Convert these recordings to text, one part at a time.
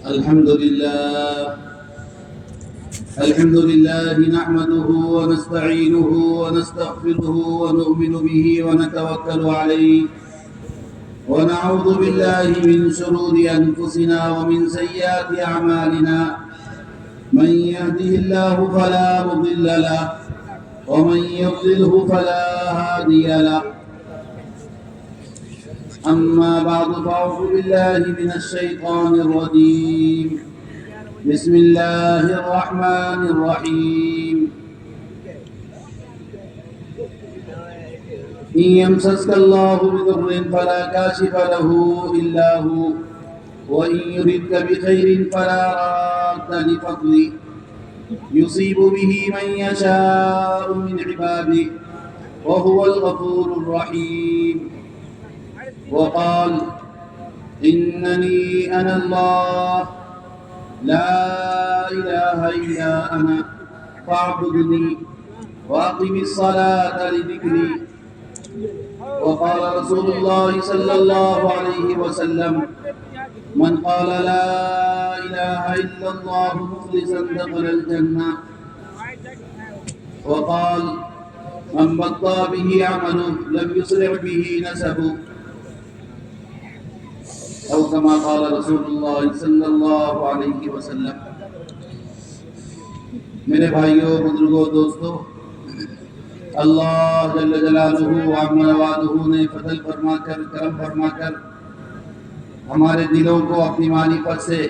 الحمد لله نحمده ونستعينه ونستغفره ونؤمن به ونتوكل عليه ونعوذ بالله من شرور أنفسنا ومن سيئات أعمالنا من يهده الله فلا مضل له ومن يضلله فلا هادي له. أما بعد فأعوذ بالله من الشيطان الرجيم. بسم الله الرحمن الرحيم. إن يمسسك الله بضر فلا كاشف له إلا هو وإن يردك بخير فلا راد لفضله يصيب به من يشاء من عباده وهو الغفور الرحيم. وقال إنني أنا الله لا إله إلا أنا فاعبدني وأقم الصلاة لذكري. وقال رسول الله صلى الله عليه وسلم من قال لا إله إلا الله مخلصا دخل الجنة. وقال من بطأ به عمله لم يسرع به نسبه أو كما قال رسول الله صلی اللہ علیہ وسلم. میرے بھائیوں، بزرگوں، دوستوں، اللہ جل جلالہ وعظم نوازہ نے فضل فرما کر، کرم فرما کر ہمارے دلوں کو اپنی معرفت سے،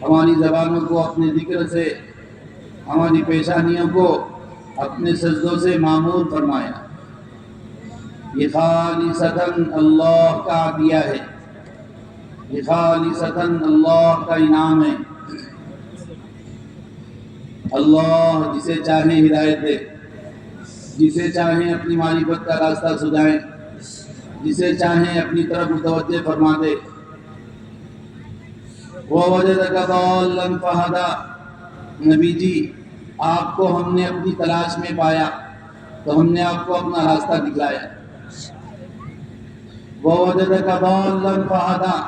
ہماری زبانوں کو اپنے ذکر سے، ہماری پیشانیوں کو اپنے سجدوں سے معمور فرمایا. یہ خالصتاً اللہ کا عطیہ ہے، یہ خالصتاً اللہ کا انعام ہے. اللہ جسے چاہیں ہدایت دے، جسے چاہیں اپنی معرفت کا راستہ سجائیں، جسے چاہیں اپنی طرف متوجہ فرما دے. وَوَجَدَكَ ضَالًّا فَهَدَىٰ. نبی جی، آپ کو ہم نے اپنی تلاش میں پایا تو ہم نے آپ کو اپنا راستہ دکھلایا. وَوَجَدَكَ ضَالًّا فَهَدَىٰ.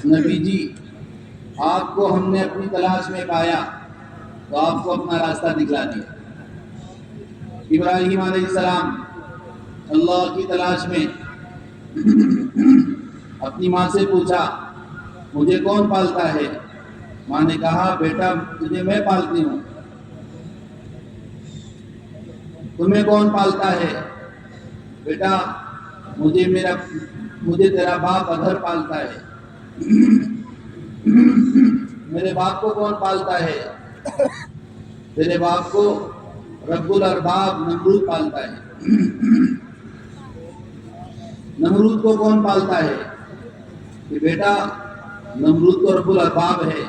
نبی جی، آپ کو ہم نے اپنی تلاش میں پایا تو آپ کو اپنا راستہ دکھلا دیا. ابراہیم علیہ السلام اللہ کی تلاش میں اپنی ماں سے پوچھا مجھے کون پالتا ہے؟ ماں نے کہا بیٹا تجھے میں پالتی ہوں. تمہیں کون پالتا ہے؟ بیٹا مجھے تیرا باپ ادھر پالتا ہے. میرے باپ کو کون پالتا ہے؟ تیرے باپ کو رب الارباب نمرود پالتا ہے. نمرود کو کون پالتا ہے؟ کہ بیٹا نمرود تو رب الارباب ہے،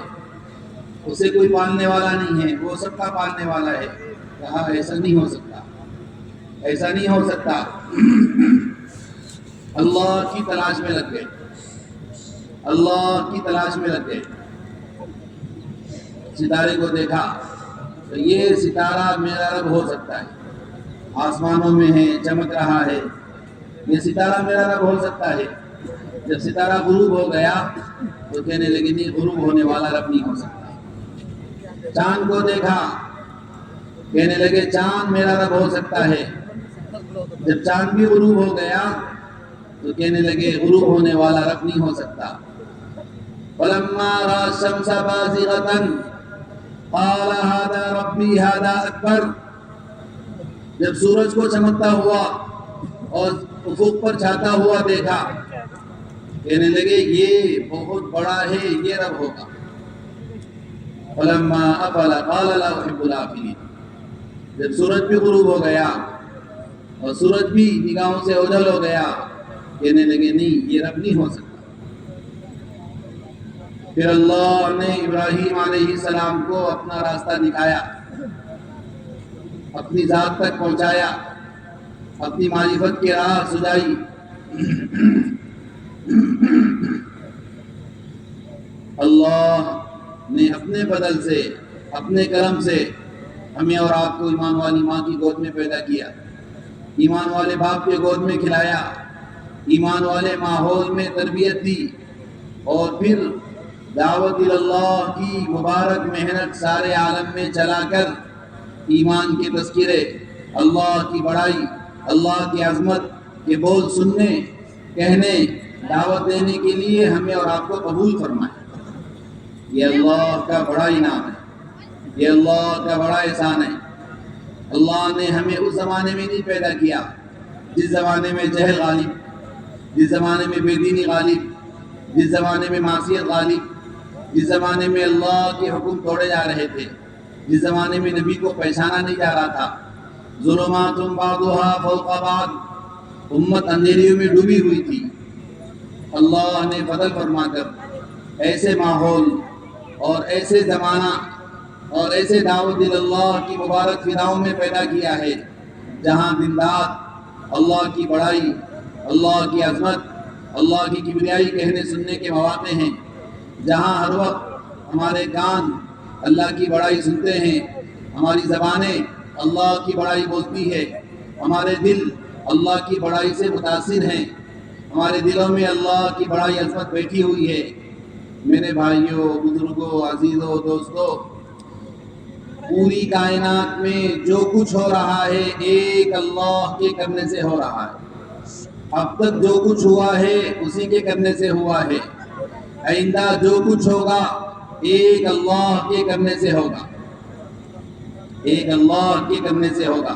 اسے کوئی پالنے والا نہیں ہے، وہ سب کا پالنے والا ہے. کہا ایسا نہیں ہو سکتا، ایسا نہیں ہو سکتا. اللہ کی تلاش میں لگ گئے، اللہ کی تلاش میں لگ گئے. ستارے کو دیکھا تو یہ ستارہ میرا رب ہو سکتا ہے، آسمانوں میں ہے، چمک رہا ہے، یہ ستارہ میرا رب ہو سکتا ہے. جب ستارہ غروب ہو گیا تو کہنے لگے نہیں، غروب ہونے والا رب نہیں ہو سکتا. چاند کو دیکھا، کہنے لگے چاند میرا رب ہو سکتا ہے. جب چاند بھی غروب ہو گیا تو کہنے لگے غروب ہونے والا رب نہیں ہو سکتا. فَلَمَّا رَأَى الشَّمْسَ بَازِغَةً قَالَ هَذَا رَبِّي هَذَا أَكْبَرُ. جب سورج کو چمکتا ہوا اور افق پر چھاتا ہوا دیکھا، کہنے لگے یہ بہت بڑا ہے، یہ رب ہوگا. فَلَمَّا أَفَلَ قَالَ لَا أُحِبُّ الْآفِلِينَ. جب سورج بھی غروب ہو گیا اور سورج بھی نگاہوں سے اوجھل ہو گیا، کہنے لگے نہیں، یہ رب نہیں ہو سکتا. پھر اللہ نے ابراہیم علیہ السلام کو اپنا راستہ دکھایا، اپنی ذات تک پہنچایا، اپنی معرفت کی راہ سجائی. اللہ نے اپنے فضل سے، اپنے کرم سے ہمیں اور آپ کو ایمان والی ماں کی گود میں پیدا کیا، ایمان والے باپ کے گود میں کھلایا، ایمان والے ماحول میں تربیت دی، اور پھر دعوت اللہ کی مبارک محنت سارے عالم میں چلا کر ایمان کے تذکرے، اللہ کی بڑائی، اللہ کی عظمت کے بول سننے، کہنے، دعوت دینے کے لیے ہمیں اور آپ کو قبول فرمائے۔ یہ اللہ کا بڑا انعام ہے، یہ اللہ کا بڑا احسان ہے۔ اللہ نے ہمیں اس زمانے میں نہیں پیدا کیا جس زمانے میں جہل غالب، جس زمانے میں بے دینی غالب، جس زمانے میں معصیت غالب، جس زمانے میں اللہ کے حکم توڑے جا رہے تھے، جس زمانے میں نبی کو پہچانا نہیں جا رہا تھا۔ ظلمات بعضها فوق بعض، امت اندھیریوں میں ڈوبی ہوئی تھی۔ اللہ نے فضل فرما کر ایسے ماحول اور ایسے زمانہ اور ایسے دعوت اللہ کی مبارک فضاؤں میں پیدا کیا ہے جہاں دن رات اللہ کی بڑائی، اللہ کی عظمت، اللہ کی کبریائی کہنے سننے کے مواقع ہیں، جہاں ہر وقت ہمارے کان اللہ کی بڑائی سنتے ہیں، ہماری زبانیں اللہ کی بڑائی بولتی ہے، ہمارے دل اللہ کی بڑائی سے متاثر ہیں، ہمارے دلوں میں اللہ کی بڑائی عظمت بیٹھی ہوئی ہے۔ میرے بھائیوں، بزرگوں، عزیزوں، دوستوں، پوری کائنات میں جو کچھ ہو رہا ہے ایک اللہ کے کرنے سے ہو رہا ہے۔ اب تک جو کچھ ہوا ہے اسی کے کرنے سے ہوا ہے، آئندہ جو کچھ ہوگا ایک اللہ کے کرنے سے ہوگا، ایک اللہ کے کرنے سے ہوگا۔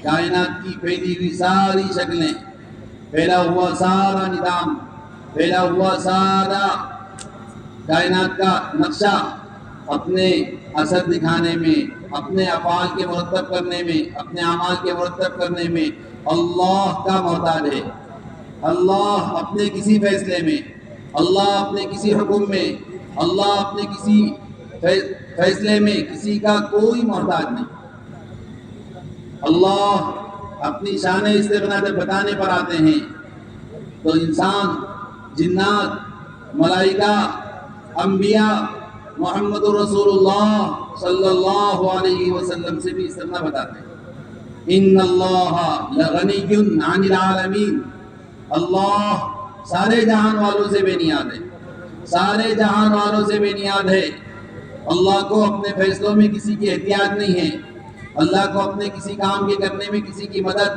کائنات کی پھیلی ہوئی ساری شکلیں، پھیلا ہوا سارا نظام، پھیلا ہوا سارا کائنات کا نقشہ اپنے اثر دکھانے میں، اپنے افعال کے مرتب کرنے میں، اپنے اعمال کے مرتب کرنے میں اللہ کا محتاج ہے۔ اللہ اپنے کسی فیصلے میں، اللہ اپنے کسی حکم میں، اللہ اپنے کسی فیصلے میں کسی کا کوئی محتاج نہیں۔ اللہ اپنی شان استغنا جب بتانے پر آتے ہیں تو انسان، جنات، ملائکہ، انبیاء، محمد رسول اللہ صلی اللہ علیہ وسلم سے بھی استغنا بتاتے ہیں۔ ان اللہ لغنی عن العالمین، اللہ سارے جہان والوں سے بے نیاز ہے، سارے جہان والوں سے بے نیاز ہے۔ اللہ کو اپنے فیصلوں میں کسی کی احتیاج نہیں ہے، اللہ کو اپنے کسی کام کے کرنے میں کسی کی مدد،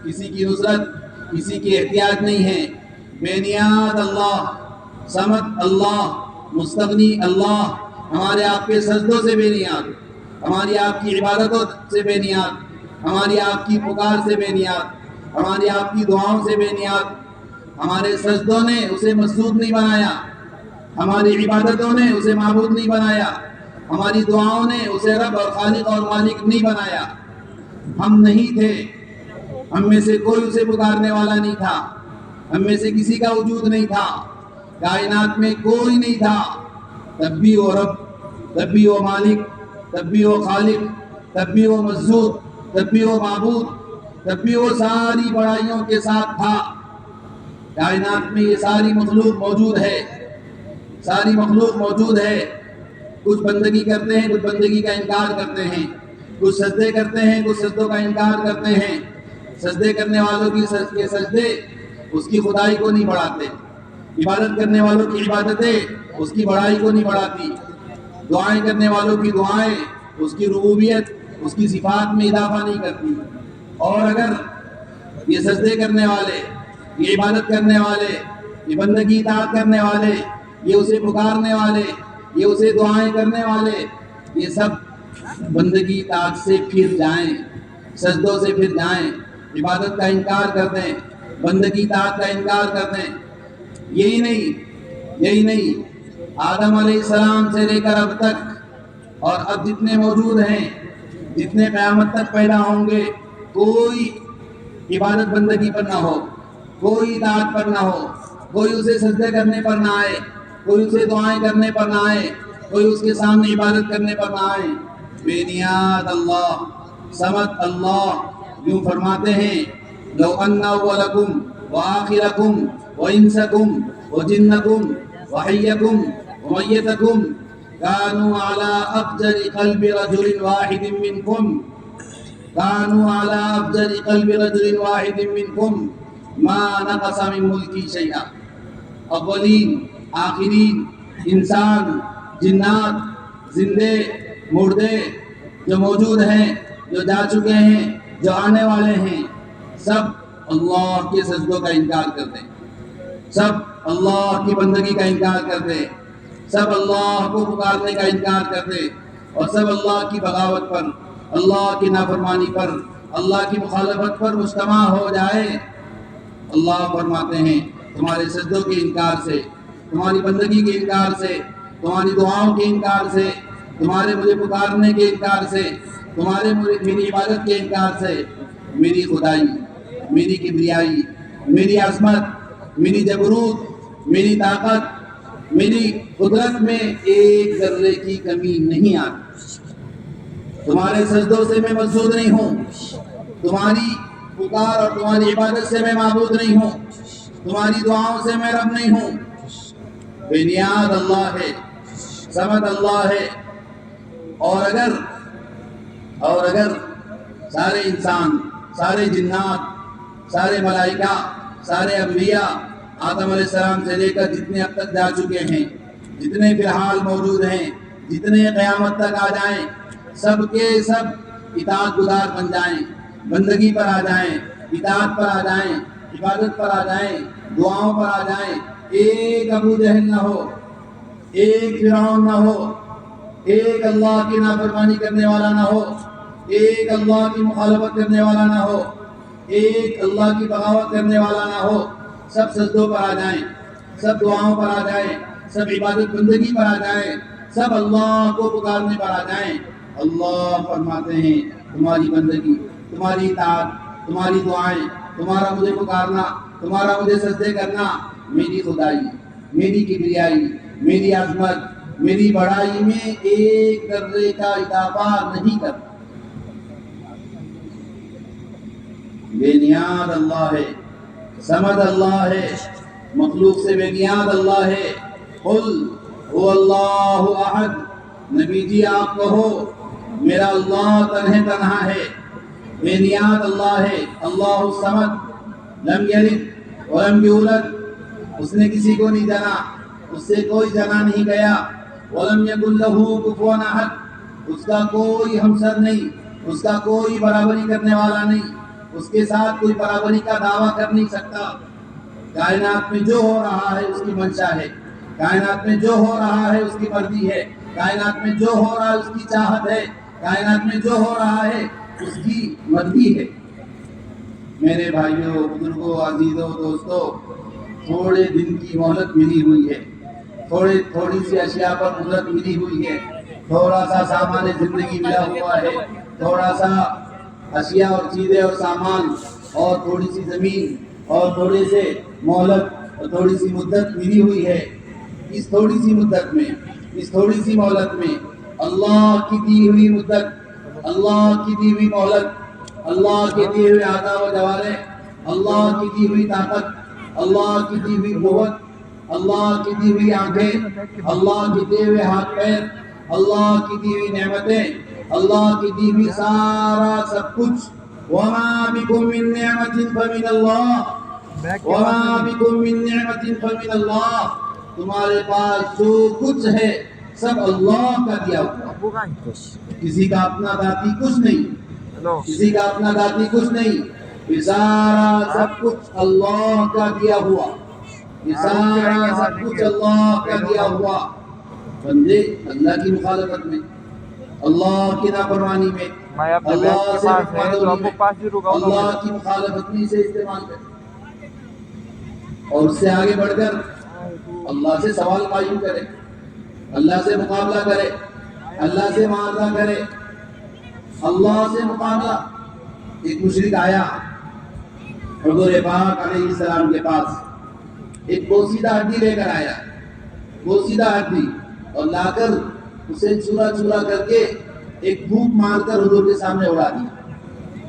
کسی کی نصرت، کسی کی احتیاج نہیں ہے۔ بے نیاز اللہ، صمد اللہ، مستغنی اللہ، ہمارے آپ کے سجدوں سے بے نیاز، ہماری آپ کی عبادتوں سے بے نیاز، ہماری آپ کی پکار سے بے نیاز، ہماری آپ کی دعاؤں سے بے نیاز۔ ہمارے سجدوں نے اسے مسجود نہیں بنایا، ہماری عبادتوں نے اسے معبود نہیں بنایا، ہماری دعاؤں نے اسے رب اور خالق اور مالک نہیں بنایا۔ ہم نہیں تھے، ہم میں سے کوئی اسے پکارنے والا نہیں تھا، ہم میں سے کسی کا وجود نہیں تھا، کائنات میں کوئی نہیں تھا، تب بھی وہ رب، تب بھی وہ مالک، تب بھی وہ خالق، تب بھی وہ مسجود، تب بھی وہ معبود، تب بھی وہ ساری بڑائیوں کے ساتھ تھا۔ کائنات میں یہ ساری مخلوق موجود ہے، ساری مخلوق موجود ہے۔ کچھ بندگی کرتے ہیں، کچھ بندگی کا انکار کرتے ہیں، کچھ سجدے کرتے ہیں، کچھ سجدوں کا انکار کرتے ہیں۔ سجدے کرنے والوں کی سجدے اس کی خدائی کو نہیں بڑھاتے، عبادت کرنے والوں کی عبادتیں اس کی بڑائی کو نہیں بڑھاتی، دعائیں کرنے والوں کی دعائیں اس کی ربوبیت، اس کی صفات میں اضافہ نہیں کرتی۔ اور اگر یہ سجدے کرنے والے، یہ عبادت کرنے والے، یہ بندگی اطاعت کرنے والے، یہ اسے پکارنے والے، یہ اسے دعائیں کرنے والے، یہ سب بندگی اطاعت سے پھر جائیں، سجدوں سے پھر جائیں، عبادت کا انکار کر دیں، بندگی اطاعت کا انکار کر دیں، یہی نہیں آدم علیہ السلام سے لے کر اب تک اور اب جتنے موجود ہیں، جتنے قیامت تک پیدا ہوں گے، کوئی عبادت بندگی پر نہ ہو، کوئی اطاعت پر نہ ہو، کوئی اسے سجدے کرنے پر نہ آئے، کوئی اسے دعائیں کرنے پر نہ آئے، کوئی اس کے سامنے عبادت کرنے پر نہ آئے۔ بے نیاز اللہ، صمد اللہ یوں فرماتے ہیں، لو ان اولکم وآخرکم وانسکم وجنکم وحیکم ومیتکم كانوا على أفجر قلب رجل واحد منكم كانوا على أفجر قلب رجل واحد منكم ما نقص من ملکی شیئا۔ اولین، آخرین، انسان، جنات، زندے، مردے جو موجود ہیں، جو جا چکے ہیں، جو آنے والے ہیں، سب اللہ کے سجدوں کا انکار کرتے ہیں، سب اللہ کی بندگی کا انکار کرتے ہیں، سب اللہ کو پکارنے کا انکار کرتے، اور سب اللہ کی بغاوت پر، اللہ کی نافرمانی پر، اللہ کی مخالفت پر مجتمع ہو جائے۔ اللہ فرماتے ہیں تمہارے سجدوں کے انکار سے، تمہاری بندگی کے انکار سے، تمہاری دعاؤں کے انکار سے، تمہارے مجھے پکارنے کے انکار سے، تمہارے میری عبادت کے انکار سے، میری خدائی، میری کبریائی، میری عظمت، میری جبروت، میری طاقت، میری قدرت میں ایک ذرے کی کمی نہیں آتی۔ تمہارے سجدوں سے میں مسجود نہیں ہوں، تمہاری پکار اور تمہاری عبادت سے میں معبود نہیں ہوں، تمہاری دعاؤں سے میں رب نہیں ہوں۔ بے نیاز اللہ ہے، صمد اللہ ہے۔ اور اگر سارے انسان، سارے جنات، سارے ملائکہ، سارے انبیاء آدم علیہ السلام سے لے کر جتنے اب تک جا چکے ہیں، جتنے فی الحال موجود ہیں، جتنے قیامت تک آ جائیں، سب کے سب اطاعت گزار بن جائیں، بندگی پر آ جائیں، اطاعت پر آ جائیں، عبادت پر آ جائیں، دعاؤں پر آ جائیں، ایک ابو جہل نہ ہو، ایک فرعون نہ ہو، ایک اللہ کی نافرمانی کرنے والا نہ ہو، ایک اللہ کی مخالفت کرنے والا نہ ہو، ایک اللہ کی بغاوت کرنے والا نہ ہو، سب سجدوں پر آ جائیں، سب دعاؤں پر آ جائیں، سب عبادت بندگی پر آ جائیں، سب اللہ کو پکارنے پر آ جائیں۔ اللہ فرماتے ہیں تمہاری بندگی، تمہاری اطاعت، تمہاری دعائیں، تمہارا مجھے پکارنا، تمہارا مجھے سجدے کرنا، میری خدائی، میری کبریائی، میری عظمت، میری بڑائی میں ایک ذرے کا اضافہ نہیں کرتا۔ بے نیاز اللہ ہے، صمد اللہ ہے، مخلوق سے بے نیاز اللہ ہے۔ قل هو اللہ احد، نبی جی آپ کہو میرا اللہ تنہا ہے، بے نیاز اللہ ہے۔ اللہ الصمد، لم یلد ولم یولد، اس نے کسی کو نہیں جنا، اس سے کوئی جنا نہیں گیا۔ ولم یکن لہ کفوا احد، اس کا کوئی ہمسر نہیں، اس کا کوئی برابری کرنے والا نہیں، اس کے ساتھ کوئی برابری کا دعویٰ کر نہیں سکتا۔ کائنات میں جو ہو رہا ہے اس کی منشا ہے، کائنات میں جو ہو رہا ہے اس کی مرضی ہے، کائنات میں جو ہو رہا ہے اس کی چاہت ہے، کائنات میں جو ہو رہا ہے اس کی مرضی ہے۔ میرے بھائیوں، بزرگوں، عزیزوں، دوستوں، تھوڑے دن کی مہلت ملی ہوئی ہے، تھوڑی سی اشیاء پر قدرت ملی ہوئی ہے، تھوڑا سا سامان زندگی ملا ہوا ہے، تھوڑا سا اشیاء اور چیزیں اور سامان، اور تھوڑی سی زمین، اور تھوڑے سے مہلت اور تھوڑی سی مدت ملی ہوئی ہے۔ اس تھوڑی سی مدت میں، اس تھوڑی سی مہلت میں اللہ کی دی ہوئی مدت، اللہ کی دی ہوئی مہلت، اللہ کے دیے ہوئے اعضاء و جوارح، اللہ کی دی ہوئی طاقت، اللہ کی دی ہوئی قوت، اللہ کی دی ہوئی آنکھیں، اللہ کے دیے ہوئے ہاتھ پیر، اللہ کی دی ہوئی نعمتیں، اللہ کی دی ہوئی سارا سب کچھ۔ وَمَا بِكُم مِّن نِّعْمَةٍ فَمِنَ اللَّهِ وَمَا بِكُم مِّن نِّعْمَةٍ فَمِنَ اللَّهِ، تمہارے پاس جو کچھ ہے سب اللہ کا دیا ہوا، کسی کا اپنا ذاتی کچھ نہیں، کسی کا اپنا ذاتی کچھ نہیں، یہ سارا سب کچھ اللہ کا دیا ہوا، یہ سارا سب کچھ اللہ کا دیا ہوا۔ بندے اللہ کی مخالفت میں، اللہ کی نافرمانی میں، اللہ سے اللہ کی مخالفت میں اسے استعمال کرے، اور اس سے آگے بڑھ کر اللہ سے سوال قائم کرے، اللہ سے مقابلہ کرے، اللہ سے معاہدہ کرے، اللہ سے مقابلہ۔ ایک مشرک آیا حضور پاک علیہ السلام کے پاس، ایک بوسیدہ ہڈی لے کر آیا، بوسیدہ ہڈی، اور لا کر اسے چورا چورا کر کے ایک پھونک مار کر حضور کے سامنے اڑا دیا،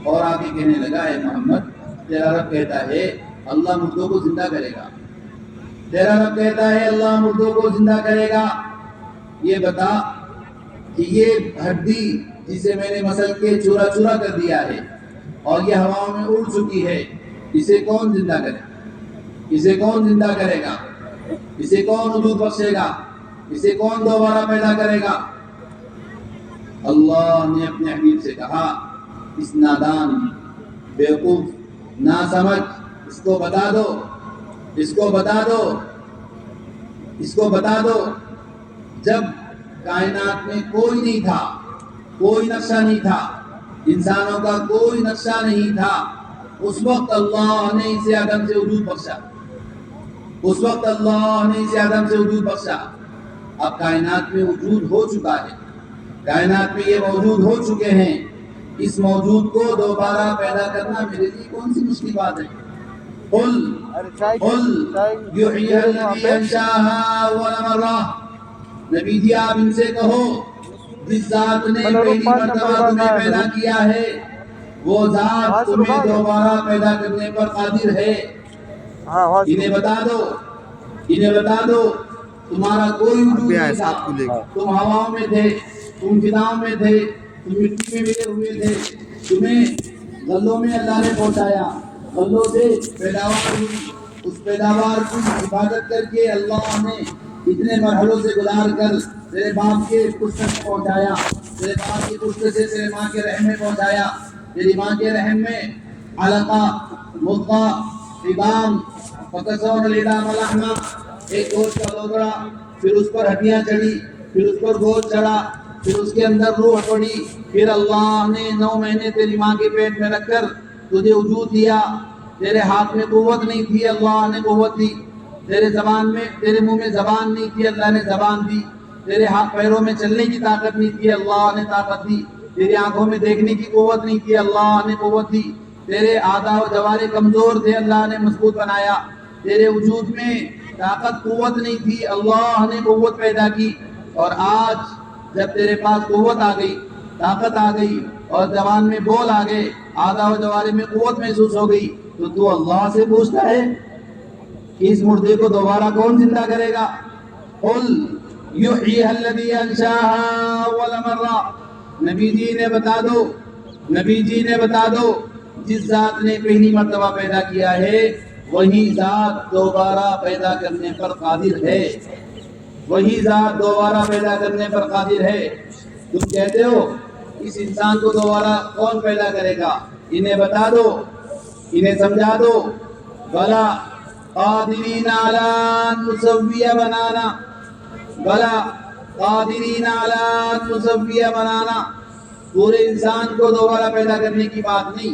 اور آگے کہنے لگا اے محمد، تیرا رب کہتا ہے اللہ مردوں کو زندہ کرے گا، تیرا رب کہتا ہے اللہ مردوں کو زندہ کرے گا، یہ بتا کہ یہ ہڈی جسے میں نے مسل کے چورا چورا کر دیا ہے اور یہ ہواؤں میں اڑ چکی ہے، اسے کون زندہ کرے گا؟ اسے کون زندہ کرے گا؟ اسے کون وجود بخشے گا؟ اسے کون دوبارہ پیدا کرے گا؟ اللہ نے اپنے حبیب سے کہا اس نادان بیوقوف ناسمجھ اس کو بتا دو جب کائنات میں کوئی نہیں تھا، کوئی نقشہ نہیں تھا، انسانوں کا کوئی نقشہ نہیں تھا، اس وقت اللہ نے اسے عدم سے وجود بخشا، اب کائنات میں وجود ہو چکا ہے، کائنات میں یہ موجود ہو چکے ہیں، اس موجود کو دوبارہ پیدا کرنا میرے لیے کون سی مشکل بات ہے؟ قل یحیی الذی انشأها اول مرہ، نبی جی آپ ان سے کہو جس ذات نے پہلی مرتبہ تمہیں پیدا کیا ہے وہ ذات تمہیں دوبارہ پیدا کرنے پر قادر ہے۔ انہیں بتا دو تمہارا کوئی وجود نہیں تھا، تم ہواؤں میں تھے، تم فضاؤں میں تھے، تم مٹی میں ملے ہوئے تھے، تمہیں غلوں میں اللہ نے پہنچایا، غلوں سے پیداوار ہوئی، اس پیداوار کی حفاظت کر کے اللہ نے اتنے مرحلوں سے گزار کر تیرے باپ کے پشت میں پہنچایا، تیرے باپ کی پشت سے تیرے ماں کے رحم میں پہنچایا، تیری ماں کے رحم میں علقہ، مضغہ، عظام، فکسون العظام لحما، ایک گوشت کا لوگڑا، پھر اس پر ہڈیاں چڑھی، پھر اس پر گوشت چڑھا، پھر اس کے اندر روح پڑی، پھر اللہ نے 9 مہینے تیری ماں کے پیٹ میں رکھ کر تجھے وجود دیا۔ تیرے ہاتھ میں قوت نہیں تھی، اللہ نے قوت دی، تیرے منہ میں زبان نہیں تھی، اللہ نے زبان دی، تیرے ہاتھ پیروں میں چلنے کی طاقت نہیں تھی، اللہ نے طاقت دی، تیری آنکھوں میں دیکھنے کی قوت نہیں تھی، اللہ نے قوت دی، تیرے اعضاء و جوارح کمزور تھے، اللہ نے مضبوط بنایا، تیرے وجود میں طاقت قوت نہیں تھی، اللہ نے قوت پیدا کی، اور آج جب تیرے پاس قوت آ گئی، طاقت آ گئی اور زبان میں بول آ گئے، اعضاء و جوارح میں قوت محسوس ہو گئی، تو اللہ سے پوچھتا ہے کہ اس مردے کو دوبارہ کون زندہ کرے گا؟ قل یحییھا الذی انشأها اول مرہ، نبی جی نے بتا دو جس ذات نے پہلی مرتبہ پیدا کیا ہے وہی ذات دوبارہ پیدا کرنے پر قادر ہے، تم کہتے ہو اس انسان کو دوبارہ کون پیدا کرے گا؟ انہیں بتا دو، انہیں سمجھا دو، بلا قادرین علی ان نسوی بنانا، پورے انسان کو دوبارہ پیدا کرنے کی بات نہیں،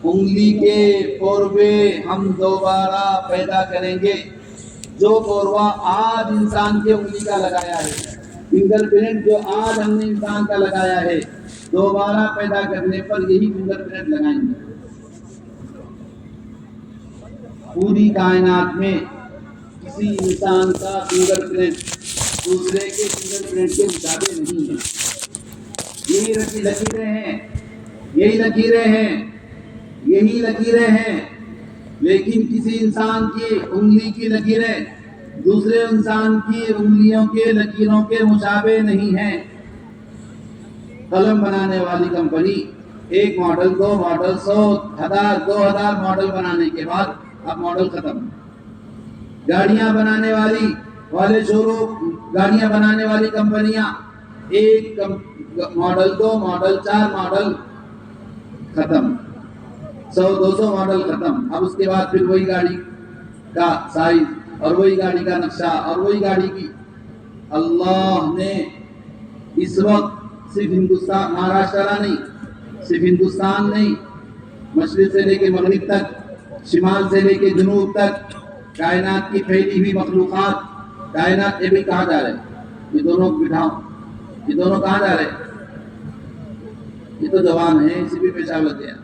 انگلی کے پوروے ہم دوبارہ پیدا کریں گے، جو پوروا آج انسان کے انگلی کا لگایا ہے، فنگر پرنٹ جو آج ہم نے انسان کا لگایا ہے، دوبارہ پیدا کرنے پر یہی فنگر پرنٹ لگائیں گے۔ پوری کائنات میں کسی انسان کا فنگر پرنٹ دوسرے کے فنگر پرنٹ کے مشابہ نہیں ہے، یہی لکیریں ہیں، لیکن کسی انسان کی انگلی کی لکیریں دوسرے انسان کی انگلیوں کے لکیروں کے مشابہ نہیں ہیں۔ قلم بنانے والی کمپنی ایک ماڈل، 2 ماڈل، 100، 1000، 2000 ماڈل بنانے کے بعد اب ماڈل ختم۔ گاڑیاں بنانے والی کمپنیاں ایک ماڈل، 2 ماڈل، 4 ماڈل ختم، 100-200 ماڈل ختم، اب اس کے بعد پھر وہی گاڑی کا سائز اور وہی گاڑی کا نقشہ اور وہی گاڑی کی۔ اللہ نے اس وقت صرف مہاراشٹر نہیں، مشرق سے لے کے مغرب تک، شمال سے لے کے جنوب تک، کائنات کی پھیلی ہوئی مخلوقات، کائنات یہ بھی کہاں جا رہے؟ یہ دونوں کہاں جا رہے؟ یہ تو جوان ہیں، اسی بھی پیشاب لگ گیا،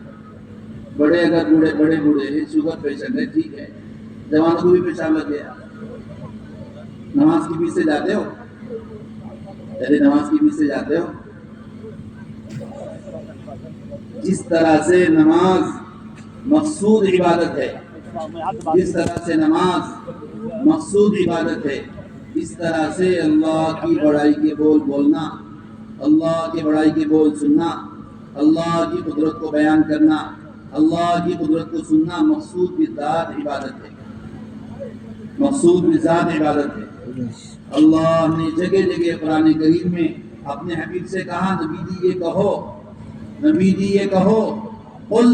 بڑے بوڑھے ہیں، شوگر پیشنٹ ہے، ٹھیک ہے، جوانوں کو بھی پیشاب لگ گیا۔ نماز کی فیس سے جاتے ہو؟ جس طرح سے نماز مقصود عبادت ہے، اس طرح سے اللہ کی بڑائی کے بول بولنا، اللہ کی بڑائی کے بول سننا، اللہ کی قدرت کو بیان کرنا، اللہ کی قدرت کو سننا مقصود بذات عبادت ہے، اللہ نے جگہ جگہ قرآن کریم میں اپنے حبیب سے کہا نبی جی یہ کہو، نبی جی یہ کہو، قل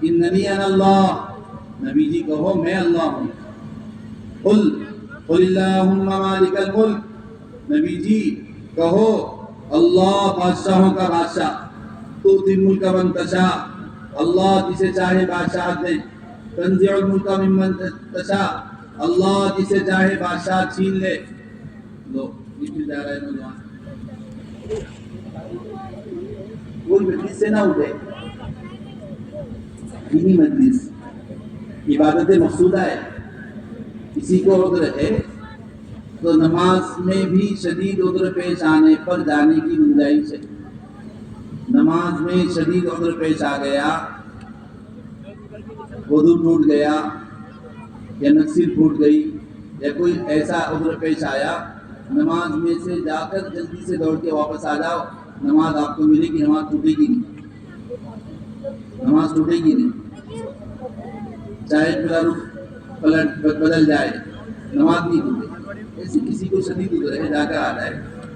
اننی انا اللہ، نبی جی کہو میں اللہ ہوں، قل اللہم مالک الملک، نبی جی کہو اللہ بادشاہوں کا بادشاہ، تؤتی الملک من تشاء، اللہ جسے چاہے بادشاہ دیں، تنزع الملک ممن تشاء، اللہ جسے چاہے بادشاہ چھین لے. لو نیچے جا رہا ہے نوجوان، کوئی مجلس سے نہ اٹھے، دینی مجلس عبادت مقصودہ ہے. کسی کو عذر ہے تو نماز میں بھی شدید عذر پیش آنے پر جانے کی گنجائش ہے. نماز میں شدید عذر پیش آ گیا، وضو ٹوٹ گیا یا نکسی ٹوٹ گئی یا کوئی ایسا عذر پیش آیا، نماز میں سے جا کر جلدی سے دوڑ کے واپس آ جاؤ، نماز آپ کو ملے گی، نماز ٹوٹے گی نہیں، نماز ٹوٹے گی نہیں. چاہے پھر رخ پلٹ بدل جائے نماز نہیں ٹوٹے. ایسے کسی کو شدید عذر ہے جا کر آ جائے،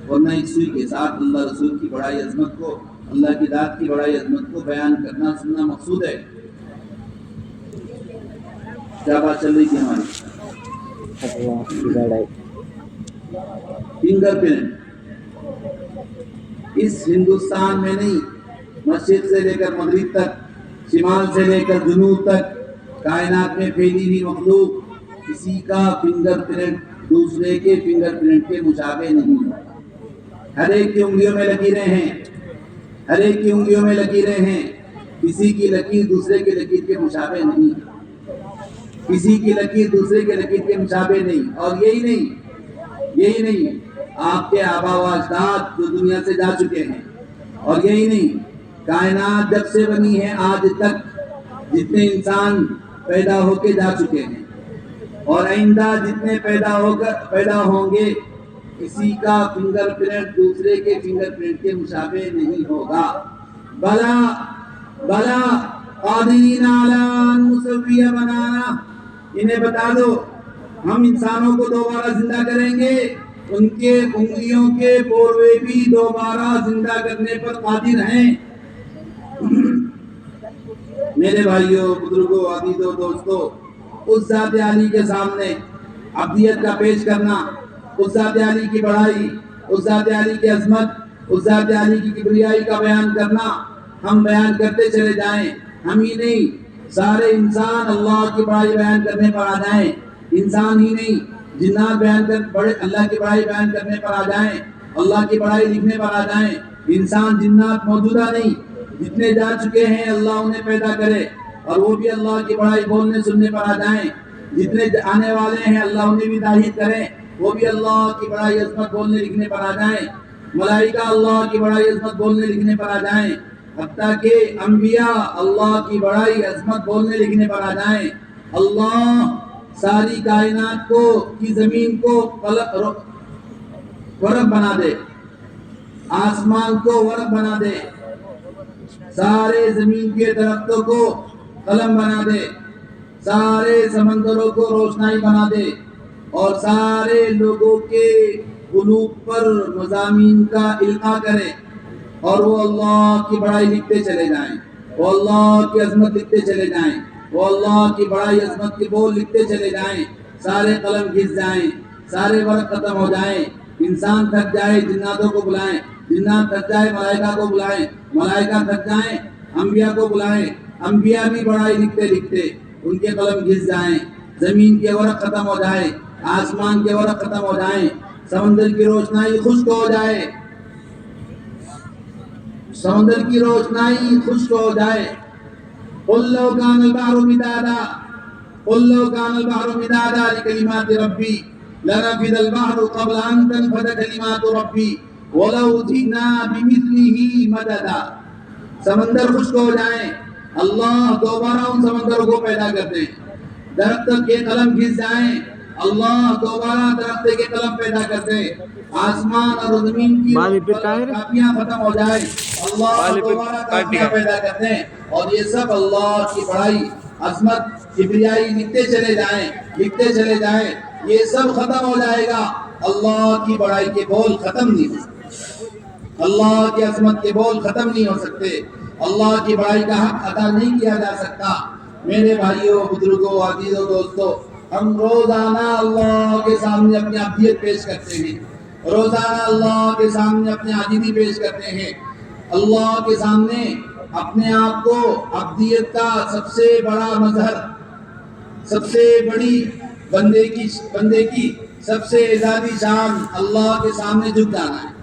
ورنہ ایک سوئی کے ساتھ اللہ رسول کی بڑائی عظمت کو، اللہ کی ذات کی بڑائی عظمت کو بیان کرنا سننا مقصود ہے. کیا بات چل رہی تھی ہماری؟ فنگر پرنٹ اس ہندوستان میں نہیں، مشرق سے لے کر مغرب تک، شمال سے لے کر جنوب تک، کائنات میں پھیلی ہوئی مخلوق کسی کا فنگر پرنٹ دوسرے کے فنگر پرنٹ کے مشابہ نہیں. ہر ایک کی انگلیوں میں لکیریں ہیں، ہر ایک کی انگلیوں میں لکیریں ہیں، کسی کی لکیر دوسرے کے لکیر کے مشابہ نہیں، کسی کی لکیر دوسرے کے لکیر کے مشابہ نہیں. اور یہی نہیں آپ کے آبا و اجداد جو دنیا سے جا چکے ہیں، اور یہی نہیں کائنات جب سے بنی ہے آج تک جتنے انسان پیدا ہو کے جا چکے ہیں اور آئندہ جتنے پیدا ہوں گے، کسی کا فنگر پرنٹ دوسرے کے فنگر پرنٹ کے مشابہ نہیں ہوگا. بلا قادرین علی ان نسوی بنانا، انہیں بتا دو ہم انسانوں کو دوبارہ زندہ کریں گے، ان کے انگلیوں کے پوروے بھی دوبارہ زندہ کرنے پر قادر ہیں. میرے بھائیوں، بزرگوں، عزیزوں، دوستوں، اس ذات عالی کے سامنے عبدیت کا پیش کرنا، اس ذات عالی کی بڑائی، اس ذات عالی کی عظمت، اس ذات عالی کی کبریائی کا بیان کرنا، ہم بیان کرتے چلے جائیں. ہم ہی نہیں سارے انسان اللہ کی بڑائی بیان کرنے پر آ جائیں، انسان ہی نہیں جنات اللہ کی بڑائی بیان کرنے پر آ جائیں، اللہ کی بڑائی لکھنے پر آ جائیں. انسان جنات موجودہ نہیں، جتنے جا چکے ہیں اللہ انہیں پیدا کرے اور وہ بھی اللہ کی بڑائی بولنے سننے پر آ جائیں. جتنے آنے والے ہیں اللہ انہیں بھی تائید کریں، وہ بھی اللہ کی بڑائی عظمت بولنے لکھنے پر آ جائیں. ملائکہ اللہ کی بڑائی عظمت بولنے لکھنے پر آ جائیں، حتیٰ کہ انبیاء اللہ کی بڑائی عظمت بولنے لکھنے پر آ جائیں. اللہ ساری کائنات کو کی زمین کو ورق بنا دے، آسمان کو ورق بنا دے، سارے زمین کے درختوں کو قلم بنا دے، سارے سمندروں کو روشنائی بنا دے، اور سارے لوگوں کے قلوب پر مضامین کا القاء کرے، اور وہ اللہ کی بڑائی لکھتے چلے جائیں، وہ اللہ کی عظمت لکھتے چلے جائیں، وہ اللہ کی بڑائی عظمت کے بول لکھتے چلے جائیں. سارے قلم گھس جائیں، سارے ورق ختم ہو جائیں، انسان تھک جائے جناتوں کو بلائیں، جنات تھک جائے ملائکہ کو بلائیں، ملائکہ تھک جائیں انبیاء کو بلائیں، انبیاء بھی بڑائی لکھتے لکھتے ان کے قلم گھس جائیں، زمین کے ورق ختم ہو جائے، آسمان کے ورق ختم ہو جائیں، سمندر کی روشنائی خشک ہو جائے، سمندر کی روشنائی خشک ہو جائے. قل لو كان البحر مدادا قل لو كان البحر مدادا لكلمات ربي لنفد البحر قبل ان تنفد كلمات ربي ولو جئنا بمثله مددا. سمندر خشک ہو جائیں، اللہ دوبارہ ان سمندروں کو پیدا کرتے ہیں. درخت کے قلم گھس جائیں، اللہ دوبارہ درخت کے قلم پیدا کرتے ہیں. آسمان اور زمین کی کاپیاں ختم ہو جائیں، اللہ دوبارہ کاپیاں پیدا کرتے ہیں. اور یہ سب اللہ کی بڑائی عظمت کبریائی لکھتے چلے جائیں، لکھتے چلے جائیں. یہ سب ختم ہو جائے گا، اللہ کی بڑائی کے بول ختم نہیں ہو سکتے، اللہ کی عظمت کے بول ختم نہیں ہو سکتے، اللہ کی بڑائی کا حق ادا نہیں کیا جا سکتا۔ میرے بھائیوں، بزرگوں، عزیزوں، دوستوں، ہم روزانہ اللہ کے سامنے اپنی عبدیت پیش کرتے ہیں، روزانہ اللہ کے سامنے اپنی عاجزی پیش کرتے ہیں، اللہ کے سامنے اپنے آپ کو عبدیت کا سب سے بڑا مظہر، سب سے بڑی بندے کی سب سے اعزازی شان اللہ کے سامنے جھک جانا ہے،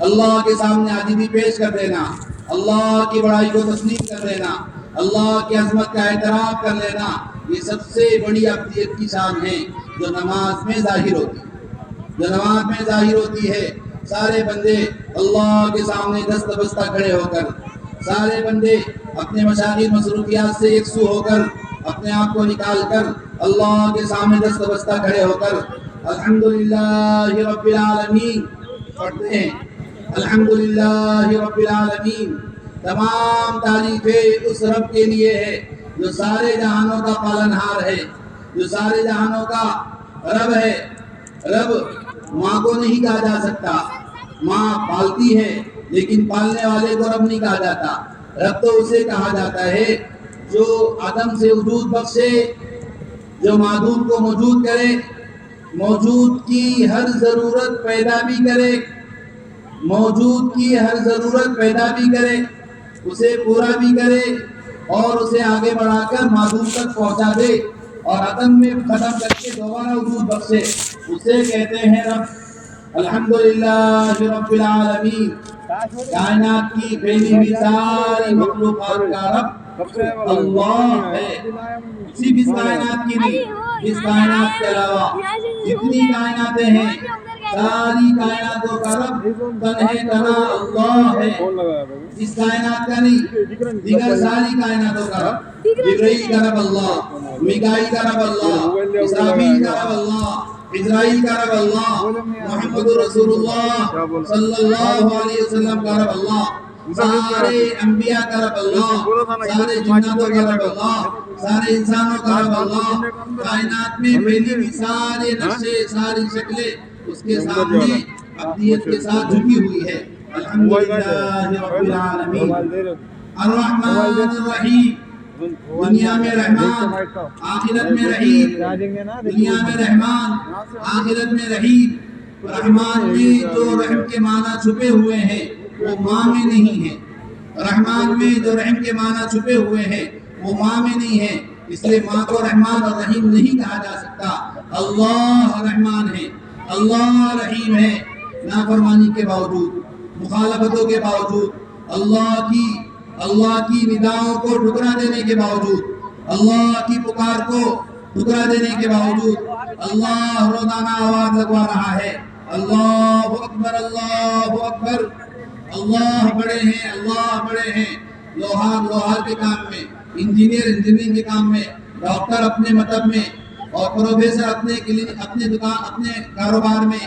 اللہ کے سامنے عاجزی پیش کر دینا، اللہ کی بڑائی کو تسلیم کر دینا، اللہ کی عظمت کا اعتراف کر لینا، یہ سب سے بڑی عبدیت کی شان ہے جو نماز میں ظاہر ہوتی ہے، جو نماز میں ظاہر ہوتی ہے۔ سارے بندے اللہ کے سامنے دست بستہ کھڑے ہو کر، سارے بندے اپنے مشاغل مصروفیات سے یکسو ہو کر، اپنے آپ کو نکال کر اللہ کے سامنے دست بستہ کھڑے ہو کر الحمدللہ رب العالمین پڑھتے ہیں۔ الحمدللہ رب العالمین، تمام تعریفیں اس رب کے لیے ہے جو سارے جہانوں کا پالنہار ہے، جو سارے جہانوں کا رب ہے۔ رب ماں کو نہیں کہا جا سکتا، ماں پالتی ہے لیکن پالنے والے کو رب نہیں کہا جاتا۔ رب تو اسے کہا جاتا ہے جو عدم سے وجود بخشے، جو معدوم کو موجود کرے، موجود کی ہر ضرورت پیدا بھی کرے، موجود کی ہر ضرورت پیدا بھی کرے، اسے پورا بھی کرے اور اسے آگے بڑھا کر معدوم تک پہنچا دے اور عدم میں ختم کر کے دوبارہ وجود بخشے، اسے کہتے ہیں رب۔ الحمدللہ رب العالمین، کائنات کی پھیلی ہوئی ساری مخلوقات کا رب اللہ ہے۔ صرف اس کائنات کی نہیں، اس کائنات کے علاوہ جتنی کائناتیں ہیں ساری کائناتوں کا رب تنہے تنہا اللہ ہے۔ اس کائنات کا نہیں، دیگر ساری کائناتوں کا رب، جبرائیل کا رب اللہ، میکائیل کا رب اللہ، اسرافیل کا رب اللہ، اسرائیل کا رب اللہ، محمد رسول اللہ صلی اللہ علیہ وسلم کا رب اللہ، سارے انبیاء کا رب اللہ، سارے جناتوں کا رب اللہ، سارے انسانوں کا رب اللہ، کائنات میں پھیلی ہوئی سارے نقشے، ساری شکلیں اس کے سامنے عبدیت کے ساتھ جھکی ہوئی ہے۔ الحمدللہ رب العالمین، الرحمن الرحیم، دنیا میں رحمان آخرت میں رحیم، دنیا میں رحمان آخرت میں رحیم۔ رحمان میں جو رحم کے معنی چھپے ہوئے ہیں وہ ماں میں نہیں ہے، رحمان میں جو رحم کے معنی چھپے ہوئے ہیں وہ ماں میں نہیں ہے، اس لیے ماں کو رحمان اور رحیم نہیں کہا جا سکتا۔ اللہ رحمان ہے، اللہ رحیم ہے، نافرمانی کے باوجود، مخالفتوں کے باوجود، اللہ کی نداؤں کو ٹھکرا دینے کے باوجود، اللہ کی پکار کو ٹھکرا دینے کے باوجود اللہ روزانہ آواز لگوا رہا ہے، اللہ اکبر، اللہ اکبر، اللہ بڑے ہیں، اللہ بڑے ہیں۔ لوہار کے کام میں، انجینئر انجینئرنگ کے کام میں، ڈاکٹر اپنے مطلب میں، اور پروفیسر اپنے دکان، اپنے کاروبار میں،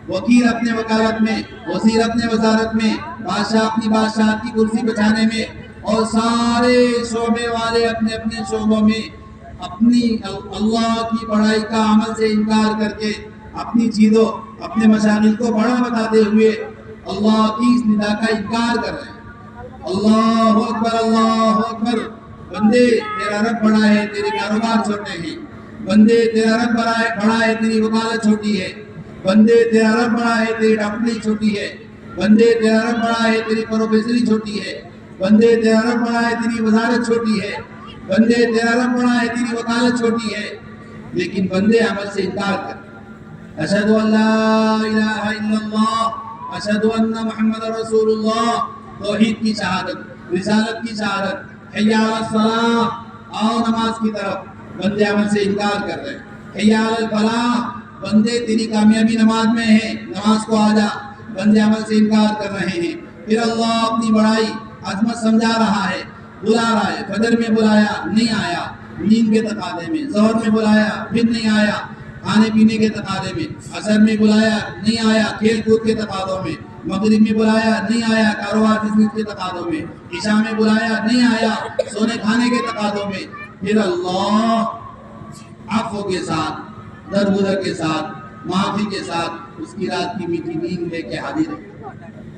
وکیل اپنے وکالت میں، وزیر اپنے وزارت میں، بادشاہ اپنی بادشاہت کی کرسی بچانے میں، اور سارے شعبے والے اپنے اپنے شعبوں میں اپنی اللہ کی بڑائی کا عمل سے انکار کر کے اپنی چیزوں، اپنے مشاغل کو بڑا بتاتے ہوئے اللہ کی اس ندا کا انکار کر رہے ہیں۔ اللہ اکبر، اللہ اکبر۔ بندے تیرا رب بڑا ہے، تیرے کاروبار چھوٹے ہیں، بندے تیرا رب بڑا ہے، تیری وکالت چھوٹی ہے، بندے تیرا رب بڑا ہے، تیری ڈاکٹری چھوٹی ہے، بندے تیرا رب بڑا ہے، تیری پروفیسری چھوٹی ہے، بندے تیرا رب بڑا ہے، تیری وزارت چھوٹی ہے، بندے تیرا رب بڑا ہے، تیری وکالت چھوٹی ہے، لیکن بندے عمل سے انکار کر۔ اشہد ان لا الہ الا اللہ، اشہد ان محمد رسول اللہ، توحید کی شہادت، رسالت کی شہادت، حی علی الصلاۃ، آؤ نماز کی طرف، بندے عمل سے انکار کر رہے ہیں۔ حی علی الفلاح، بندے تیری کامیابی نماز میں ہے، نماز کو آجا، بندے عمل سے انکار کر رہے ہیں۔ پھر اللہ اپنی بڑائی عظمت سمجھا رہا ہے، بلا رہا ہے، فجر میں بلایا نہیں آیا، نیند کے تقاضے میں، ظہر میں بلایا پھر نہیں آیا، کھانے پینے کے تقاضے میں، عصر میں بلایا نہیں آیا، کھیل کود کے تقاضوں میں، مغرب میں بلایا نہیں آیا، کاروبار بزنس کے تقاضوں میں، عشاء میں بلایا نہیں آیا، سونے کھانے کے تقاضوں میں۔ پھر اللہ عفو کے ساتھ، درگزر کے ساتھ، معافی کے ساتھ اس کی رات کی میٹھی نیند لے کے حاضر ہے.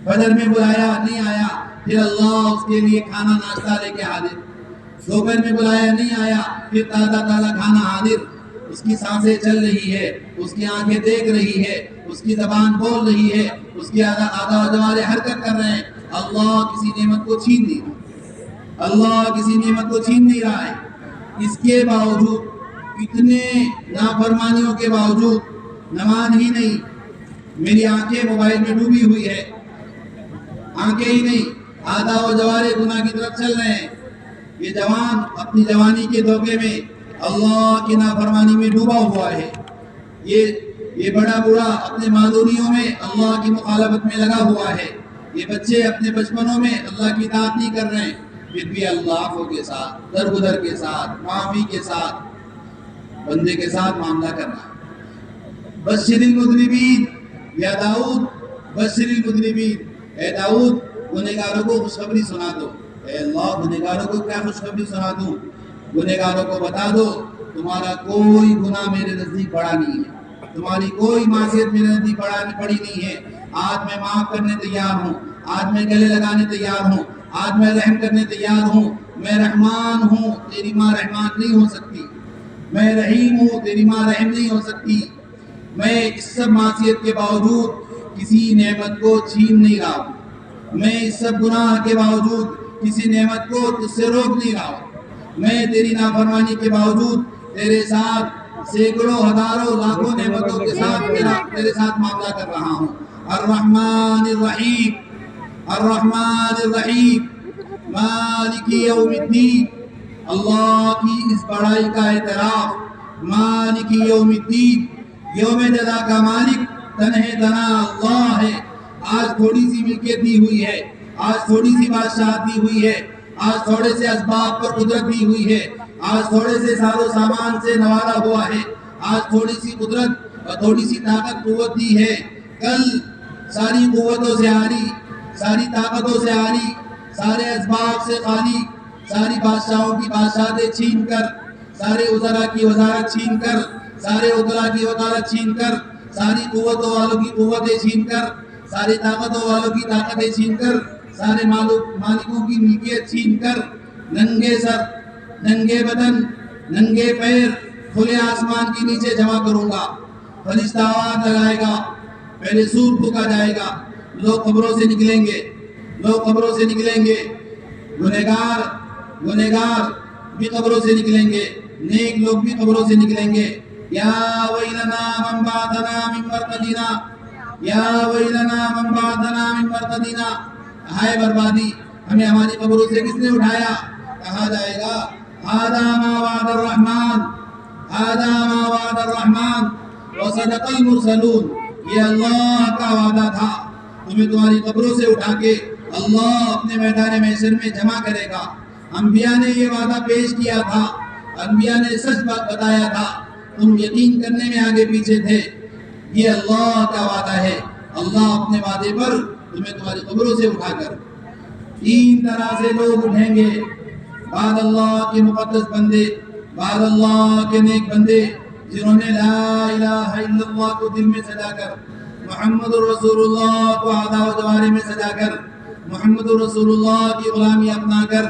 فجر میں بلایا نہیں آیا، پھر اللہ اس کے لیے کھانا ناشتہ لے کے حاضر. دوپہر میں بلایا نہیں آیا، پھر تازہ تازہ کھانا حاضر. اس کی سانسیں چل رہی ہے، اس کی آنکھیں دیکھ رہی ہے، اس کی زبان بول رہی ہے، اس کی اعضاء و جوارح حرکت کر رہے ہیں. اللہ کسی نعمت کو چھین نہیں رہا، اللہ کسی نعمت کو چھین نہیں رہا ہے. اس کے باوجود، اتنے نافرمانیوں کے باوجود نماز ہی نہیں. میری آنکھیں موبائل میں ڈوبی ہوئی ہے، آنکھیں ہی نہیں، اعضاء و جوارح گناہ کی طرف چل رہے ہیں. یہ جوان اپنی جوانی کے دھوکے میں اللہ کی نافرمانی میں ڈوبا ہوا ہے. یہ بڑا بوڑھا اپنے معذوریوں میں اللہ کی مخالفت میں لگا ہوا ہے. یہ بچے اپنے بچپنوں میں اللہ کی اطاعت نہیں کر رہے ہیں، پھر بھی اللہ کے ساتھ، درگزر کے ساتھ، معافی کے ساتھ بندے کے ساتھ معاملہ کر رہا ہے. بشر المذنبین یا داؤد، بشر المذنبین، اے داؤد گنہگاروں کو خوشخبری سنا دو. اے اللہ گنہگاروں کو کیا خوشخبری سنا دوں؟ گنہگاروں کو بتا دو تمہارا کوئی گناہ میرے نزدیک بڑا نہیں ہے، تمہاری کوئی معصیت میرے نزدیک بڑی نہیں ہے. آج میں معاف کرنے تیار ہوں، آج میں گلے لگانے تیار ہوں، آج میں رحم کرنے تیار ہوں. میں رحمان ہوں، تیری ماں رحمان نہیں ہو سکتی. میں رحیم ہوں، تیری ماں رحم نہیں ہو سکتی. میں اس سب معصیت کے باوجود کسی نعمت کو چھین نہیں رہا ہوں. میں اس سب گناہ کے باوجود کسی نعمت کو تجھ سے روک نہیں رہا ہوں. میں تیری نافرمانی کے باوجود تیرے ساتھ سینکڑوں ہزاروں لاکھوں نعمتوں کے ساتھ تیرے ساتھ معاملہ کر رہا ہوں. الرحمن الرحیم، الرحمن الرحیم، مالک یوم الدین. اللہ کی اس بڑائی کا اعتراف، مالک یوم الدین، یوم جزا کا مالک تنہے تنہا اللہ ہے. آج تھوڑی سی ملکیت دی ہوئی ہے، آج تھوڑی سی بادشاہت دی ہوئی ہے، آج تھوڑے سے اسباب پر قدرت دی ہوئی ہے، آج تھوڑے سے ساز و سامان سے نوازا ہوا ہے، آج تھوڑی سی قدرت اور تھوڑی سی طاقت قوت دی ہے. کل ساری قوتوں سے آری، ساری طاقتوں سے آری، سارے اسباب سے خالی، ساری بادشاہوں کی بادشاہتیں چھین کر، سارے وزراء کی وزارت چھین کر، سارے وزراء کی وزارت چھین کر، ساری قوتوں والوں کی قوتیں چھین کر، ساری طاقتوں والوں کی طاقتیں چھین کر، سارے مالکوں کی ملکیت چھین کر، ننگے سر، ننگے بدن، ننگے پیر کھلے آسمان کے نیچے جمع کروں گا. فرشتہ آواز لگائے گا، پہلے سور پھونکا جائے گا. لوگ قبروں سے نکلیں گے، لوگ قبروں سے نکلیں گے. گنہگار بھی قبروں سے نکلیں گے، نیک لوگ بھی قبروں سے نکلیں گے. یا ویلنا من بعثنا من مرقدنا، یا ویلنا من بعثنا من مرقدنا. ہائے بربادی، ہمیں ہماری قبروں سے کس نے اٹھایا؟ کہا جائے گا ھذا ما وعد الرحمن، ھذا ما وعد الرحمن وصدق المرسلون. یہ اللہ کا وعدہ تھا، تمہیں تمہاری قبروں سے اٹھا کے اللہ اپنے میدان محشر میں جمع کرے گا. انبیاء نے یہ وعدہ پیش کیا تھا، انبیاء نے سچ بات بتایا تھا، تم یقین کرنے میں آگے پیچھے تھے. یہ اللہ کا وعدہ ہے. اللہ اپنے وعدے پر تمہیں تمہاری قبروں سے اٹھا کر تین طرح سے لوگ اٹھیں گے. بعد اللہ کے مقدس بندے، بعد اللہ کے نیک بندے جنہوں نے لا الہ الا اللہ کو دل میں سجا کر، محمد رسول اللہ کو اعضاء و جوارح میں سجا کر، محمد رسول اللہ کی غلامی اپنا کر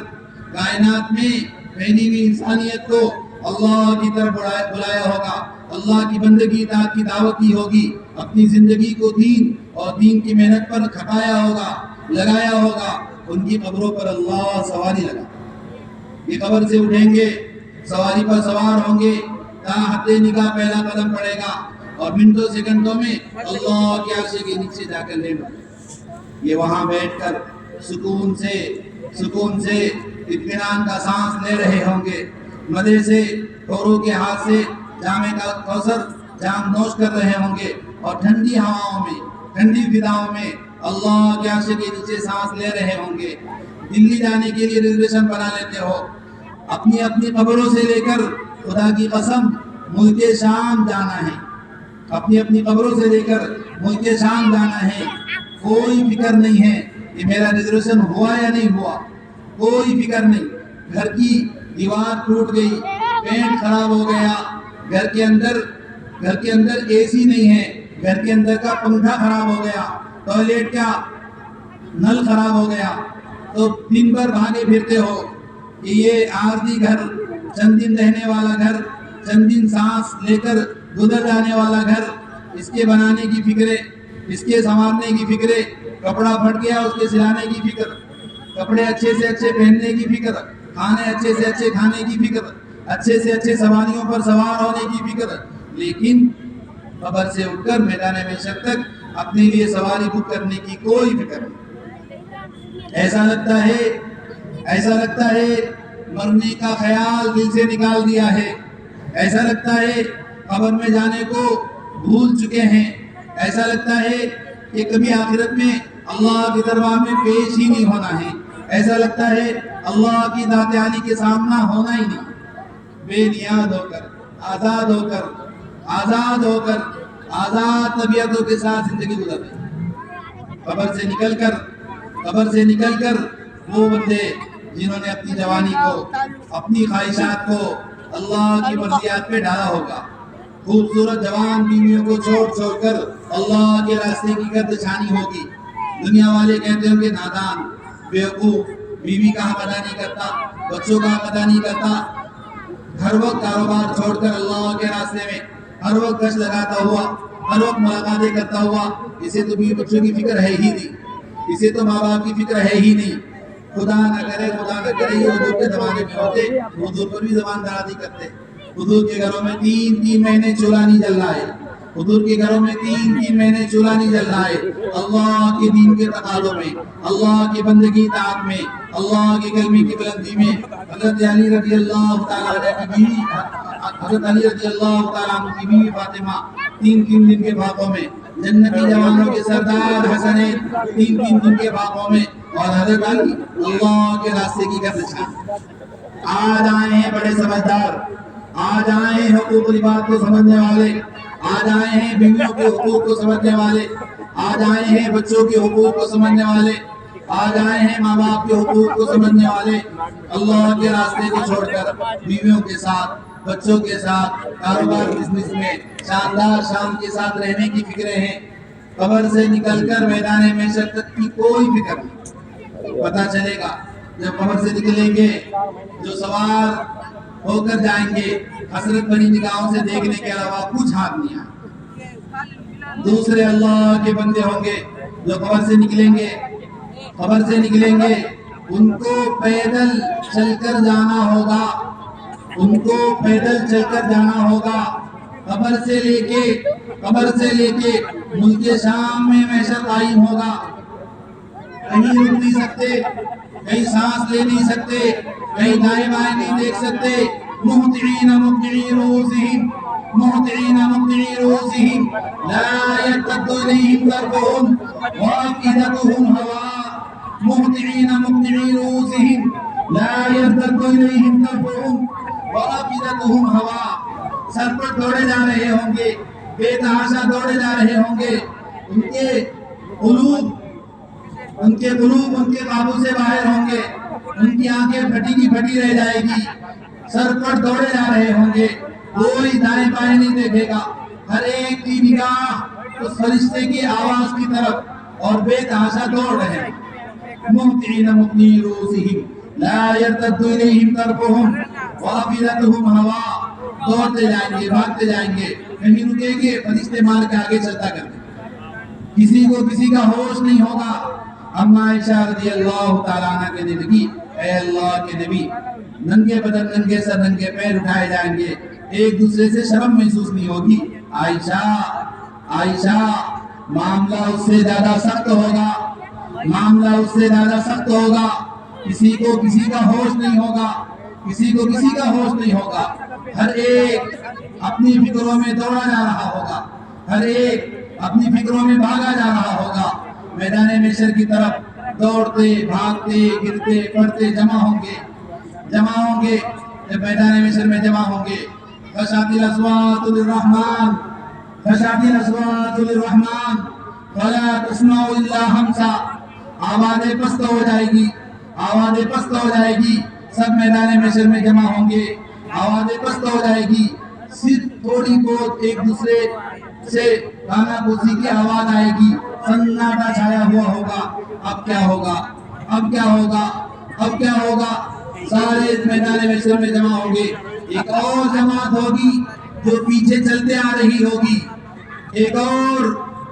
کائنات میں پھیلی ہوئی انسانیت کو اللہ کی طرف بلایا ہوگا، اللہ کی بندگی اطاعت کی دعوت دی ہوگی، اپنی زندگی کو دین اور دین کی محنت پر کھپایا ہوگا، لگایا ہوگا. ان کی قبروں پر اللہ سواری لگا، یہ قبر سے اٹھیں گے، سواری پر سوار ہوں گے، تا حد نگاہ پہلا قدم پڑے گا اور منٹوں سیکنڈوں میں اللہ کے عرش کے نیچے جا کر لیٹ گے. یہ وہاں بیٹھ کر سکون سے اطمینان کا سانس لے رہے ہوں گے، مزے سے ٹھوروں کے ہاتھ سے جام کوثر جام نوش کر رہے ہوں گے، اور ٹھنڈی ہواؤں میں، ٹھنڈی فضاؤں میں اللہ کے عرش کے نیچے سانس لے رہے ہوں گے. دلی جانے کے لیے ریزرویشن بنا لیتے ہو، اپنی اپنی قبروں سے لے کر خدا کی قسم ملک شام جانا ہے، اپنی اپنی قبروں سے لے کر ملک شام جانا ہے. کوئی فکر نہیں ہے کہ میرا ریزرویشن ہوا یا نہیں ہوا، کوئی فکر نہیں. گھر کی دیوار ٹوٹ گئی، پینٹ خراب ہو گیا، گھر کے اندر اے سی نہیں ہے، گھر کے اندر کا پنکھا خراب ہو گیا، ٹوائلٹ کا نل خراب ہو گیا، تو دن بھر بھاگے پھرتے ہو کہ یہ عارضی گھر، چند دن رہنے والا گھر، چند دن سانس لے کر گزر جانے والا گھر، اس کے بنانے کی فکرے، اس کے سنوارنے کی فکرے، کپڑا پھٹ گیا اس کے سلانے کی فکر، کپڑے اچھے سے اچھے پہننے کی فکر، کھانے اچھے سے اچھے کھانے کی فکر، اچھے سے اچھے سواریوں پر سوار ہونے کی فکر، لیکن قبر سے اٹھ کر میدان محشر تک اپنے لیے سواری بک کرنے کی کوئی فکر نہیں۔ ایسا لگتا ہے مرنے کا خیال دل سے نکال دیا ہے، ایسا لگتا ہے قبر میں جانے کو بھول چکے ہیں، ایسا لگتا ہے کہ کبھی آخرت میں اللہ کے دربار میں پیش ہی نہیں ہونا ہے، ایسا لگتا ہے اللہ کی ذات عالی کے سامنا ہونا ہی نہیں۔ بے نیاز ہو کر، آزاد طبیعتوں کے ساتھ زندگی گزر رہی۔ قبر سے نکل کر وہ بندے جنہوں نے اپنی جوانی کو، اپنی خواہشات کو اللہ کی مرضیات پہ ڈالا ہوگا، خوبصورت جوان بیویوں کو چھوڑ کر اللہ کے راستے کی گرد چھانی ہوگی۔ دنیا والے کہتے ہوں کہ نادان، بیوقوف، بیوی کا حق ادا نہیں کرتا، بچوں کا حق ادا نہیں کرتا، ہر وقت کاروبار چھوڑ کر اللہ کے راستے میں، ہر وقت گشت لگاتا ہوا، ہر وقت ملاقاتیں کرتا ہوا، اسے تو بیوی بچوں کی فکر ہے ہی نہیں، اسے تو ماں باپ کی فکر ہے ہی نہیں۔ خدا نہ کرے یہ حضور کے زمانے میں ہوتے، حضور پر بھی زبان درازی کرتے۔ حضور کے گھروں میں تین مہینے چولہا نہیں جل رہا ہے، حضور کے گھروں میں تین مہینے چولہا نہیں جل رہا ہے۔ اللہ کے دین کے تقاضوں میں، اللہ کی بندگی اطاعت میں، اللہ کی کلمے کی بلندی میں، حضرت علی رضی اللہ تعالیٰ عنہ کی بیوی فاطمہ تین دن کے بھاگوں میں، جنتی جوانوں کے سردار حسنین تین دن کے بھاگوں میں، اور حضرت علی اللہ کے راستے کی گردشان۔ آج آئے ہیں بڑے سمجھدار، آج آئے ہیں حقوق العباد کو سمجھنے والے، آج آئے ہیں بیویوں کے حقوق کو سمجھنے والے، آج آئے ہیں بچوں کے حقوق کو سمجھنے والے، آج آئے ہیں ماں باپ کے حقوق کو سمجھنے والے۔ اللہ کے راستے کو چھوڑ کر بیویوں کے ساتھ، بچوں کے ساتھ، کاروبار بزنس میں شاندار شان کے ساتھ رہنے کی فکریں ہیں۔ قبر سے نکل کر میدان محشر تک کی کوئی فکر نہیں۔ پتہ چلے گا جب قبر سے نکلیں گے، جو سوار ہو کر جائیں گے، حسرت بھری نگاہوں سے دیکھنے کے علاوہ کچھ ہاتھ نہیں آئے۔ دوسرے اللہ کے بندے ہوں گے جو قبر سے نکلیں گے، ان کو پیدل چل کر جانا ہوگا، قبر سے لے کے ملک شام میں محشر قائم ہوگا۔ کہیں رک نہیں سکتے، کہیں سانس لے نہیں سکتے، کہیں دائیں بائیں نہیں دیکھ سکتے۔ مہطعین مقنعی رؤوسہم لا یرتد الیہم طرفہم وافئدتہم ہواء۔ مہطعین مقنعی رؤوسہم لا یرتد الیہم طرفہم وافئدتہم ہواء۔ سر پر دوڑے جا رہے ہوں گے، بے تحاشا دوڑے جا رہے ہوں گے، ان کے قلوب ان کے قابو سے باہر ہوں گے، ان کی آنکھیں پھٹی کی پھٹی رہ جائے گی، سر پر دوڑے جا رہے ہوں گے، کوئی دائیں بائیں نہیں دیکھے گا، ہر ایک کی نگاہ اس فرشتے کی آواز کی طرف، اور بے تحاشا دوڑ رہے ہیں۔ مہطعین مقنعی رؤوسہم لا یرتد الیہم طرفہم وافئدتہم ہواء۔ دوڑتے جائیں گے، بھاگتے جائیں گے، کہیں رکیں گے، فرشتے مار کے آگے چلتا کرتے، کسی کو کسی کا ہوش نہیں ہوگا۔ اما عائشہ رضی اللہ تعالیٰ عنہ کہنے لگی، اے اللہ کے نبی، ننگے بدن، ننگے سر، ننگے پیر اٹھائے جائیں گے، ایک دوسرے سے شرم محسوس نہیں ہوگی۔ عائشہ معاملہ اس سے زیادہ سخت ہوگا، کسی کو کسی کا ہوش نہیں ہوگا، ہر ایک اپنی فکروں میں دوڑا جا رہا ہوگا، ہر ایک اپنی فکروں میں بھاگا جا رہا ہوگا۔ میدان محشر کی طرف دوڑتے، بھاگتے، گرتے، پڑتے جمع ہوں گے۔ جب میدان محشر میں جمع ہوں گے، خشعت الاصوات للرحمن فلا تسمع الا ہمسا۔ آوازیں پست ہو جائے گی، سب میدان محشر میں جمع ہوں گے، آوازیں پست ہو جائے گی، صرف تھوڑی بہت ایک دوسرے سے کانا پوسی کی آواز آئے گی، سناٹا چھایا ہوا ہوگا. اب کیا ہوگا؟ اب کیا ہوگا؟ اب کیا ہوگا؟ سارے اس میدان محشر میں جمع ہوں گے. ایک اور جماعت ہوگی جو پیچھے چلتے آ رہی ہوگی. ایک اور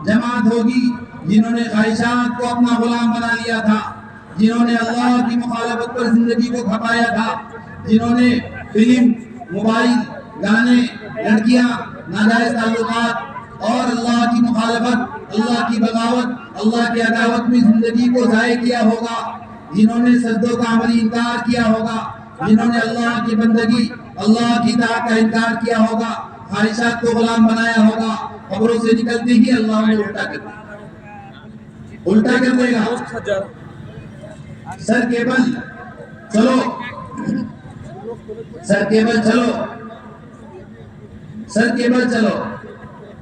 جماعت ہوگی جنہوں نے خواہشات کو اپنا غلام بنا لیا تھا، جنہوں نے اللہ کی مخالفت پر زندگی کو کھپایا تھا، جنہوں نے فلم، موبائل، گانے، لڑکیاں، ناجائز تعلقات اور اللہ کی مخالفت، اللہ کی بغاوت، اللہ کی عداوت میں زندگی کو ضائع کیا ہوگا، جنہوں نے سجدوں کا عملی انکار کیا ہوگا، جنہوں نے اللہ کی بندگی، اللہ کی اطاعت کا انکار کیا ہوگا، خواہشات کو غلام بنایا ہوگا. قبروں سے نکلتے ہی اللہ انہیں الٹا کر دے گا. الٹا کر دے گا. سر کے بل چلو، سر کے بل چلو، سر کے بل چلو.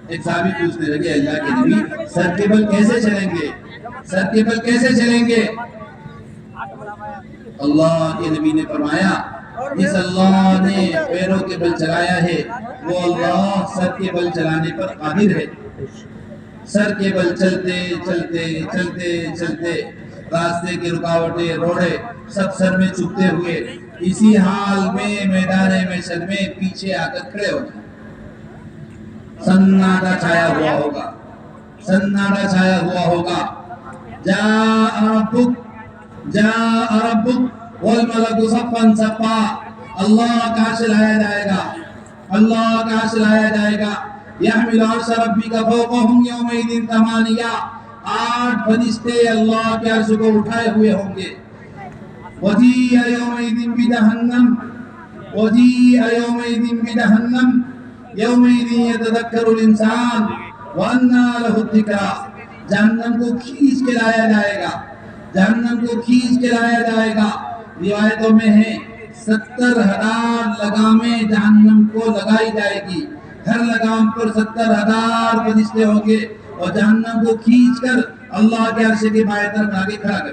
ایک صحابی پوچھنے لگے اللہ کے نبی سر کے بل کیسے چلیں گے؟ سر کے بل کیسے چلیں گے؟ اللہ کے نبی نے فرمایا جس اللہ نے پیروں کے بل چلایا ہے وہ اللہ سر کے بل چلانے پر قادر ہے. سر کے بل چلتے چلتے چلتے چلتے راستے کی رکاوٹیں، روڑے سب سر میں چبھتے ہوئے اسی حال میں میدان محشر میں پیچھے آ کر کھڑے ہو جائیں. سناٹا چھایا ہوا ہوگا، سناٹا چھایا ہوا ہوگا. جاء ربک، جاء ربک والملک صفا صفا. اللہ کا عرش لایا جائے گا، اللہ کا عرش لایا جائے گا. یحمل عرش ربک فوقہم یومئذ ثمانیہ. 8 فرشتے اللہ کے عرش کو اٹھائے ہوئے ہوں گے. وجیء یومئذ بجہنم، وجیء یومئذ بجہنم یومئذ یتذکر الانسان وانى له الذکریٰ. جہنم کو کھینچ کے لایا جائے گا، جہنم کو کھینچ کے لایا جائے گا. روایتوں میں ہے 70,000 لگامیں جہنم کو لگائی جائے گی. ہر لگام پر 70,000 فرشتے ہوں گے اور جہنم کو کھینچ کر اللہ کے عرش کے بائیں طرف آگے کھڑا کر.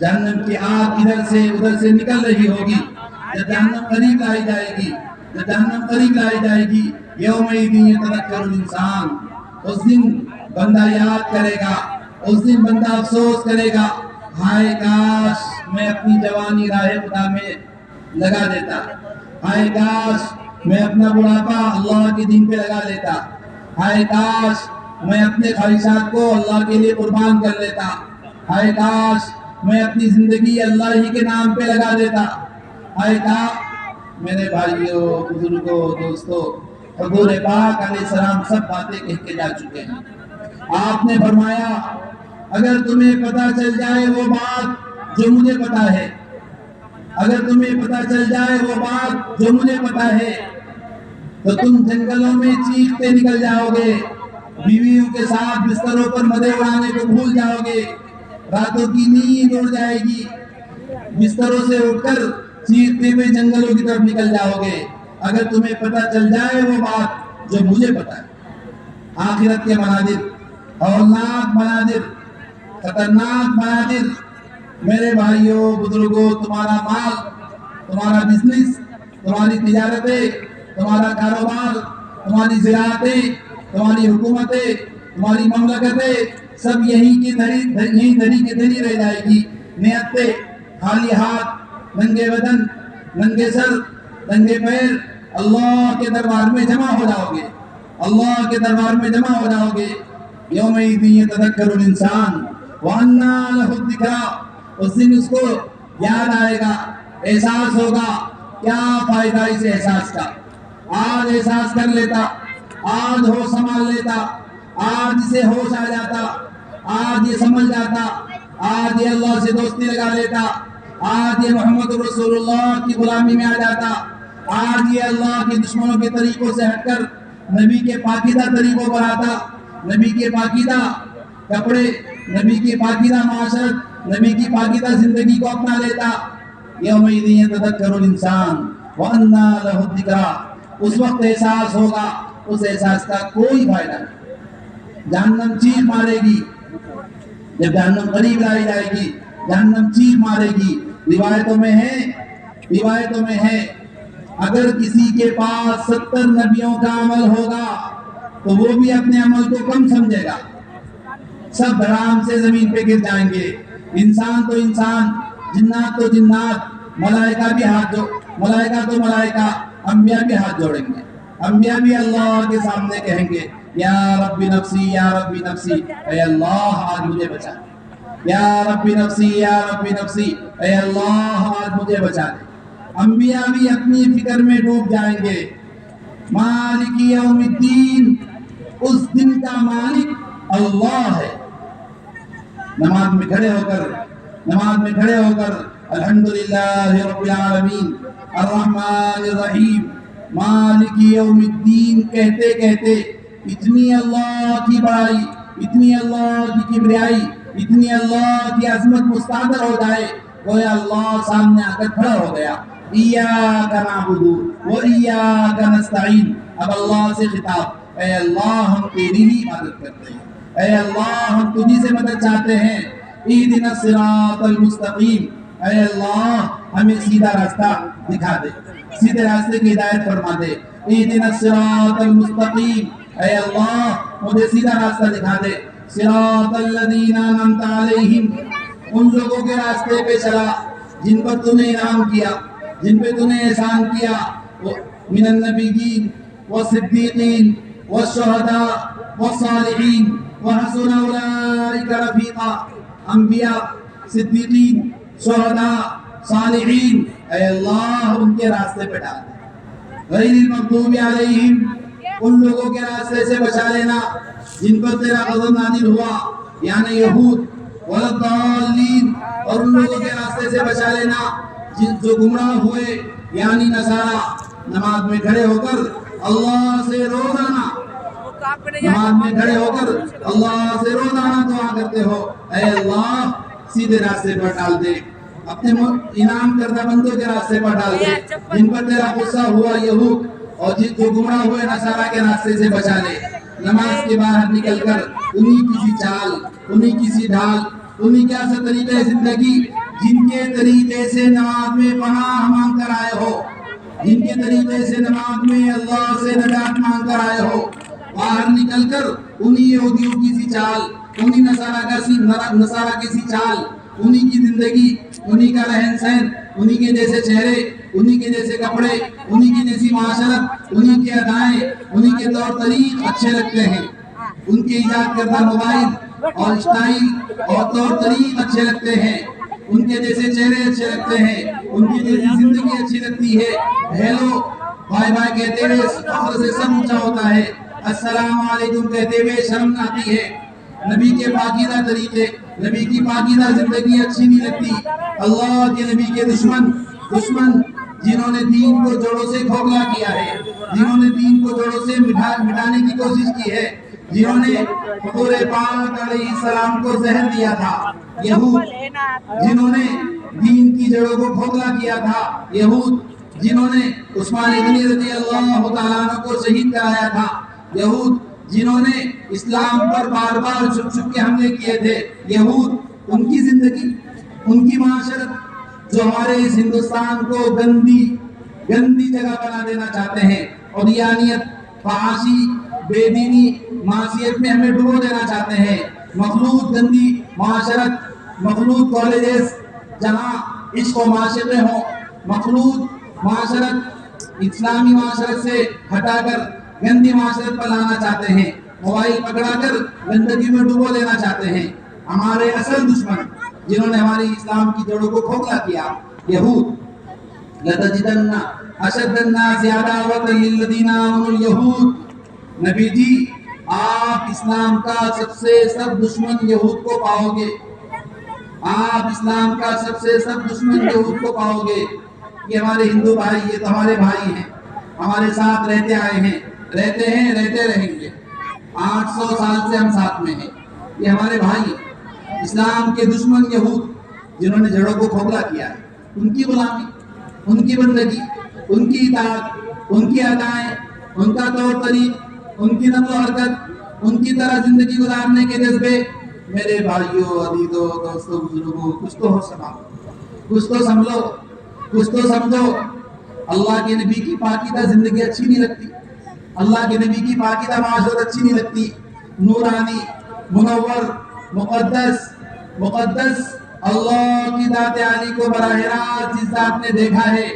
جہنم کی آگ ادھر سے ادھر سے نکل رہی ہوگی. جب جہنم قریب لائی جائے گی، جب جہنم قریب لائی جائے گی، یومئذ یتذکر الانسان. اس دن بندہ یاد کرے گا، اس دن بندہ افسوس کرے گا، ہائے کاش میں اپنی جوانی راہ خدا میں لگا دیتا، ہائے کاش میں اپنا بڑھاپا اللہ کے دین پہ لگا لیتا، ہائے کاش میں اپنے خواہشات کو اللہ کے لیے قربان کر لیتا، ہائے کاش میں اپنی زندگی اللہ ہی کے نام پہ لگا دیتا، ہائے کاش. میرے بھائیوں، بزرگوں، دوستوں، حضور پاک علیہ السلام سب باتیں کہہ کے جا چکے ہیں. آپ نے فرمایا اگر تمہیں پتہ چل جائے وہ بات جو مجھے پتہ ہے، اگر تمہیں پتہ چل جائے وہ بات جو مجھے پتہ ہے تو تم جنگلوں میں چیختے نکل جاؤ گے، بیویوں کے ساتھ بستروں پر مدے اڑانے کو بھول جاؤ گے، راتوں کی نیند اڑ جائے گی، بستروں سے اٹھ کر چیختے ہوئے جنگلوں کی طرف نکل جاؤ گے اگر تمہیں پتہ چل جائے وہ بات جو مجھے پتہ ہے. آخرت کے مناظر، ہولناک مناظر، خطرناک مناظر. میرے بھائیوں، بزرگوں، تمہارا مال، تمہارا بزنس، تمہاری تجارتیں، تمہارا کاروبار، تمہاری زراعتیں، تمہاری حکومتیں، تمہاری مملکتیں سب یہی کی دھری کی دھری رہ جائے گی. نیتیں خالی ہاتھ، ننگے بدن، ننگے سر، ننگے پیر اللہ کے دربار میں جمع ہو جاؤ گے، اللہ کے دربار میں جمع ہو جاؤ گے. یومئذ یتذکر الانسان وانى له الذکریٰ. اس دن اس کو یاد آئے گا، احساس ہوگا. کیا فائدہ اس احساس کا؟ آج احساس کر لیتا، آج ہوش سنبھال لیتا، آج اسے ہوش آ جاتا، آج یہ سمجھ جاتا، آج یہ اللہ سے دوستی لگا لیتا، آج یہ محمد رسول اللہ کی غلامی میں آ جاتا، آج یہ اللہ کے دشمنوں کے طریقوں سے ہٹ کر نبی کے پاکیزہ طریقوں پر آتا، نبی کے پاکیزہ کپڑے، نبی کی پاکیزہ معاشرت، نبی کی پاکیزہ زندگی کو اپنا لیتا. یومئذ یتذکر الانسان وانى له الذکریٰ. اس وقت احساس ہوگا، اس احساس کا کوئی فائدہ نہیں. جہنم چیخ مارے گی، جب جہنم قریب لائی جائے گی جہنم چیخ مارے گی. روایتوں میں ہے اگر کسی کے پاس 70 نبیوں کا عمل ہوگا تو وہ بھی اپنے عمل کو کم سمجھے گا، سب دھڑام سے زمین پہ گر جائیں گے، انسان تو انسان، جنات تو جنات، ملائکہ بھی ملائکہ تو ملائکہ، انبیاء بھی ہاتھ جوڑیں گے، انبیاء بھی اللہ کے سامنے کہیں گے یا ربی نفسی یا ربی نفسی، اے اللہ آج مجھے بچا دے، یا ربی نفسی یا ربی نفسی، اے اللہ آج مجھے بچا دے۔ انبیاء بھی اپنی فکر میں ڈوب جائیں گے۔ مالک یوم الدین، اس دن کا مالک اللہ ہے۔ نماز میں کھڑے ہو کر الحمدللہ رب العالمین الرحمن الرحیم مالک یوم الدین کہتے کہتے اتنی اللہ کی بڑائی، اتنی اللہ کی کبریائی، اتنی اللہ کی عظمت مستحضر ہو جائے، گویا اللہ سامنے آ کر کھڑا ہو گیا۔ ایاک نعبد و ایاک نستعین، اب اللہ سے خطاب، اے اللہ ہم تیری ہی عبادت کرتے ہیں، اے اللہ ہم تجھی سے مدد چاہتے ہیں، اہدنا الصراط المستقیم، اے اللہ ہمیں سیدھا راستہ دکھا دے، سیدھے راستے کی ہدایت فرما دے، اہدنا الصراط المستقیم، اے اللہ مجھے سیدھا راستہ دکھا دے، صراط الذین انعمت علیہم، ان لوگوں کے راستے پہ چلا جن پر تو نے انعام کیا، جن پہ تو نے احسان کیا، من النبیین والصدیقین والشہداء والصالحین وحسن اولئک رفیقا، انبیاء، صدیقین، شہداء، صالحین، اے اللہ ان کے راستے پہ ڈال دے، غیر المغضوب علیہم، ان لوگوں کے راستے سے بچا لینا جن پر تیرا غضب نازل ہوا، یعنی یہود، والضالین، اور ان لوگوں کے راستے سے بچا لینا جو گمراہ ہوئے، یعنی نصارہ۔ نماز میں کھڑے ہو کر اللہ سے روزانہ دعا کرتے ہو، اے اللہ سیدھے راستے پر ڈال دے، اپنے انعام کردہ بندوں کے راستے پر ڈال دے، جن پر تیرا غصہ ہوا یہود اور جو گمراہ ہوئے نصارہ کے راستے سے بچا لے۔ نماز کے باہر نکل کر انہی کسی چال، انہی کسی ڈھال، انہی کے ایسا طریقے زندگی جن کے طریقے سے نماز میں پناہ مانگ کر آئے ہو، جن کے طریقے سے نماز میں اللہ سے نجات مانگ کر آئے ہو، باہر نکل کر انہی یہودیوں کی سی چال، انہی نصارہ کی سی چال، انہی کی زندگی، انہی کا رہن سہن، انہی کے جیسے چہرے، انہی کے جیسے کپڑے، انہی کی جیسی معاشرت، انہی کے ادائیں، انہی کے طور طریق اچھے لگتے ہیں، ان کے ایجاد کردہ موبائل اور اسٹائل اور طور طریق اچھے لگتے ہیں، ان کے جیسے چہرے اچھے لگتے ہیں، ان کی جیسی زندگی اچھی لگتی ہے، ہیلو بائے بائے کہتے ہوئے فخر سے سب اونچا ہوتا ہے، السلام علیکم کہتے ہوئے شرم آتی ہے، نبی کے پاکیزہ طریقے، نبی کی پاکیزہ زندگی اچھی نہیں لگتی۔ اللہ کے نبی کے دشمن جنہوں نے دین کو جوڑوں سے کھوکھلا کیا ہے، جنہوں نے دین کو جوڑوں سے مٹانے کی کوشش کی ہے، جنہوں نے حضور پاک علیہ السلام کو زہر دیا تھا، یہود، جنہوں نے دین کی جڑوں کو کھوکھلا کیا تھا، یہود، جنہوں نے عثمان غنی رضی اللہ تعالیٰ عنہ کو شہید کرایا تھا، یہود، جنہوں نے اسلام پر بار بار چھپ چھپ کے حملے کیے تھے، یہود، ان کی زندگی، ان کی معاشرت جو ہمارے اس ہندوستان کو گندی جگہ بنا دینا چاہتے ہیں، عریانیت، فحاشی، بے دینی، معصیت میں ہمیں ڈبو دینا چاہتے ہیں، مخلوط گندی معاشرت، مخلوط کالجز جہاں عشق و معاشرے ہوں، مخلوط معاشرت اسلامی معاشرت سے ہٹا کر گندی معاشرت پر لانا چاہتے ہیں، موبائل پکڑا کر گندگی میں ڈبو دینا چاہتے ہیں۔ ہمارے اصل دشمن جنہوں نے ہماری اسلام کی جڑوں کو کھوکھلا کیا، یہود، لَتَجِدَنَّ أَشَدَّ النَّاسِ عَدَاوَةً لِلَّذِينَ آمَنُوا الْيَهُودَ، نبی جی آپ اسلام کا سب سے سب دشمن یہود کو پاؤ گے، آپ اسلام کا سب سے سب دشمن یہود کو پاؤ گے۔ یہ ہمارے ہندو بھائی، یہ تو ہمارے بھائی ہیں، ہمارے ساتھ رہتے آئے ہیں، رہتے ہیں، رہتے رہیں گے، 800 سال سے ہم ساتھ میں ہیں، یہ ہمارے بھائی، اسلام کے دشمن یہود جنہوں نے جڑوں کو کھوکھلا کیا ہے، ان کی غلامی، ان کی بندگی، ان کی اطاعت، ان کی ادائیں، ان کا طور طریق، ان کی نقل و حرکت، ان کی طرح زندگی گزارنے کے جذبے، میرے بھائیوں، عزیزوں، دوستوں، بزرگوں، کچھ تو ہو سکا، کچھ تو سمجھو، کچھ تو سمجھو۔ اللہ کے نبی کی پاکیزہ زندگی اچھی نہیں لگتی، اللہ کے نبی کی پاکیزہ معاشرت اچھی نہیں لگتی؟ نورانی، منور، مقدس اللہ کی ذات عالی کو براہ راست جس ذات نے دیکھا ہے،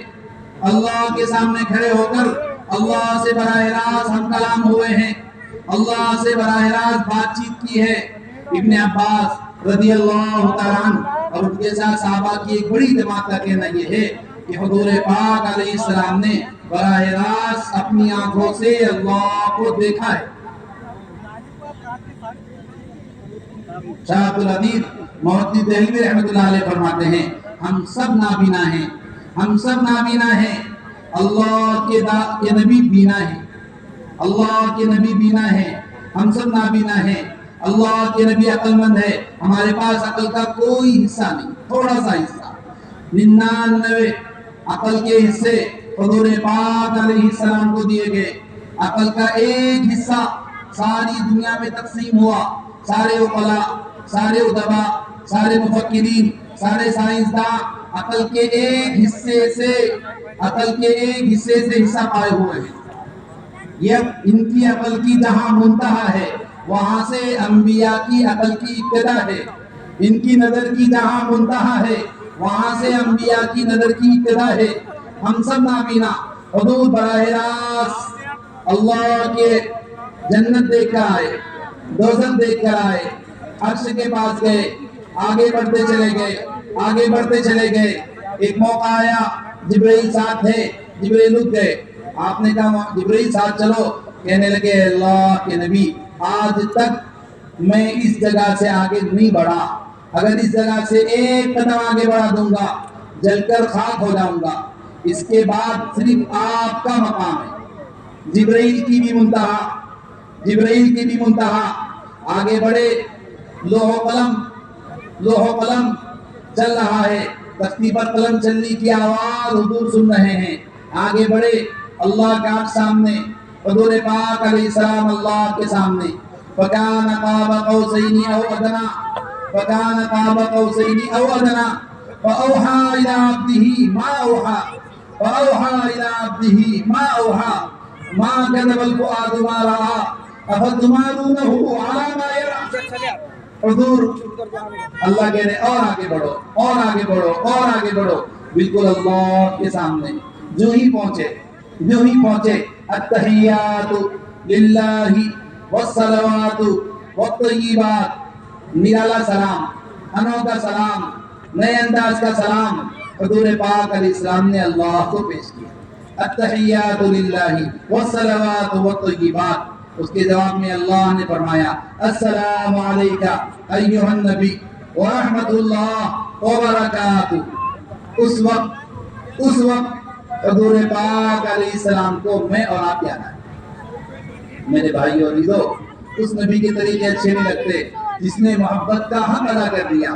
اللہ کے سامنے کھڑے ہو کر اللہ سے براہ راست ہم کلام ہوئے ہیں، اللہ سے براہ راست بات چیت کی ہے۔ ابن عباس رضی اللہ تعالیٰ عنہ اور ان کے ساتھ صحابہ کی ایک بڑی جماعت کا کہنا یہ ہے کہ حضور پاک علیہ السلام نے براہ راست اپنی آنکھوں سے اللہ کو دیکھا ہے۔ شاہ عبد العزیز محدث دہلوی رحمۃ اللہ علیہ فرماتے ہیں ہم سب نابینا ہیں، ہم سب نابینا ہیں، اللہ کے نبی بینا ہے، اللہ کے نبی بینا ہے، ہم سب نابینا ہیں، اللہ کے نبی عقل مند ہے، ہمارے پاس عقل کا کوئی حصہ نہیں، تھوڑا سا حصہ، 99 عقل کے حصے حضور پاک علیہ السلام کو دیے گئے، عقل کا ایک حصہ ساری دنیا میں تقسیم ہوا، سارے عقلاء، سارے ادباء، سارے مفکرین، سارے سائنسداں عقل کے ایک حصے سے حصہ پائے ہوئے ہیں۔ یہ ان کی عقل کی جہاں منتہا ہے وہاں سے انبیاء کی عقل کی ابتدا ہے، ان کی نظر کی جہاں منتہا ہے وہاں سے انبیاء کی نظر کی ابتدا ہے۔ ہم سب نابینا، حضور براہ راست اللہ کے جنت دیکھ کر آئے، دوزخ دیکھ کر آئے، عرش کے پاس گئے، آگے بڑھتے چلے گئے، ایک موقع آیا جبرائیل ساتھ تھے، جبرائیل رک گئے، آپ نے کہا جبرائیل ساتھ چلو، کہنے لگے اللہ کے نبی آج تک میں اس جگہ سے آگے نہیں بڑھا، اگر اس جگہ سے ایک قدم آگے بڑھا دوں گا جل کر خاک ہو جاؤں گا، اس کے بعد صرف آپ کا مقام ہے۔ جبرائیل کی بھی منتہا آگے بڑھے، لوح و قلم چل رہا ہے، تختی پر قلم چلنے کی آواز حضور سن رہے ہیں، آگے بڑھے اللہ کا سامنے، حضور پاک علیہ السلام اللہ کے سامنے، فَكَانَ قَابَ قَوْسَيْنِ أَوْ أَدْنَىٰ فَأَوْحَىٰ إِلَىٰ عَبْدِهِ مَا أَوْحَىٰ مَا كَذَبَ الْفُؤَادُ مَا رَأَىٰ أَفَتُمَارُونَهُ عَلَىٰ مَا يَرَىٰ۔ حضور اللہ کہہ رہے اور آگے بڑھو، اور آگے بڑھو، اور آگے بڑھو، بالکل اللہ کے سامنے جو ہی پہنچے التحیات للہ والصلوات والطیبات، نرالا سلام، انوکھا سلام، نئے انداز کا سلام حضور پاک علیہ السلام نے اللہ کو پیش کیا، التحیات للہ والصلوات والطیبات۔ اس کے جواب میں اللہ نے فرمایا السلام علیکہ ایھا النبی ورحمۃ اللہ وبرکاتہ۔ اس وقت حضور پاک علیہ السلام کو میں اور آپ یاد آئے۔ میرے بھائی اور عزیزو، اس نبی کے طریقے اچھے نہیں لگتے جس نے محبت کا حق ادا کر دیا،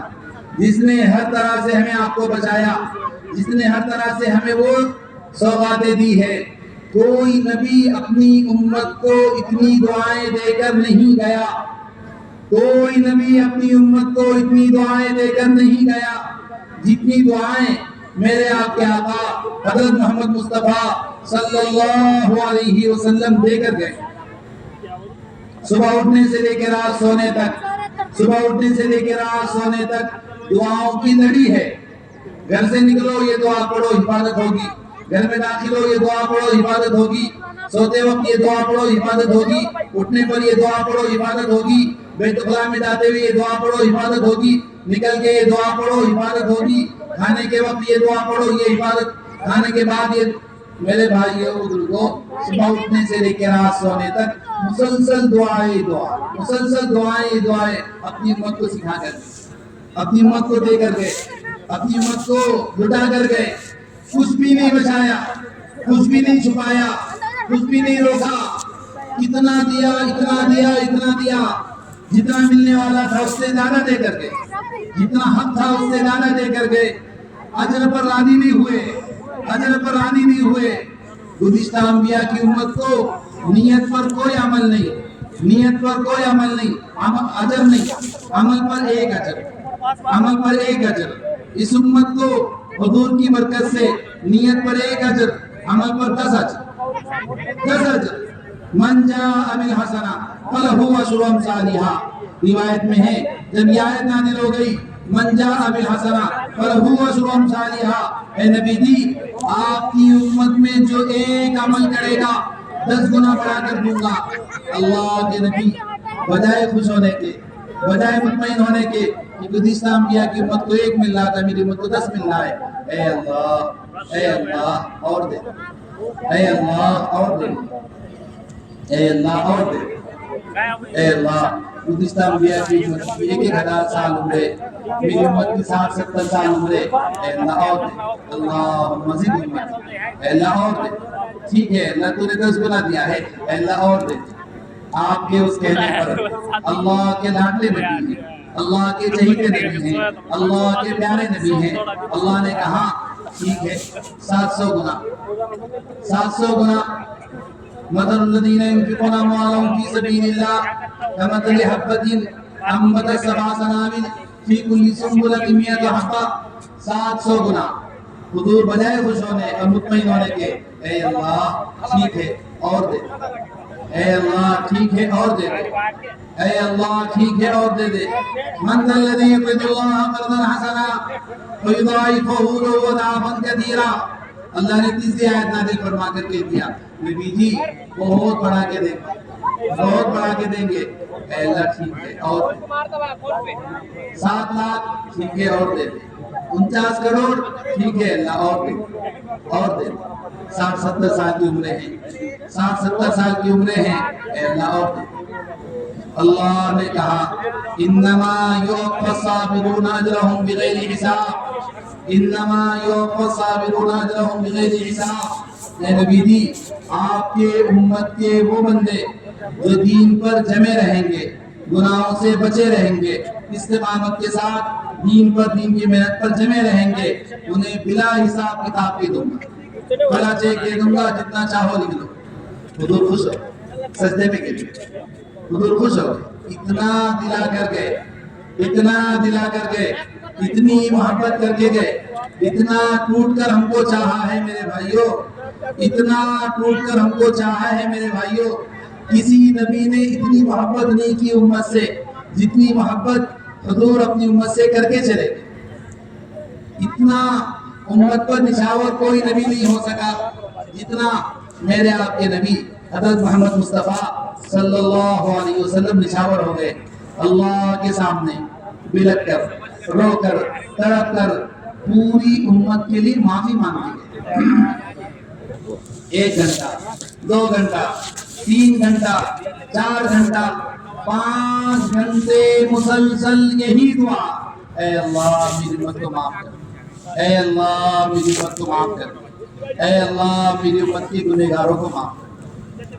جس نے ہر طرح سے ہمیں آپ کو بچایا، جس نے ہر طرح سے ہمیں وہ سوغاتیں دی ہے۔ کوئی نبی اپنی امت کو اتنی دعائیں دے کر نہیں گیا، کوئی نبی اپنی امت کو اتنی دعائیں دے کر نہیں گیا جتنی دعائیں میرے آپ کے آقا حضرت محمد مصطفیٰ صلی اللہ علیہ وسلم دے کر گئے۔ صبح اٹھنے سے لے کے رات سونے تک دعاؤں کی لڑی ہے۔ گھر سے نکلو یہ دعا پڑھو حفاظت ہوگی، گھر میں داخل ہو یہ دعا پڑھو حفاظت ہوگی، سوتے وقت یہ دعا پڑھو حفاظت ہوگی، اٹھنے پر یہ دعا پڑھو حفاظت ہوگی، بیت خلا میں جاتے ہوئے یہ دعا پڑھو حفاظت ہوگی، نکل کے یہ دعا پڑھو حفاظت ہوگی، کھانے کے وقت یہ دعا پڑھو یہ حفاظت، کھانے کے بعد یہ میرے بھائی اور بزرگوں، صبح اٹھنے سے لے کے رات سونے تک مسلسل دعائیں اپنی امت کو سکھا کر گئے، اپنی امت کو دے کر گئے، اپنی امت کو لٹا کر گئے، کچھ بھی نہیں بچایا، کچھ بھی نہیں چھپایا، کچھ بھی نہیں روکا، اتنا دیا جتنا ملنے والا تھا اس سے زیادہ دے کر گئے، جتنا حق تھا اس سے زیادہ دے کر گئے، اجر پر راضی نہیں ہوئے۔ گزشتہ انبیاء کی امت کو نیت پر کوئی عمل نہیں، اجر نہیں، عمل پر ایک اجر۔ اس امت کو حضور کی برکت سے نیت پر ایک اجر، عمل پر 10 اجر۔ من جاء بالحسنہ فلہ عشر امثالھا، روایت میں ہے جب یہ آیت نازل ہو گئی من جاء بالحسنہ فلہ عشر امثالھا، اے نبی جی آپ کی امت میں جو ایک عمل کرے گا 10 گنا بڑھا کر دوں گا۔ اللہ کے نبی بجائے خوش ہونے کے، بجائے مطمئن ہونے کے کہ گزشتہ انبیاء کی امت کو 1 مل رہا تھا، میری امت کو 10 مل رہا ہے، اے اللہ اور دے، اے اللہ اور دے، اے اللہ اور دے، اے اللہ گزشتہ انبیاء کی امت 1,000 سال عمرے، میری امت کی 60-70 سال عمرے، اے اللہ اور دے، اللہ مزید امت، اے اللہ اور دے، ٹھیک ہے اللہ تو نے 10 گنا دیا ہے، اے اللہ اور دے۔ آپ کے اس کہنے پر اللہ کے لاڈلے نبی ہیں، اللہ کے چہیتے نبی ہیں، اللہ کے پیارے نبی ہیں، اللہ نے کہا ٹھیک ہے 700 گنا، 700 گنا۔ مثل الذین ينفقون اموالهم في سبيل الله كمثل حبة انبتت 7 سنابل في كل سنبلة 100 حبة، 700 گنا۔ حضور بجائے خوش ہونے اور مطمئن ہونے کے اے اللہ ٹھیک ہے اور دے، اے اللہ ٹھیک ہے اور دے دے، اے اللہ ٹھیک ہے اور دے دے۔ من ذا الذی یقرض اللہ قرضا حسنا فیضاعفہ لہ اضعافا کثیرا، اللہ نے تیسری آیت نازل فرما کر کے دیا نبی جی بہت بڑھا کے دیں گے، بہت بڑھا کے دیں گے، اے اللہ ٹھیک ہے اور 7 لاکھ ٹھیک ہے اور دے دے، 49 کروڑ ٹھیک ہے اللہ اور دے اور دے، 60-70 سال کی عمریں ہیں، 60-70 سال کی عمریں ہیں، اے اللہ اور دے۔ اللہ نے کہا انما یوفی الصابرون اجرهم بغیر حساب، انما یوفی الصابرون اجرهم بغیر حساب، اے نبی جی آپ کے امت کے وہ بندے جو دین پر جمے رہیں گے، گناہوں سے بچے رہیں گے، استقامت کے ساتھ دین پر، دین کی محنت پر جمے رہیں گے، انہیں بلا حساب کتاب کے دوں گا، بلا چیک دے دوں گا، جتنا چاہو لکھ لو۔ حضور خوش ہو سجدے میں گئے، حضور خوش ہو اتنا دلا کر گئے، اتنا دلا کر گئے، اتنی محبت کر کے گئے، اتنا ٹوٹ کر ہم کو چاہا ہے میرے بھائیوں، اتنا ٹوٹ کر ہم کو چاہا ہے میرے بھائیوں۔ کسی نبی نے اتنی محبت نہیں کی امت سے جتنی محبت حضور اپنی امت سے کر کے چلے، اتنا امت پر نچھاور کوئی نبی نہیں ہو سکا جتنا میرے آپ کے نبی حضرت محمد مصطفیٰ صلی اللہ علیہ وسلم نچھاور ہو گئے، اللہ کے سامنے بلک کر، رو کر، تڑپ کر پوری امت کے لیے معافی مانگی گئی۔ 1 گھنٹہ، 2 گھنٹہ، 3 گھنٹہ، 4 گھنٹہ، 5 گھنٹے مسلسل یہی دعا، اے اللہ میری امت کو معاف کر، اے اللہ میری امت کو معاف کر، اے اللہ میری امت کے گنہگاروں کو معاف کر۔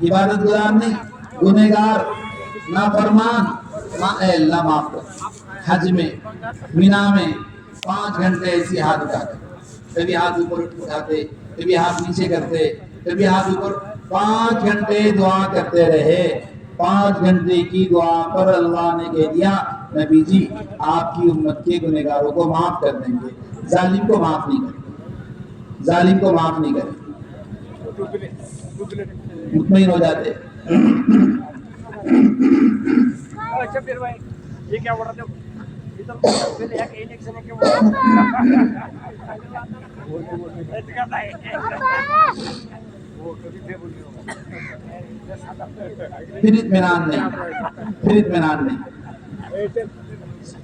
عبادت گزار نہیں، گنہگار، نافرمان، اے اللہ معاف کر۔ حج میں، مینا میں 5 گھنٹے ایسی ہاتھ اٹھاتے، کبھی ہاتھ اوپر اٹھاتے، کبھی ہاتھ نیچے کرتے، کبھی ہاتھ اوپر، 5 گھنٹے دعا کرتے رہے۔ 5 گھنٹے کی دعا پر اللہ نے کہہ دیا نبی جی آپ کی امت کے گنہگاروں کو معاف کر دیں گے، ظالم کو معاف نہیں کریں، ظالم کو معاف نہیں کریں۔ مطمئن ہو جاتے۔ اچھا پھر بھائی یہ کیا بول رہا تھا پھر اطمینان نہیں، پھر اطمینان نہیں۔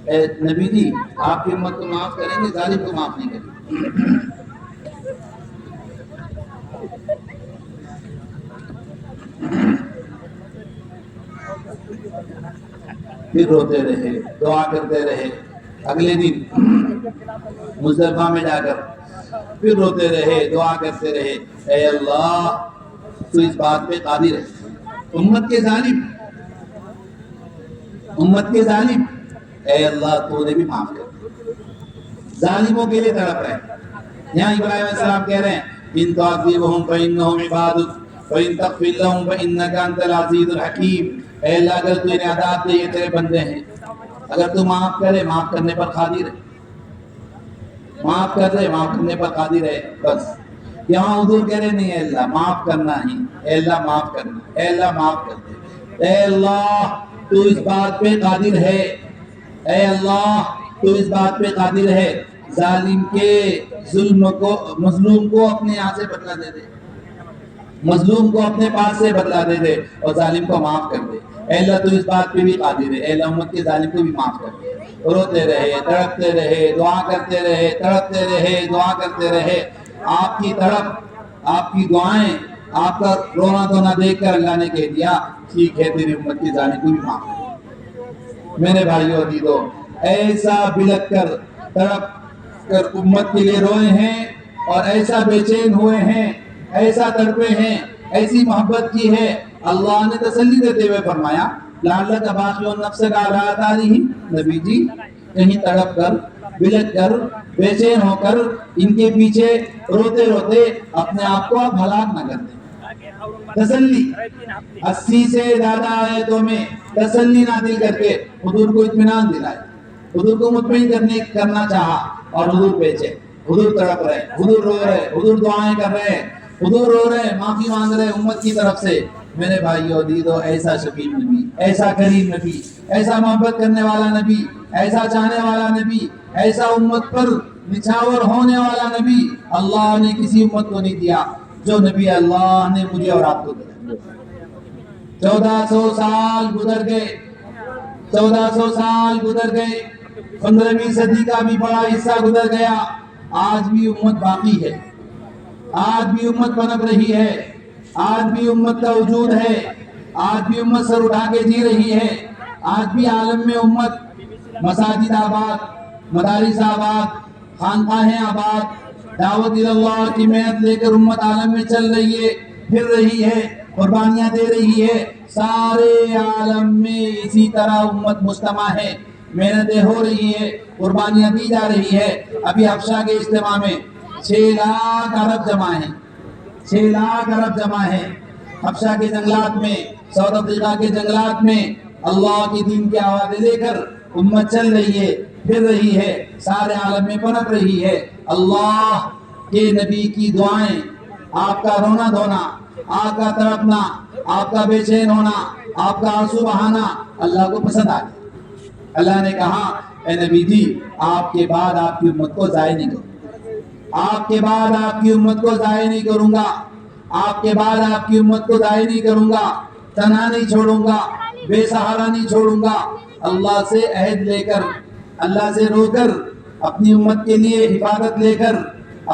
اے نبی جی آپ کی امت کو معاف کریں گے، ظالم کو معاف نہیں کریں۔ پھر روتے رہے، دعا کرتے رہے۔ اگلے دن مزدلفہ میں جا کر پھر روتے رہے، دعا کرتے رہے، اے اللہ تو اس بات پہ قادر ہے، امت کے ظالم، امت کے ظالم، اے اللہ تو نے بھی معاف کر۔ ظالموں کے لیے تڑپ رہے ہیں۔ یہاں ابراہیم علیہ السلام کہہ رہے ہیں ان تعذبهم فإنهم عبادك وإن تغفر لهم فإنك أنت العزيز الحكيم، اے اللہ اگر تو انہیں عذاب دے یہ تیرے بندے ہیں، اگر تو معاف کرے معاف کرنے پر قادر ہے، معاف کر دے معاف کرنے پر قادر ہے، بس یہاں حضور کہہ رہے نہیں اے اللہ معاف کرنا ہی، اے اللہ معاف کرنا، اے اللہ معاف کر دے، اے اللہ تو اس بات پہ قادر ہے، اے اللہ تو اس بات پہ قادر ہے، ظالم کے ظلم کو، مظلوم کو اپنے یہاں سے بدلہ دے دے، مظلوم کو اپنے پاس سے بدلہ دے دے اور ظالم کو معاف کر دے، اے اللہ تو اس بات پہ بھی قادر ہے، اے اللہ امت کے ظالم کو بھی معاف کر دے۔ روتے رہے، تڑپتے رہے، دعا کرتے رہے، تڑپتے رہے، دعا کرتے رہے، آپ کی تڑپ، آپ کی دعائیں، آپ کا رونا دھونا دیکھ کر اللہ نے کہہ دیا ٹھیک ہے تیری امت کی ظالم کو بھی معاف کر دے۔ میرے بھائیو عزیزو، ایسا بلک کر تڑپ کر امت کے لیے روئے ہیں اور ایسا بے چین ہوئے ہیں، ایسا تڑپے ہیں، ایسی محبت کی ہے، اللہ نے تسلی دیتے ہوئے فرمایا لعلک باخع نفسک علی آثارہم، نبی جی کہیں تڑپ کر، بلک کر، بے چین ہو کر ان کے پیچھے روتے روتے اپنے آپ کو آپ ہلاک نہ کر دیں۔ تسلی 80 سے زیادہ آیتوں میں تسلی نازل کر کے حضور کو اطمینان دلائے، حضور کو مطمئن کرنا چاہا، اور حضور بیچے، حضور تڑپ رہے، حضور رو رہے، حضور دعائیں کر رہے، حضور رو رہے، معافی مانگ رہے امت کی طرف سے۔ میرے بھائیو عزیزو، ایسا شفیع نبی، ایسا کریم نبی، ایسا محبت کرنے والا نبی، ایسا چاہنے والا نبی، ایسا امت پر نچھاور ہونے والا نبی اللہ نے کسی امت کو نہیں دیا جو نبی اللہ نے مجھے اور آپ کو دیا۔ 1400 سال گزر گئے، 1400 سال گزر گئے، 15ویں صدی کا بھی بڑا حصہ گزر گیا، آج بھی امت باقی ہے، آج بھی امت پنپ رہی ہے، آج بھی امت کا وجود ہے، آج بھی امت سر اٹھا کے جی رہی ہے، آج بھی عالم میں امت مساجد آباد، مدارس آباد، خانقاہیں آباد، دعوت اللہ کی محنت لے کر امت عالم میں چل رہی ہے، پھر رہی ہے، قربانیاں دے رہی ہے، سارے عالم میں اسی طرح امت مجتمع ہے، محنتیں ہو رہی ہے، قربانیاں دی جا رہی ہے۔ ابھی حبشہ کے اجتماع میں 6 لاکھ عرب جمع ہیں، 6 لاکھ عرب جمع ہیں، حبشہ کے جنگلات میں، ساؤتھ افریقہ کے جنگلات میں اللہ کی دین کی آوازیں لے کر امت چل رہی ہے، پھر رہی ہے، سارے عالم میں پنپ رہی ہے۔ اللہ کے نبی کی دعائیں، آپ کا رونا دھونا، آپ کا تڑپنا، آپ کا بے چین ہونا، آپ کا آنسو بہانا اللہ کو پسند آ گیا۔ اللہ نے کہا اے نبی جی آپ کے بعد آپ کی امت کو ضائع نہیں کروں، آپ کے بعد آپ کی امت کو ضائع نہیں کروں گا، آپ کے بعد آپ کی امت کو ضائع نہیں کروں گا، تنہا نہیں چھوڑوں گا، بے سہارا نہیں چھوڑوں گا۔ اللہ سے عہد لے کر، اللہ سے رو کر، اپنی امت کے لیے حفاظت لے کر،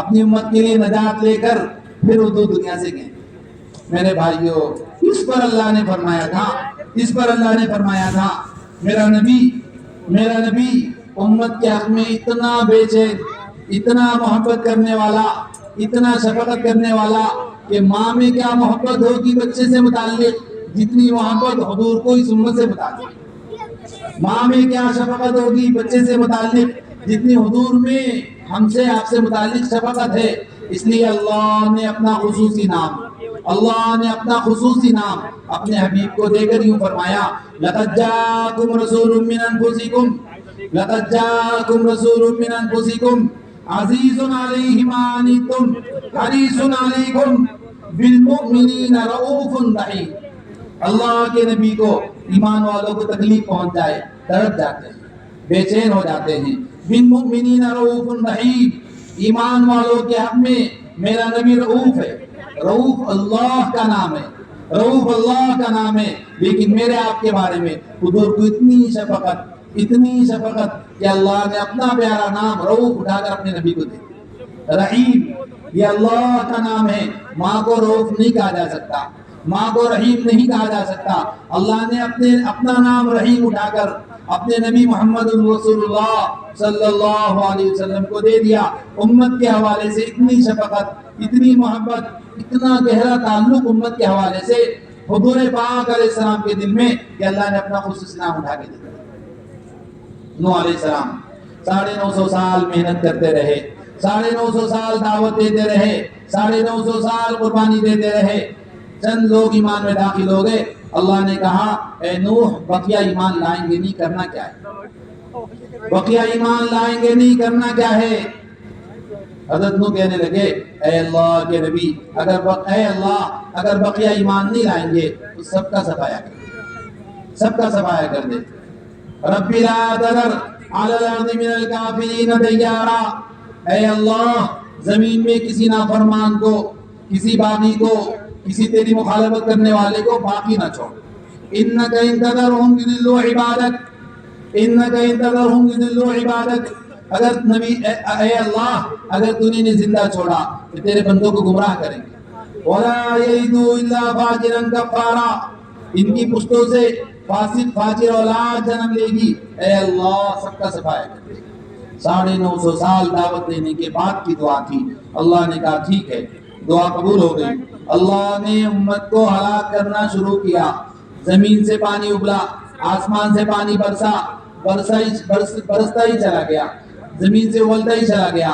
اپنی امت کے لیے نجات لے کر پھر اردو دنیا سے گئے۔ میرے بھائیوں، اس پر اللہ نے فرمایا تھا، اس پر اللہ نے فرمایا تھا میرا نبی امت کے حق میں اتنا بے چین، اتنا محبت کرنے والا، اتنا شفقت کرنے والا کہ ماں میں کیا محبت ہوگی بچے سے متعلق جتنی محبت حضور کو اس امت سے متعلق، ماں میں کیا شفقت ہوگی بچے سے متعلق جتنی حضور میں ہم سے آپ سے متعلق شفقت ہے۔ اس لیے اللہ نے اپنا خصوصی نام، اللہ نے اپنا خصوصی نام اپنے حبیب کو دے کر یوں فرمایا لَقَدْ جَاءَكُمْ رَسُولٌ مِّنْ أَنفُسِكُمْ لَقَدْ جَاءَكُمْ رَسُولٌ مِّنْ أَنفُسِكُمْ عَزِيزٌ عَلَيْهِ مَا عَنِتُّمْ حَرِيصٌ عَلَيْكُمْ بِالْمُؤْمِنِينَ رَءُوفٌ رَحِيمٌ۔ اللہ کے نبی کو ایمان والوں کو تکلیف پہنچ جائے تڑپ جاتے ہیں، بے چین ہو جاتے ہیں۔ بِالْمُؤْمِنِينَ رَءُوفٌ رَحِيمٌ، ایمان والوں کے حق میں میرا نبی رؤوف ہے۔ رؤوف اللہ کا نام ہے، رؤوف اللہ کا نام ہے، لیکن میرے آپ کے بارے میں حضور کو اتنی شفقت کہ اللہ نے اپنا پیارا نام رؤوف اٹھا کر اپنے نبی کو دے۔ رحیم یہ اللہ کا نام ہے، ماں کو رؤوف نہیں کہا جا سکتا، ماں کو رحیم نہیں کہا جا سکتا۔ اللہ نے اپنا نام رحیم اٹھا کر اپنے نبی محمد رسول اللہ صلی اللہ علیہ وسلم کو دے دیا۔ امت کے حوالے سے اتنی شفقت، اتنی محبت، اتنا گہرا تعلق امت کے حوالے سے حضور پاک علیہ السلام کے دل میں کہ اللہ نے اپنا خصوصی نام اٹھا کے دیا۔ نوح علیہ السلام 950 سال محنت کرتے رہے، 950 سال دعوت دیتے رہے، 950 سال قربانی دیتے رہے، چند لوگ ایمان میں داخل ہو گئے۔ اللہ نے کہا اے نوح بقیہ ایمان لائیں گے نہیں، کرنا کیا ہے؟ بقیہ ایمان لائیں گے نہیں، کرنا کیا ہے؟ حضرت نوح کہنے لگے اے اللہ کے نبی اے اللہ اگر بقیہ ایمان نہیں لائیں گے تو سب کا صفایا کر دے، سب کا صفایا کر دے۔ رب لا تذر علی الارض من الکافرین دیارا، اے اللہ زمین میں کسی نافرمان کو، کسی باغی کو، کسی تیری مخالفت کرنے والے کو باقی نہ چھوڑ۔ انک ان تذرهم یضلوا عبادک، انک ان تذرهم یضلوا عبادک، اگر نبی اے اللہ اگر تو نے انہیں زندہ چھوڑا تو تیرے بندوں کو گمراہ کریں گے۔ ولا یلدوا الا فاجرا کفارا، ان کی پشتوں سے فاسق فاجر اولاد جنم لے گی۔ اے اللہ سب کا صفایا کر دے۔ 950 سال دعوت دینے کے بعد کی دعا تھی۔ اللہ نے کہا ٹھیک ہے، دعا قبول ہو گئی۔ اللہ نے امت کو ہلاک کرنا شروع کیا، زمین سے پانی ابلا، آسمان سے پانی برستا ہی چلا گیا، زمین سے اولتا ہی چلا گیا۔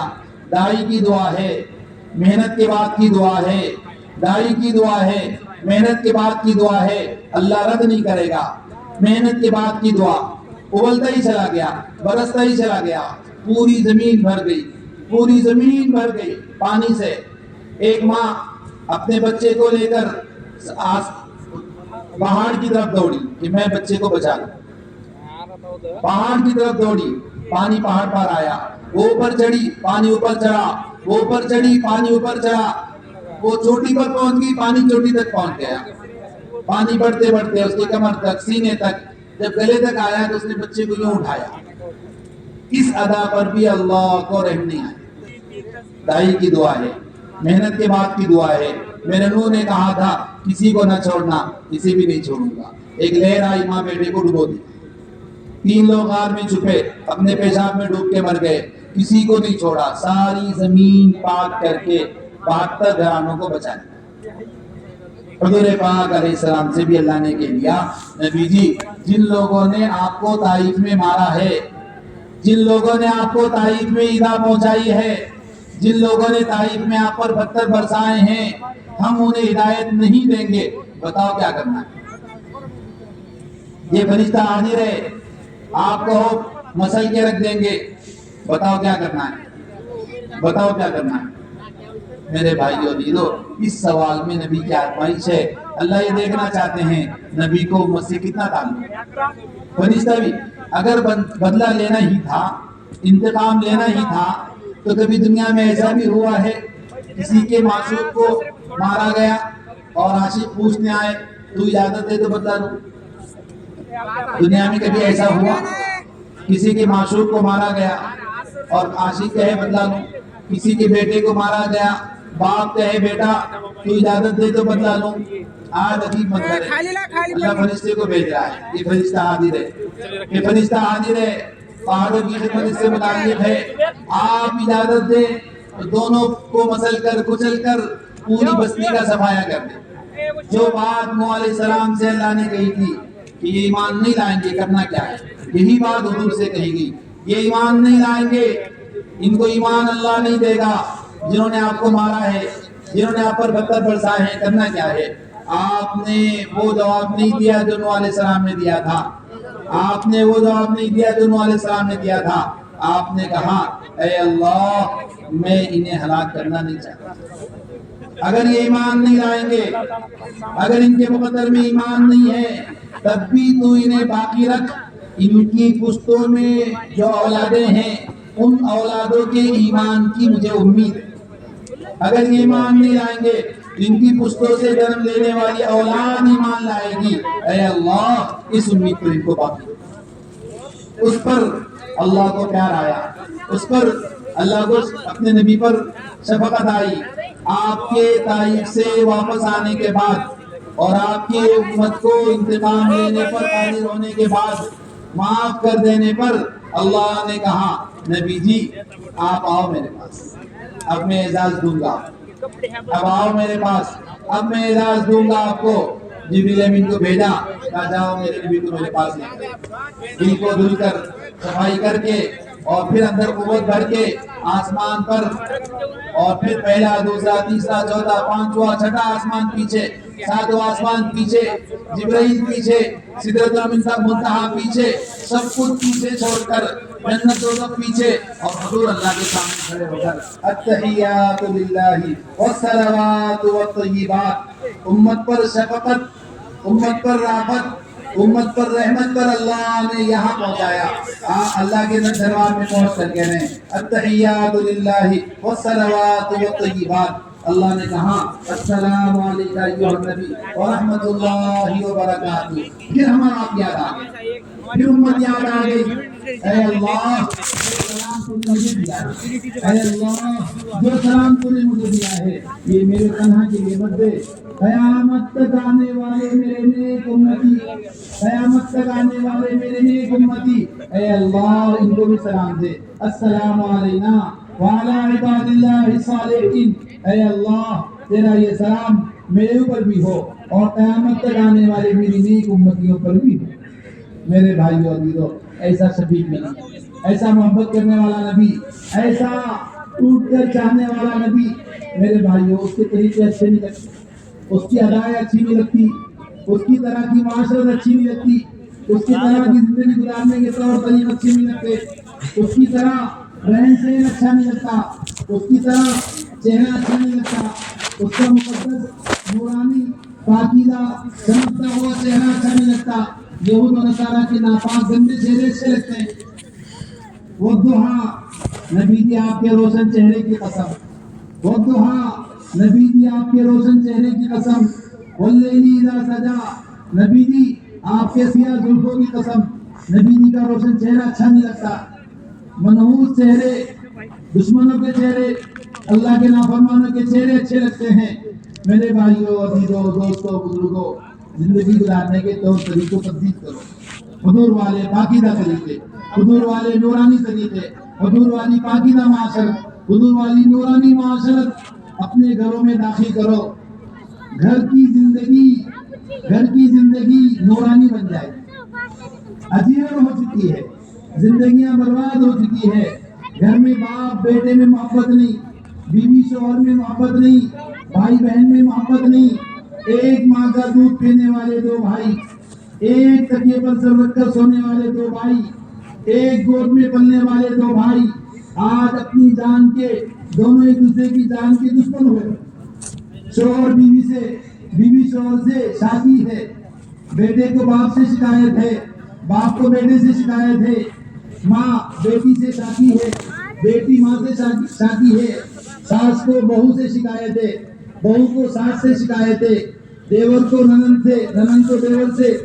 دائی کی دعا ہے، محنت کے بعد کی دعا ہے، دائی کی دعا ہے، محنت کے بعد کی دعا ہے، اللہ رد نہیں کرے گا۔ محنت کے بعد کی دعا، اولتا ہی چلا گیا، برستا ہی چلا گیا، پوری زمین بھر گئی، پوری زمین بھر گئی پانی سے۔ ایک ماں اپنے بچے کو لے کر پہاڑ کی طرف دوڑی کہ میں بچے کو بچا لوں، پہاڑ کی طرف دوڑی، پانی پہاڑ پر آیا، وہ اوپر چڑھی، پانی اوپر چڑھا، وہ اوپر چڑھی، پانی اوپر چڑھا، وہ چوٹی پر پہنچ گئی، پانی چوٹی تک پہنچ گیا، پانی بڑھتے بڑھتے اس کی کمر تک، سینے تک، جب گلے تک آیا تو اس نے بچے کو یوں اٹھایا۔ اس ادا پر بھی اللہ کو رحم نہیں آیا۔ دائی کی دعا ہے، محنت کے بعد کی دعا ہے۔ میرے نوح نے کہا تھا کسی کو نہ چھوڑنا، کسی بھی نہیں چھوڑوں گا۔ ایک لہر آئی، ماں بیٹے کو ڈبو دی، 3 لوگ غار میں چھپے، اپنے پیشاب میں ڈوب کے مر گئے، کسی کو نہیں چھوڑا، ساری زمین پاک کر کے 72 گھرانوں کو بچا لیا۔ حضور پاک علیہ السلام سے بھی اللہ نے کہہ دیا نبی جی جن لوگوں نے آپ کو طائف میں مارا ہے، جن لوگوں نے آپ کو طائف میں ایذا پہنچائی ہے، جن لوگوں نے طائف میں آپ پر پتھر برسائے ہیں، ہم انہیں ہدایت نہیں دیں گے، بتاؤ کیا کرنا ہے؟ یہ فرشتہ حاضر ہے، آپ کو مسل کے رکھ دیں گے، بتاؤ کیا کرنا ہے؟ بتاؤ کیا کرنا ہے؟ میرے بھائیو دیدو، اس سوال میں نبی کی آزمائش ہے۔ اللہ یہ دیکھنا چاہتے ہیں نبی کو امت سے کتنا تعلق ہے۔ فرشتہ بھی اگر بدلہ لینا ہی تھا، انتقام لینا ہی تھا، تو کبھی دنیا میں ایسا بھی ہوا ہے کسی کے معشوق کو مارا گیا اور عاشق پوچھنے آئے تو اجازت دے تو بدلہ لوں؟ دنیا میں کبھی ایسا ہوا کسی کے معشوق کو مارا گیا اور عاشق کہے بدلہ لوں؟ کسی کے بیٹے کو مارا گیا، باپ کہے بیٹا تو اجازت دے تو بدلہ لوں؟ آج عجیب منظر ہے، اللہ فرشتے کو بھیج رہا ہے، یہ فرشتہ حاضر ہے، یہ فرشتہ حاضر ہے، پہاڑوں کی خدمت اس سے متعلق ہے۔ آپ اجازت دیں تو دونوں کو مسل کر کچل کر پوری بستی کا صفایا کر دیں۔ جو بات نوح علیہ السلام سے اللہ نے کہی تھی کہ یہ ایمان نہیں لائیں گے، کرنا کیا ہے، یہی بات حضور سے کہی گئی، یہ ایمان نہیں لائیں گے، ان کو ایمان اللہ نہیں دے گا۔ جنہوں نے آپ کو مارا ہے، جنہوں نے آپ پر پتھر برسائے ہیں، کرنا کیا ہے؟ آپ نے وہ جواب نہیں دیا جو نوح علیہ السلام نے دیا تھا، آپ نے وہ جواب نہیں دیا جو نوح علیہ السلام نے دیا تھا۔ آپ نے کہا اے اللہ میں انہیں ہلاک کرنا نہیں چاہتا، اگر یہ ایمان نہیں لائیں گے، اگر ان کے مقدر میں ایمان نہیں ہے تب بھی تو انہیں باقی رکھ، ان کی پشتوں میں جو اولادیں ہیں ان اولادوں کے ایمان کی مجھے امید ہے۔ اگر یہ ایمان نہیں لائیں گے ان کی پشتوں سے جنم لینے والی اولاد ایمان لائے گی، اے اللہ اس امید پر ان کو باقی۔ اس پر اللہ کو پیار آیا، اس پر اللہ کو اپنے نبی پر شفقت آئی۔ آپ کے طائف سے واپس آنے کے بعد اور آپ کی امت کو انتقام لینے پر قادر ہونے کے بعد، معاف کر دینے پر، اللہ نے کہا نبی جی آپ آؤ میرے پاس، اب میں اعزاز دوں گا، اب آؤ میرے پاس، اب میں اعزاز دوں گا آپ کو۔ جبریل امین کو بھیجا، کہا جاؤ میرے نبی کو میرے پاس لے آؤ، دل کو دھل کر صفائی کر کے اور پھر اندر قوت بھر کے آسمان پر، اور پھر پہلا دوسرا تیسرا چوتھا پانچواں چھٹا آسمان پیچھے، ساتواں آسمان پیچھے، جبرائیل پیچھے، سدرۃ المنتہا پیچھے، سب کچھ پیچھے چھوڑ کر جنت دوزخ پیچھے اور حضور اللہ کے سامنے کھڑے ہو کر التحیات للہ والصلوات والطیبات، امت پر شفقت، امت پر رافت، امت پر رحمت پر اللہ نے یہاں پہنچایا. اللہ کے دربار میں پہنچ کر کہہ رہے ہیں التحیات للہ والصلوات والطیبات. اللہ نے کہا السلام علیکم ایھا النبی ورحمۃ اللہ وبرکاتہ. پھر ہمارا آپ یاد آ گئے، پھر امت یاد آ گئی. اے اللہ سلام تو نے مجھے دیا ہے، اے اللہ جو سلام تو نے مجھے دیا ہے یہ میرے تنہا کے لیے مت دے. قیامت تک آنے والے میرے نیک امتی، قیامت تک آنے والے میرے نیک امتی، اے اللہ ان کو بھی سلام دے. السلام علینا وعلی عباد اللہ الصالحین. اے اللہ تیرا یہ سلام میرے اوپر بھی ہو اور قیامت تک آنے والے میری نیک امتیوں پر بھی ہو. میرے بھائیو اور عزیزو، ایسا شفیق نبی، ایسا محبت کرنے والا نبی، ایسا ٹوٹ کر چاہنے والا نبی، میرے بھائیو اس کے طریقے اچھے نہیں لگتے، اس کی ادائیں اچھی نہیں لگتی، اس کی طرح کی معاشرت اچھی نہیں لگتی، اس کی طرح کی زندگی گزارنے کے طور طریقے اچھے نہیں لگتے، اس کی طرح رہن سہن اچھا نہیں لگتا، اس کی طرح چہرہ اچھا نہیں لگتا، اس کا مقدس نورانی پاکیزہ چمکتا ہوا چہرہ اچھا نہیں لگتا. یہود و نصارہ کے ناپاک گندے چہرے اچھے لگتے ہیں. والضحیٰ نبی دی آپ کے روشن چہرے کی قسم، والضحیٰ نبی دی آپ کے روشن چہرے کی قسم، واللیل اذا سجا نبی دی آپ کے سیاہ زلفوں کی قسم. نبی دی کا روشن چہرہ اچھا نہیں لگتا. منحوس چہرے، دشمنوں کے چہرے، اللہ کے نافرمانوں کے چہرے اچھے لگتے ہیں. میرے بھائیوں، عزیزوں، دوستوں، بزرگوں، زندگی گزارنے کے طور طریقوں تبدیل کرو. حضور والے پاکیزہ طریقے، حضور والے نورانی طریقے، حضور والی پاکیزہ معاشرت، حضور والی نورانی معاشرت اپنے گھروں میں داخل کرو. گھر کی زندگی نورانی بن جائے. اجیرن ہو چکی ہے، زندگیاں برباد ہو چکی ہے. گھر میں باپ بیٹے میں محبت نہیں، بیوی شوہر میں محبت نہیں، بھائی بہن میں محبت نہیں. ایک ماں کا دودھ پینے والے دو بھائی، ایک تکیے پر سر رکھ کر سونے والے دو بھائی، ایک گود میں پلنے والے دو بھائی آج اپنی جان کے دونوں ایک دوسرے کی جان کے دشمن ہوئے. شوہر بیوی سے، بیوی شوہر سے شادی ہے، بیٹے کو باپ سے شکایت ہے، باپ کو بیٹے سے شکایت ہے، ماں بیٹی سے شادی ہے، بیٹی ماں سے شادی ہے، ساس کو بہو سے شکایت ہے، بہو کو ساس سے شکایت ہے، دیور کو ننند سے، ننند کو دیور سے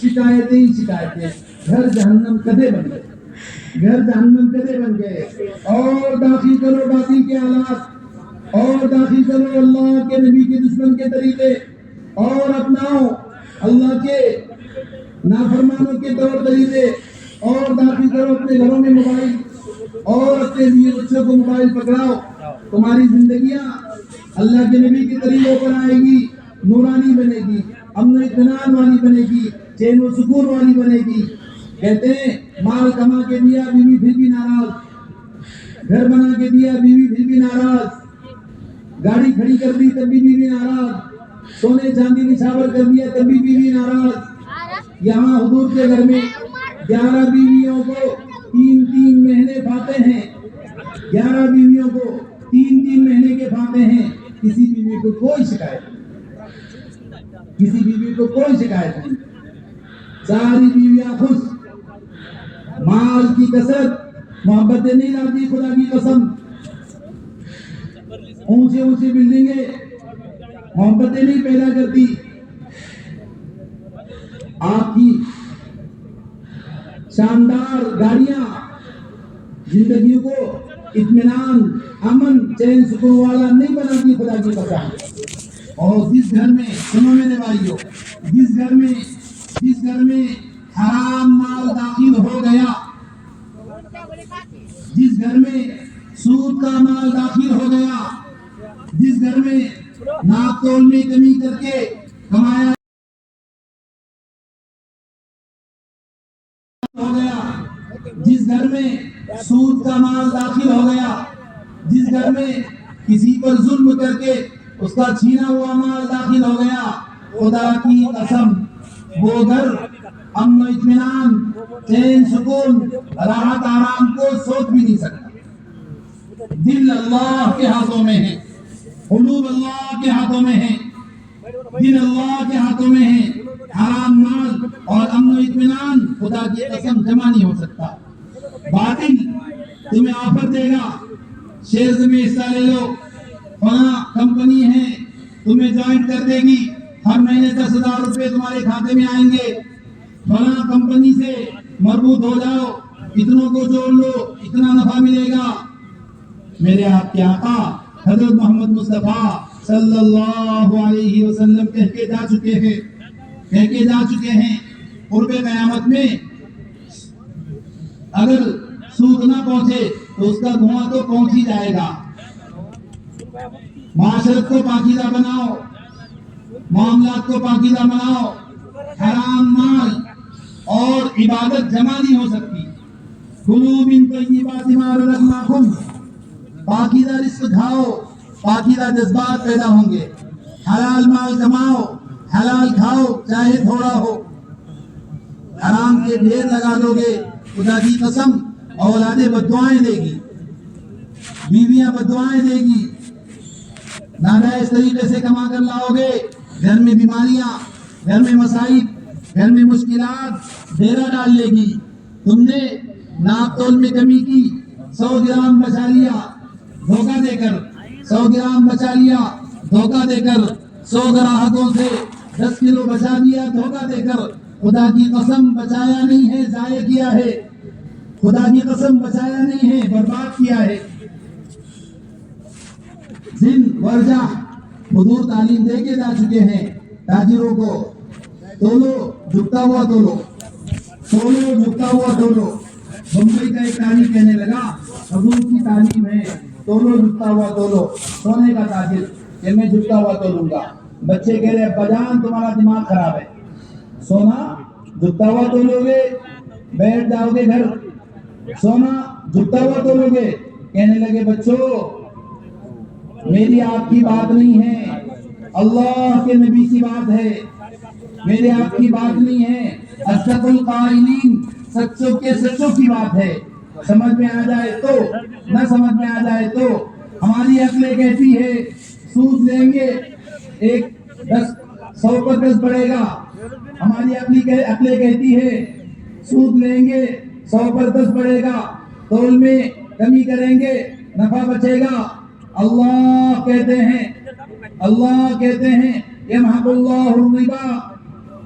شکایتیں ہی شکایتیں. گھر جہنم کدے بن گئے، گھر جہنم کدے بن گئے. اور داخل کرو باطل کے حالات، اور داخل کرو اللہ کے نبی کے دشمن کے طریقے، اور اپناؤ اللہ کے نافرمانوں کے طور طریقے، اور داخل کرو اپنے گھروں میں موبائل، اور اپنے بیوی بچوں کو موبائل پکڑاؤ. تمہاری زندگیاں اللہ کے نبی کے طریقوں پر آئے گی، نورانی بنے گی، امن و اطمینان والی بنے گی، چین و سکون والی بنے گی. کہتے ہیں مال کما کے دیا بیوی پھر بھی ناراض، گھر بنا کے دیا بیوی پھر بھی ناراض، گاڑی کھڑی کر دی تب بھی بیوی ناراض، سونے چاندی نچھاور کر دیا تب بھی بیوی ناراض. یہاں حضور کے گھر میں 11 بیویوں کو 3 مہینے پاتے ہیں، 11 بیویوں کو 3 مہینے کے پاتے ہیں. کسی بیوی کو کوئی شکایت نہیں، کسی بیوی کو کوئی شکایت نہیں. ساری بیویاں خوش. مال کی کثرت محبتیں نہیں لاتی، خدا کی قسم. اونچے اونچے بلڈنگیں محبتیں نہیں پیدا کرتی. آپ کی شاندار گاڑیاں زندگیوں کو اطمینان، امن، چین سکون والا نہیں بناتی، خدا کی قسم. اور جس گھر میں، سنو میرے بھائیوں، جس گھر میں حرام مال داخل ہو گیا، جس گھر میں سود کا مال داخل ہو گیا، جس گھر میں ناپ تول میں کمی کر کے کمایا ہو گیا، جس گھر میں سود کا مال داخل ہو گیا، جس گھر میں کسی پر ظلم کر کے اس کا چھینا ہوا مال داخل ہو گیا، خدا کی قسم وہ گھر امن و اطمینان چین سکون راحت آرام کو سوچ بھی نہیں سکتا. دل اللہ کے ہاتھوں میں ہے, قلوب اللہ کے ہاتھوں میں ہے, دل اللہ کے ہاتھوں میں ہے. حرام مال اور امن و اطمینان خدا کی قسم جمع نہیں ہو سکتا. باطل تمہیں آفر دے گا, شیئرز میں حصہ لے لو, فلاں کمپنی ہے تمہیں جوائن کر دے گی, ہر مہینے 10,000 روپے تمہارے کھاتے میں آئیں گے, فلاں کمپنی سے مربوط ہو جاؤ, اتنوں کو جوڑ لو, اتنا نفع ملے گا. میرے آپ کے آقا حضرت محمد مصطفیٰ صلی اللہ علیہ وسلم کہہ کے جا چکے ہیں قرب قیامت میں اگر سود نہ پہنچے تو اس کا دھواں تو پہنچ ہی جائے گا. معاشرت کو پاکیزہ بناؤ, معاملات کو پاکیزہ بناؤ. حرام مال اور عبادت جمع نہیں ہو سکتی. کلوا من طیبات ما رزقناکم, پاکیزہ رزق کھاؤ, پاکیزہ جذبات پیدا ہوں گے. حلال مال کماؤ, حلال کھاؤ چاہے تھوڑا ہو. حرام کے ڈھیر لگا دو گے, خدا کی قسم اولادیں بددعائیں دے گی, بیویاں بددعائیں دے گی. ناجائز طریقے سے کما کر لاؤ گے, گھر میں بیماریاں, گھر میں مسائل, گھر میں مشکلات ڈیرا ڈال لے گی. تم نے ناپ تول میں کمی کی, 100 گرام بچا لیا دھوکہ دے کر, 100 گرام بچا لیا دھوکہ دے کر, 100 گراہکوں سے 10 کلو بچا دیا دھوکہ دے کر. خدا کی قسم بچایا نہیں ہے, ضائع کیا ہے. خدا کی قسم بچایا نہیں ہے, برباد کیا ہے. زن ورجہ حضور تعلیم دے کے جا چکے ہیں تاجروں کو, تولو جھکتا ہوا تولو, تولو جھکتا ہوا تولو. بمبئی کا ایک تاجر کہنے لگا حضور کی تعلیم ہے تولو جھکتا ہوا تولو. سونے کا تاجر کہ میں جھکتا ہوا تولوں گا. بچے کہہ رہے ابا جان تمہارا دماغ خراب ہے, سونا جھکتا ہوا تولو گے بیٹھ جاؤ گے گھر, سونا جھکتا ہوا تولو گے. کہنے لگے بچوں میری آپ کی بات نہیں ہے, اللہ کے نبی کی بات ہے, میرے آپ کی بات نہیں ہے. اصدق القائلین, سچوں کے سچوں کی بات ہے. سمجھ میں آ جائے تو, نہ سمجھ میں آ جائے تو. ہماری عقلیں کہتی ہے سود لیں گے 100 پر 10 بڑھے گا. ہماری عقلیں کہتی ہے سود لیں گے 100 پر 10 بڑھے گا, تول میں کمی کریں گے نفع بچے گا. اللہ کہتے ہیں یمحق اللہ الربا,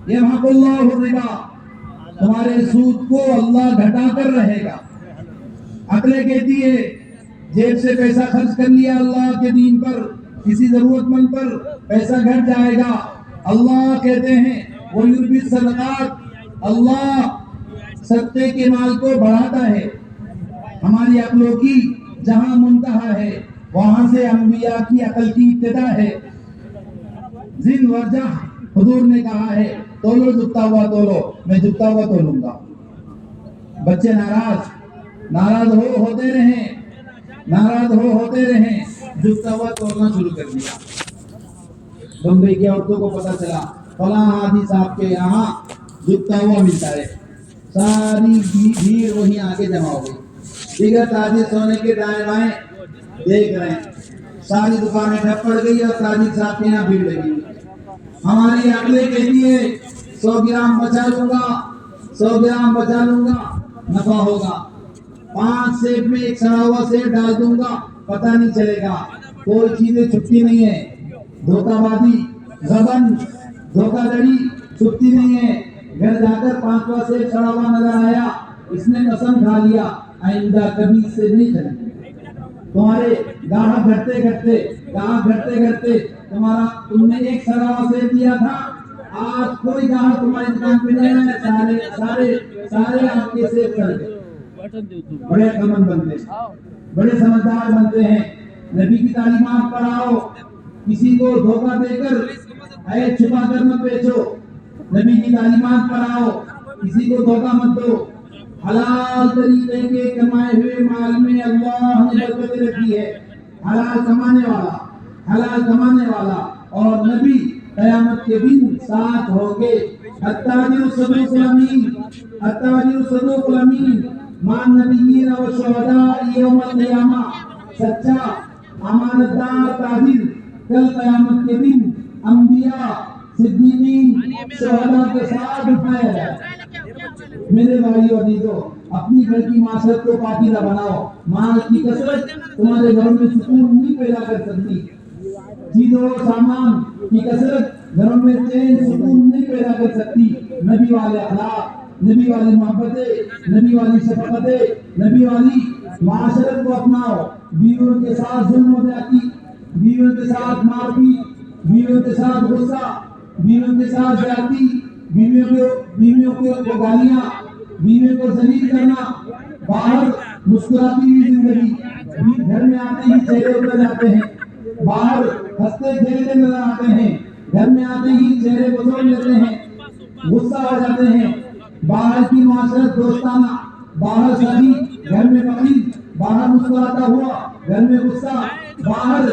یمحق اللہ الربا, تمہارے سود کو اللہ گھٹا کر رہے گا. عقلیں کہتی ہے جیب سے پیسہ خرچ کر لیا اللہ کے دین پر, کسی ضرورت مند پر پیسہ گھٹ جائے گا. اللہ کہتے ہیں وَيُرْبِي الصَّدَقَاتِ, اللہ صدقے کے مال کو بڑھاتا ہے. ہماری عقلوں کی جہاں منتہا ہے وہاں سے انبیاء کی عقل کی ابتدا ہے. زن ورجہ حضور نے کہا ہے تولو جھکتا ہوا تولو, میں جھکتا ہوا تولوں گا. بچے ناراض ہوتے رہیں, جھکتا ہوا تولنا شروع کر دیا. بمبئی کی عورتوں کو پتا چلا فلاں حاجی صاحب کے یہاں جھکتا ہوا ملتا ہے, ساری بھیڑ وہیں آگے جمع ہو گئی. دیگر تاجر سونے کے دائیں بائیں دیکھ رہے ہیں, ساری دکانیں ٹھپ پڑ گئی اور تاجر صاحب کے یہاں بھیڑ لگی. ہماری عقلیں کہتی ہے 100 گرام بچا لوں گا نفع ہوگا. 5 سیب میں ایک سڑا ہوا سیب ڈال دوں گا پتہ نہیں چلے گا. کوئی چیزیں چھپتی نہیں ہے, دھوکہ بازی, زبن, دھوکہ دڑی چھپتی نہیں ہے. گھر جا کر 5واں سیب سڑا ہوا نظر آیا, اس نے قسم کھا لیا آئندہ کبھی سے نہیں خریدیں. تمہارے گاہک گھٹتے تم نے ایک سڑا ہوا سیب دیا تھا, آج کوئی گاہک تمہاری دکان پہ نہیں آیا, سارے آپ کے سیب سڑ گئے. بڑے عقلمند بنتے ہیں, بڑے سمجھدار بنتے ہیں. نبی کی تعلیمات پر آؤ, کسی کو دھوکہ دے کر عیب چھپا کر مت بیچو. نبی کی تعلیمات پر آؤ, کسی کو دھوکہ مت دو. حلال طریقے کے کمائے ہوئے مال میں اللہ نے برکت رکھی ہے. حلال کمانے والا اور نبی قیامت کے دن ساتھ ہوں گے. التاجر الصدوق الامین التاجر الصدوق الامین مع النبیین والشہداء یوم القیامہ، سچا امانت دار تاجر کل قیامت کے دن انبیاء، صدیقین، شہداء کے ساتھ اٹھایا جائے۔ میرے بھائیو عزیزو، اپنی گھر کی معاشرت کو پاکیزہ بناؤ۔ مال کی کثرت تمہارے گھروں میں سکون نہیں پیدا کر سکتی، چیزوں اور سامان کی کثرت گھروں میں چین سکون نہیں پیدا کر سکتی۔ نبی والے اخلاق، نبی والی محبتیں، نبی والی شفقتیں، نبی والی معاشرت کو اپناؤ۔ بیویوں کے ساتھ ظلم ہو جاتی، بیویوں کے ساتھ مار پیٹ، بیویوں کے ساتھ غصہ، بیویوں کے ساتھ زیادتی، بیویوں کو گالیاں، بیویوں کو ذلیل کرنا، باہر مسکراتی ہوئی زندگی، گھر میں آتے ہی چہرے اتر جاتے ہیں، باہر ہنستے کھیلتے نظر آتے ہیں، گھر میں آتے ہی چہرے بزرگ لیتے ہیں، غصہ ہو جاتے ہیں۔ باہر کی معاشرت دوستانہ، باہر شادی، گھر میں تقریب، باہر مسکراتا ہوا، گھر میں غصہ، باہر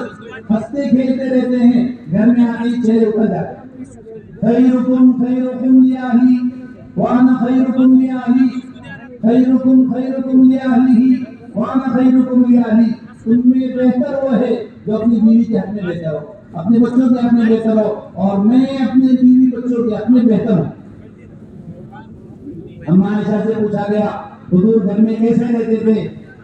ہنستے کھیلتے رہتے ہیں، گھر میں آتے ہی چہرے اتر جاتے ہیں۔ خیرکم خیرکم لأہلی وانا خیرکم لأہلی، خیرکم خیرکم لأہلہ وانا خیرکم لأہلی۔ تم میں بہتر وہ ہے جو اپنی بیوی کے حق میں بہتر ہو، اپنے بچوں کے حق میں بہتر ہو، اور میں اپنے بیوی بچوں کے حق میں بہتر ہوں۔ اما عائشہ سے پوچھا گیا حضور گھر میں کیسے رہتے تھے،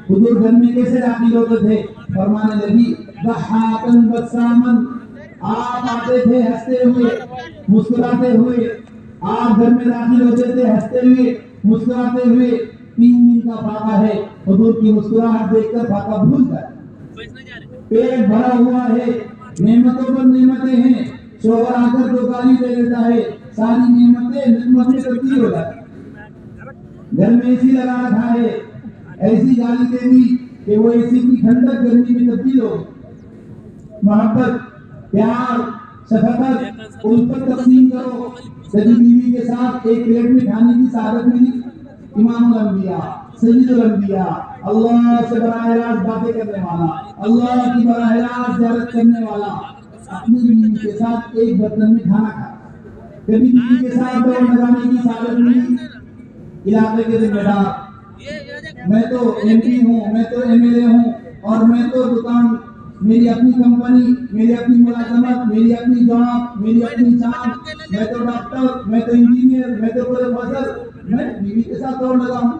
حضور گھر میں کیسے داخل ہوتے تھے؟ فرمانے لگی ضحاکن بسامن، آپ آتے تھے ہنستے ہوئے، مسکراتے ہوئے، آپ گھر میں داخل ہوتے تھے ہنستے ہوئے، مسکراتے ہوئے۔ 3 دن کا فاقہ ہے، حضور کی مسکراہٹ دیکھ کر فاقہ بھول جائے۔ پیٹ بھرا ہوا ہے، نعمتوں پر نعمتیں ہیں، شوہر آ کر جو گالی دے دیتا ہے، ساری نعمتیں نعمت میں تبدیل ہو جاتی۔ گھر میں اے سی لگا رکھا ہے، ایسی گالی دے دی کہ وہ اے سی کی ٹھنڈک گرمی میں تبدیل ہو گئی۔ محبت، پیار، شفقت، الفت تقسیم کرو۔ کبھی بیوی کے ساتھ ایک پلیٹ میں کھانے کی سعادت ملی؟ امام الانبیاء، سید الانبیاء، اللہ سے براہ راست باتیں کرنے والا، اللہ کی براہ راست زیارت کرنے والا، اپنی بیوی کے ساتھ ایک برتن میں کھانا کھا۔ کبھی بیوی کے ساتھ دوڑ لگانے کی سعادت ملی؟ علاقے کے ذمہ دار، میں تو ایم پی ہوں، میں تو ایم ایل اے ہوں، اور میں تو دکان، میری اپنی کمپنی، میری اپنی ملازمت، میری اپنی جاب، میری اپنی چاند، میں تو ڈاکٹر، میں تو انجینئر، میں تو پروفیسر، میں بیوی کے ساتھ دوڑ لگا ہوں۔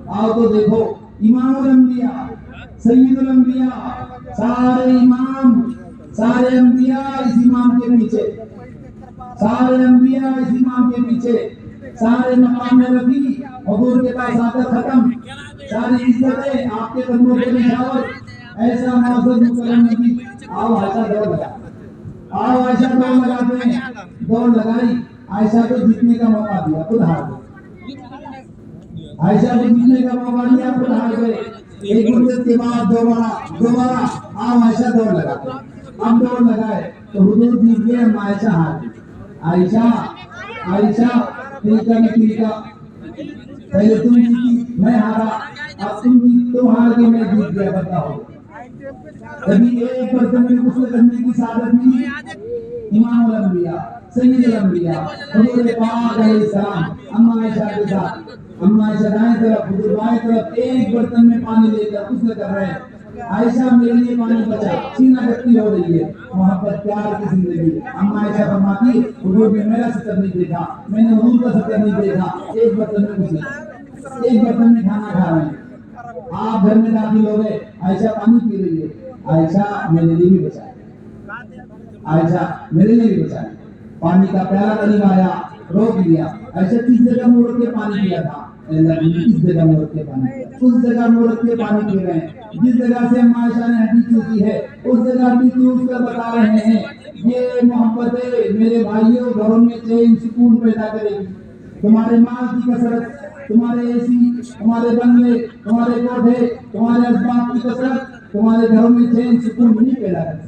آؤ تو دیکھو امام الانبیاء، سید الانبیاء، سارے امام، سارے انبیاء اس امام کے پیچھے، سارے انبیاء اس امام کے پیچھے، سارے مقام رفیع حضور کے پاس آ کر ختم، ساری عزتیں آپ کے قدموں کے نشاور، ایسا معزز مکرم نبی۔ آؤ عائشہ دوڑ لگا، آؤ عائشہ دوڑ لگاتے ہیں، دوڑ لگائی، عائشہ کو جیتنے کا موقع دیا، خود ہار گئے، عائشہ کو جیتنے کا موقع دیا، خود ہار گئے۔ ایک مدت کے بعد دوبارہ آؤ عائشہ دوڑ لگاتے ہیں، اب دوڑ لگائے تو حضور جیت گئے، ہم عائشہ ہار گئی۔ عائشہ تلکا نہیں تلکا، پہلے تم جیتی میں ہارا، اب تم ہار کے میں جیت گیا، بتاؤ۔ کبھی ایک برتن میں غسل کرنے کی سعادت ملی؟ امام الانبیاء، سید الانبیاء، حضور پاک علیہ السلام، اما عائشہ کے ساتھ، اما عائشہ دائیں طرف، حضور بائیں طرف، ایک برتن میں پانی لے کر غسل کر رہے ہیں۔ عائشہ میرے لیے پانی بچا، سینہ گھٹتی ہو رہی ہے، محبت پیار کی زندگی۔ اما عائشہ فرماتی حضور نے میرا ستر نہیں دیکھا، میں نے حضور کا ستر نہیں دیکھا، ایک برتن میں غسل، ایک برتن میں کھانا کھا رہے ہیں۔ آپ گھر میں داخل ہو گئے، عائشہ پانی پی رہی ہے، عائشہ میرے لیے بھی بچائے، عائشہ میرے لیے بھی بچائے۔ پانی کا پیالہ قریب آیا، روک لیا، عائشہ کس جگہ موڑ کے پانی پیا تھا؟ اس جگہ موڑ کے پانی، اس جگہ موڑ کے پانی پی رہے ہیں، جس جگہ سے اما عائشہ نے ہڈی چوسی ہے اس جگہ ہڈی چوس کر بتا رہے ہیں یہ محبتیں میرے بھائیوں گھروں میں چین سکون پیدا کرے گی۔ تمہارے مال کی کثرت، تمہارے اے سی، تمہارے بنگلے، تمہارے کوٹھے، تمہارے اسباب کی کثرت تمہارے گھروں میں چین سکون نہیں پیدا کرے۔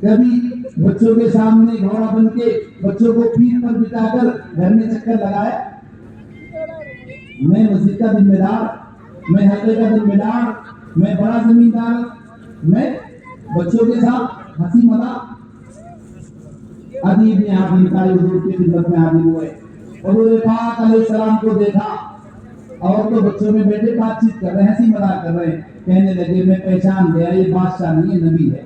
کبھی بچوں کے سامنے گھوڑا بن کے بچوں کو پیٹھ پر بٹھا کر گھر میں چکر لگائے؟ میں مسجد کا ذمہ دار، میں حلقے کا ذمہ دار، میں بڑا زمیندار، میں بچوں کے ساتھ ہنسی مذاق۔ عدی بن حاتم طائی حضور کی خدمت میں حاضر ہوئے، حضور پاک علیہ السلام کو دیکھا اور تو بچوں میں بیٹھے بات چیت کر رہے ہیں، ہنسی مذاق کر رہے ہیں، کہنے لگے میں پہچان گیا یہ بادشاہ نہیں ہے نبی ہے،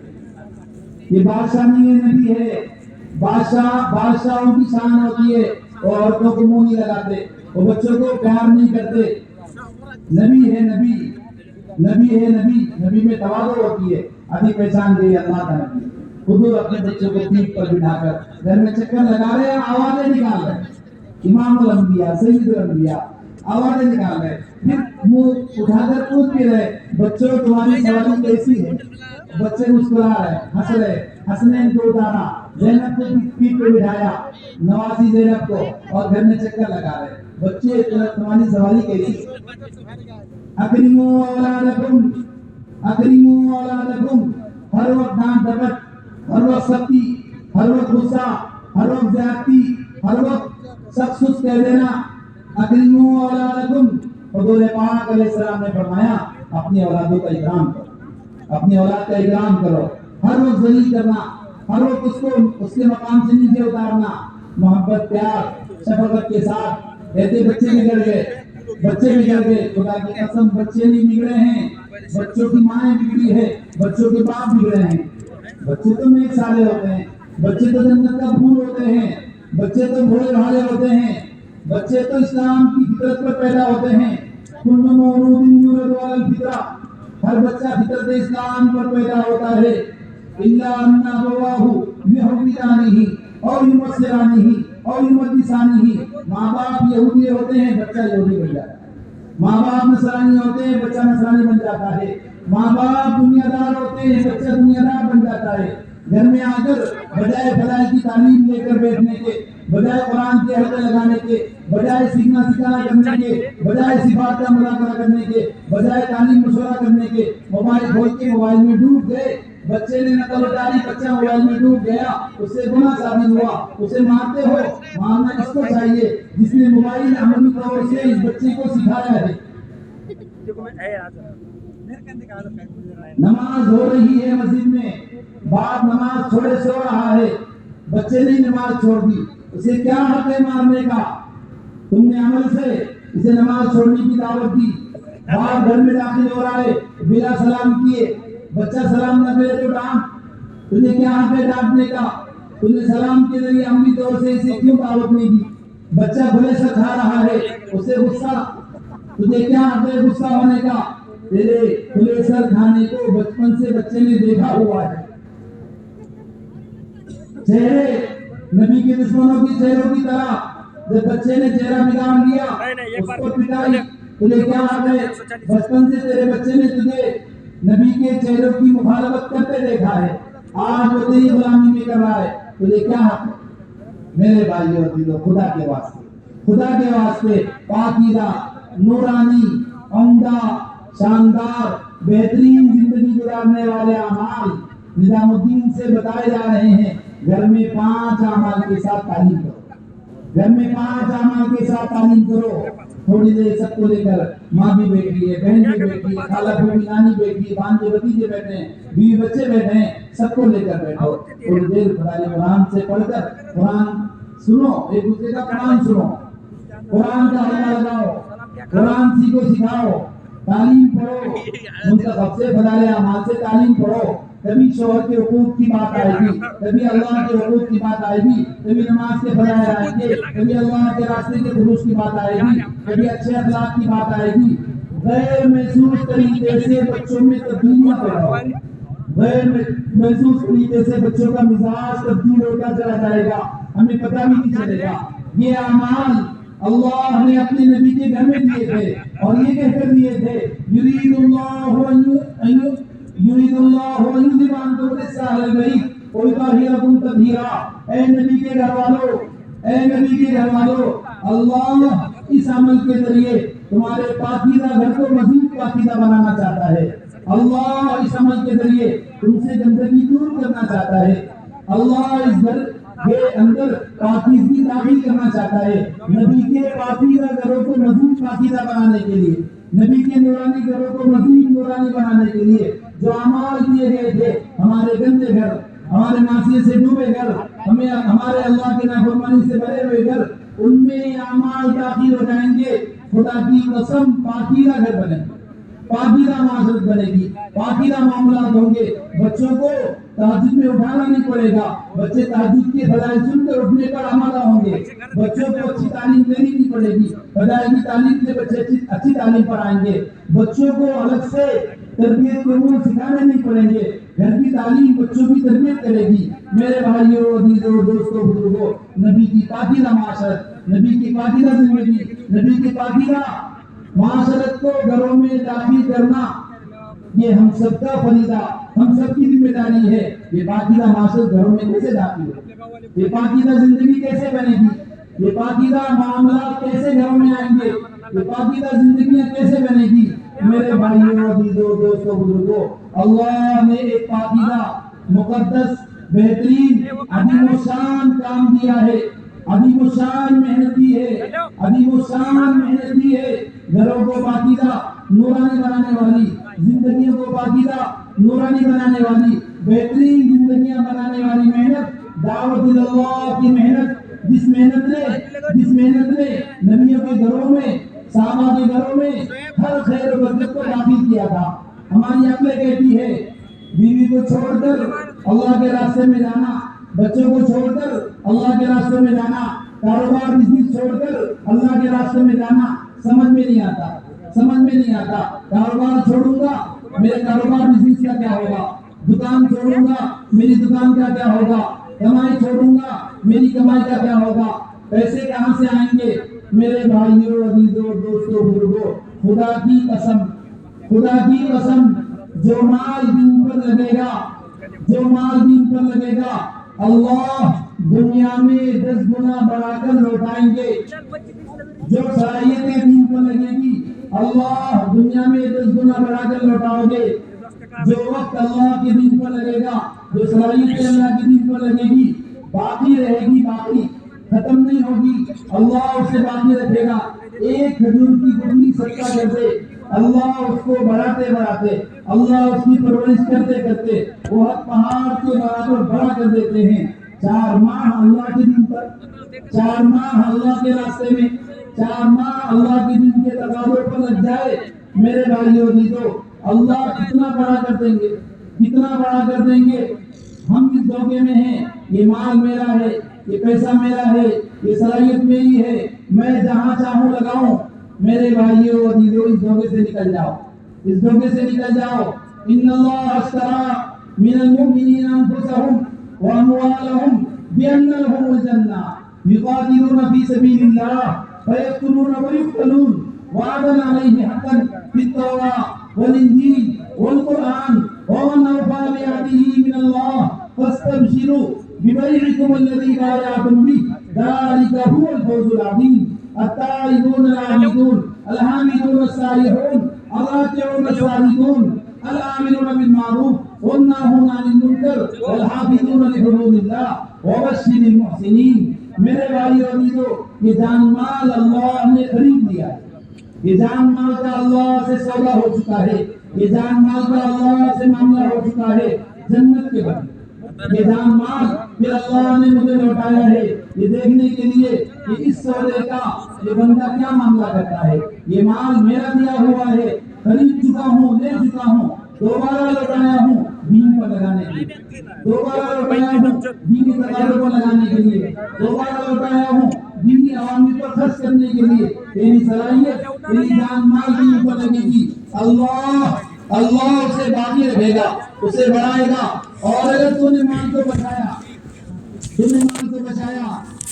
یہ بادشاہ نہیں ہے نبی ہے۔ بادشاہوں کی شان ہوتی ہے، اور عورتوں کو منہ نہیں لگاتے، وہ بچوں کو پیار نہیں کرتے، نبی ہے نبی، نبی ہے نبی، نبی میں تواضع ہوتی ہے۔ ابھی پہچان گئی اللہ کا نبی۔ حضور اپنے بچوں کو پیٹھ پر بٹھا کر گھر میں چکر لگا رہے ہیں، آوازیں نکال رہے ہیں، امام الانبیاء سید الانبیاء آوازیں نکال رہے ہیں، پھر منہ اٹھا کر پوچھ بھی رہے بچوں تمہاری سواری کیسی ہے؟ بچے مسکرا رہے، ہنس رہے، حسنین کو اتارا، زینب کو پیٹھ پہ بٹھایا، نواسی زینب کو، اور گھر میں چکر لگا رہے بچے تمہاری سواری کیسی؟ اکرموا اولادکم، اکرموا اولادکم، ہر وقت ڈانٹ ڈپٹ، ہر وقت سختی، ہر وقت غصہ، ہر وقت زیادتی، ہر وقت سخت سست کہہ دینا۔ اکرموا اولادکم، حضور پاک علیہ السلام نے فرمایا اپنی اولادوں کا اکرام کرو، اپنی اولاد کا اکرام کرو، ہر وقت ذلیل کرنا، ہر وقت اس کو اس کے مقام سے نیچے اتارنا، محبت پیار شفقت کے ساتھ۔ کہتے بچے بگڑ گئے، بچے بگڑ گئے، خدا کی قسم بچے نہیں بگڑے ہیں، بچوں کی مائیں بگڑی ہے، بچوں کے باپ بگڑے ہیں۔ بچے تو نیک سالے ہوتے ہیں، بچے تو جنت کا پھول ہوتے ہیں، بچے تو بھولے بھالے ہوتے ہیں، بچے تو اسلام کی فطرت پر پیدا ہوتے ہیں۔ کل مولود یولد علی الفطرہ، ہر بچہ فطرت اسلام پر پیدا ہوتا ہے۔ الا ان ابواہ یہودیانہ اور یمسرانہ اور یمجسانہ، ماں باپ یہودی ہوتے ہیں بچہ یہودی بن جاتا ہے، ماں باپ نصرانی ہوتے ہیں بچہ نصرانی بن جاتا ہے، ماں باپ دنیا دار ہوتے ہیں بچہ دنیا دار بن جاتا ہے۔ گھر میں آ کر بجائے خدائی کی تعلیم لے کر بیٹھنے کے، بجائے قرآن کے حلقے لگانے کے، بجائے سیکھنا سکھانا کرنے کے، بجائے صفات کا مذاکرہ کرنے کے، بجائے تعلیم مشورہ کرنے کے، موبائل کھول کے موبائل میں ڈوب گئے۔ بچے نے نقل اتاری، بچہ موبائل میں ڈوب گیا، اس سے گناہ ثابت ہوا، اسے مارتے ہو، مارنا اس کو چاہیے جس نے موبائل عملی طور سے اس بچے کو سکھایا ہے۔ نماز ہو رہی ہے مسجد میں، باپ نماز چھوڑے سو رہا ہے، بچے نے نماز چھوڑ دی، اسے کیا حق ہے مارنے کا؟ تم نے عمل سے اسے نماز چھوڑنے کی دعوت دی، باپ گھر میں داخل ہو رہا ہے بلا سلام کیے، بچہ سلام نہ کرے تو ڈانٹ، تجھے کیا حق ہے ڈانٹنے کا؟ تم نے سلام کے ذریعے عملی طور سے اسے کیوں دعوت نہیں دی؟ بچہ بھلے سے کھا رہا ہے، اسے غصہ، تجھے کیا حق ہے غصہ ہونے کا؟ تیرے کھلے سر کھانے کو بچپن سے بچے نے دیکھا ہوا ہے۔ چہرے نبی کے دشمنوں کی چہروں کی طرح، جب بچے نے چہرہ بگاڑ لیا اس کو پٹائی، تجھے کیا حق ہے؟ بچپن سے تیرے بچے نے تجھے نبی کے چہروں کی مخالفت کرتے دیکھا ہے، آج وہ تیری غلامی میں کر رہا ہے، تجھے کیا حق ہے؟ میرے بھائیو عزیزو، خدا کے واسطے، خدا کے واسطے پاکیزہ، نورانی، عمدہ، شاندار، بہترین زندگی گزارنے والے اعمال نظام الدین سے بتائے جا رہے ہیں۔ گھر میں 5 اعمال کے ساتھ تعلیم کرو، گھر میں 5 اعمال کے ساتھ تعلیم کرو۔ تھوڑی دیر سب کو لے کر، ماں بھی بیٹھی ہے، بہن بھی بیٹھی ہے، خالہ پھوپھی نانی بیٹھی ہے، بھانجے بھتیجے بیٹھے ہیں، بیوی بچے بیٹھے ہیں، سب کو لے کر بیٹھو، تھوڑی دیر خدا قرآن سے پڑھ کر قرآن سنو، ایک دوسرے کا قرآن سنو، قرآن کا حلقہ لگاؤ، قرآن سیکھو سکھاؤ، تعلیم پڑھو، منتخب سے بدالے اعمال سے تعلیم پڑھو، کبھی شوہر کے حقوق کی بات آئے گی، کبھی اللہ کے حقوق کی بات آئے گی، کبھی نماز کے فضائل آئیں گے، کبھی اللہ کے راستے کے خلوص کی بات آئے گی، کبھی اچھے اخلاق کی بات آئے گی۔ غیر محسوس طریقے سے بچوں میں تبدیلیاں پیدا ہوگی، غیر محسوس طریقے سے بچوں کا مزاج تبدیل ہوتا چلا جائے گا، ہمیں پتہ بھی نہیں چلے گا۔ یہ اعمال اللہ نے اپنے نبی کے گھر میں دیے تھے، اور یہ کہہ کر دیے تھے یرید اللہ ان یذهب عنکم الرجس اہل البیت ویطہرکم تطہیرا۔ اے نبی کے گھر والوں، اے نبی کے گھر والوں، اللہ اس عمل کے ذریعے تمہارے پاکیزہ گھر کو مزید پاکیزہ بنانا چاہتا ہے، اللہ اس عمل کے ذریعے تم سے گندگی دور کرنا چاہتا ہے، اللہ اس گھر کے اندر پاکیزگی داخل کرنا چاہتا ہے۔ نبی کے پاکیزہ گھروں کو مزید پاکیزہ بنانے کے لیے، نبی کے نورانی گھروں کو مزید نورانی بنانے کے لیے جو اعمال کیے گئے تھے، ہمارے گندے گھر، ہمارے معصیت سے ڈوبے گھر، ہمیں ہمارے اللہ کی نافرمانی سے بھرے ہوئے گھر، ان میں اعمال داخل ہو جائیں گے، خدا کی قسم پاکیزہ گھر بنے گا، پاکیزہ معاشرت بنے گی، پاکیزہ معاملات ہوں گے۔ بچوں کو تہجد میں اٹھانا نہیں پڑے گا، بچے تہجد کے فضائل سن کر اٹھنے پر آمادہ ہوں گے۔ بچوں کو اچھی تعلیم دینی نہیں پڑے گی، فضائل کی تعلیم سے بچے اچھی تعلیم پر آئیں گے۔ بچوں کو الگ سے تربیت کے امور سکھانے نہیں پڑیں گے، گھر کی تعلیم بچوں کی تربیت کرے گی۔ میرے بھائیوں، عزیزوں، دوستوں، بزرگوں، نبی کی پاکیزہ معاشرت، نبی کی پاکیزہ زندگی، نبی کی پاکیزہ معاشرت کو گھروں میں داخل کرنا، یہ ہم سب کا فریضہ، ہم سب کی ذمہ داری ہے۔ یہ پاکیزہ معاشرت گھروں میں کیسے داخل ہو، یہ پاکیزہ زندگی کیسے بنے گی، یہ پاکیزہ معاملات کیسے گھروں میں آئیں گے، یہ پاکیزہ زندگیاں کیسے بنے گی؟ میرے بھائیوں، عزیزوں، دوستوں، بزرگوں، اللہ نے ایک پاکیزہ، مقدس، بہترین، عظیم الشان کام دیا ہے، عظیم الشان محنت دی ہے، عظیم الشان محنت دی ہے۔ گھروں کو پاکیزہ نورانی بنانے والی، زندگیوں کو پاکیزہ نورانی بنانے والی، بہترین زندگیاں بنانے والی محنت، دعوت اللہ کی محنت، جس محنت نے نبیوں کے گھروں میں، صحابہ کے گھروں میں ہر خیر و برکت کو داخل کیا تھا۔ ہماری عقلیں کہتی ہے بیوی کو چھوڑ کر اللہ کے راستے میں جانا، بچوں کو چھوڑ کر اللہ کے راستے میں جانا، کاروبار بزنس چھوڑ کر اللہ کے راستے میں جانا، سمجھ میں نہیں آتا۔ کاروبار چھوڑوں گا، میرے کاروبار بزنس کا کیا ہوگا؟ دکان چھوڑوں گا، میری دکان کا کیا ہوگا؟ کمائی چھوڑوں گا، میری کمائی کا کیا ہوگا؟ پیسے کہاں سے آئیں گے؟ میرے بھائیوں، عزیزوں، دوستوں، بزرگوں، خدا کی قسم، جو مال دین پر لگے گا، اللہ دنیا میں 10 گنا بڑھا کر لوٹائیں گے۔ جو صلاحیتیں دین پر لگے گی، اللہ دنیا میں 10 گنا بڑھا کر لوٹاؤ گے۔ جو وقت اللہ کے دین پر لگے گا، جو صلاحیتیں اللہ کے دین پر لگے گی، باقی رہے گی، باقی ختم نہیں ہوگی، اللہ اسے باقی رکھے گا۔ ایک کھجور کی گٹلی صدقہ کر دے، اللہ اس کو بڑھاتے، اللہ اس کی پرورش کرتے وہ پہاڑ کے برابر بڑا کر دیتے ہیں۔ 4 ماہ اللہ کے دین پر، 4 ماہ اللہ کے راستے میں، 4 ماہ اللہ کے دین کے تقاضوں پر لگ جائے، میرے بھائیوں، عزیزوں، اللہ کتنا بڑا کر دیں گے۔ ہم اس دھوکے میں ہیں، یہ مال میرا ہے، یہ پیسہ میرا ہے، یہ صلاحیت میری ہے، میں جہاں چاہوں لگاؤں۔ میرے بھائیوں، عزیزوں، اس دھوکے سے نکل جاؤ۔ ان اللہ اشترى من المؤمنین انفسهم واموالهم بان لهم الجنہ یقاتلون فی سبیل اللہ فیقتلون ویقتلون وعدا علیہ حقا فی التوراة والانجیل والقرآن ومن اوفى بعهده من اللہ فاستبشروا ببيعكم الذي بايعتم به ذلك هو الفوز العظيم۔ التائبون العابدون الحامدون السائحون الراكعون الساجدون الآمنون بالمعروف والناهون عن المنکر والحافظون لحدود اللہ وبشر المحسنین۔ میرے بھائیو، عزیزو، یہ جان مال اللہ نے خرید لیا ہے، یہ جان مال کا اللہ سے سودا ہو چکا ہے، یہ جان مال کا اللہ سے معاملہ ہو چکا ہے جنت کے بدلے۔ یہ جان مال پھر اللہ نے مجھے لوٹایا ہے، یہ دیکھنے کے لیے کہ اس سودے کا یہ بندہ کیا معاملہ کرتا ہے۔ یہ مال میرا دیا ہوا ہے، خرید چکا ہوں، لے چکا ہوں، دوبارہ لوٹایا ہوں دین پر لگانے کے لیے، دوبارہ لوٹایا ہوں دینی تقاضوں پر لگانے کے لیے، دوبارہ لوٹایا ہوں دینی عوامی پر خرچ کرنے کے لیے۔ تیری صلاحیت، تیری جان مال دین پر لگے گی، اللہ اسے باقی رکھے گا، اسے بڑھائے گا۔ اور اگر تو نے مال کو بچایا،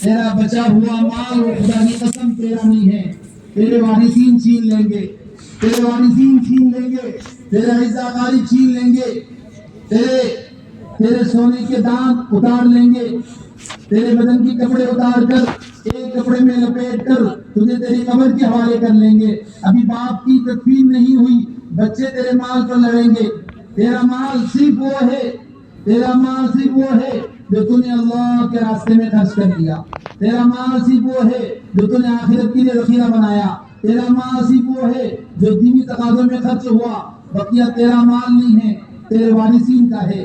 تیرا بچا ہوا مال وہ خدا کی قسم تیرا نہیں ہے، تیرے وارثین چھین لیں گے، تیرا حصہ غالب چھین لیں گے، تیرے سونے کے دانت اتار لیں گے، تیرے بدن کی کپڑے اتار کر ایک کپڑے میں لپیٹ کر تجھے تیری قبر کے حوالے کر لیں گے۔ ابھی باپ کی تدفین نہیں ہوئی، بچے تیرے مال پر لڑیں گے۔ تیرا مال صرف وہ ہے جو تو نے اللہ کے راستے میں خرچ کر دیا، تیرا مال صرف وہ ہے جو تو نے آخرت کے لیے ذخیرہ بنایا، تیرا مال صرف وہ ہے جو دینی تقاضوں میں خرچ ہوا، بقیہ تیرا مال نہیں ہے، تیرے وارثین کا ہے۔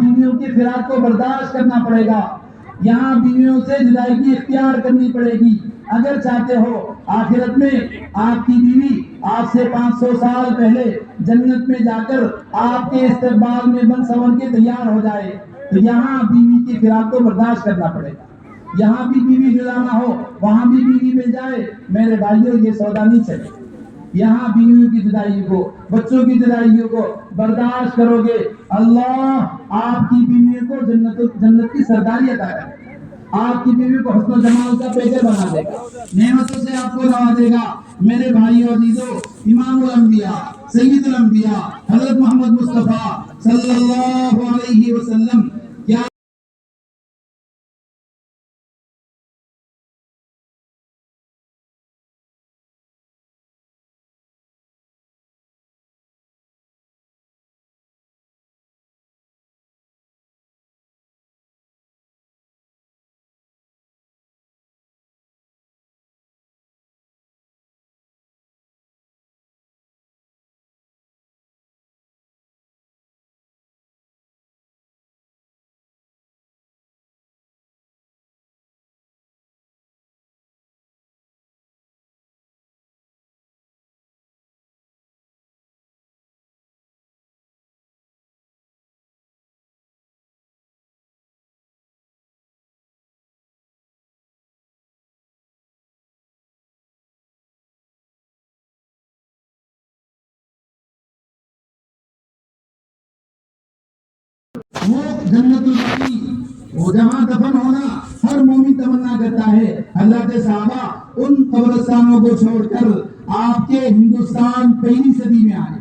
بیویوں کے فراق کو برداشت کرنا پڑے گا، یہاں بیویوں سے جدائیگی اختیار کرنی پڑے گی۔ اگر چاہتے ہو آخرت میں آپ کی بیوی آپ سے 500 سال پہلے جنت میں جا کر آپ کے استقبال میں بن سنور کے تیار ہو جائے، تو یہاں بیوی کی فراق کو برداشت کرنا پڑے گا۔ یہاں بھی بیوی جدا نہ ہو، وہاں بھی بیوی مل جائے، میرے بھائیوں یہ سودا نہیں چلے۔ یہاں بیویوں کی جدائی کو، بچوں کی جدائیوں کو برداشت کرو گے، اللہ آپ کی بیویوں کو جنت کی سرداری عطا کرے، آپ کی بیوی کو حسن و جمال کا پیکر بنا دے گا، نعمتوں سے آپ کو نوازے گا۔ میرے بھائیو عزیزو، امام الانبیاء سید الانبیاء حضرت محمد مصطفیٰ صلی اللہ علیہ وسلم کیا وہ جنت البقیع، وہ جہاں دفن ہونا ہر مومن تمنا کرتا ہے۔ حضرت صحابہ ان قبرستانوں کو چھوڑ کر آپ کے ہندوستان پہلی صدی میں آئے،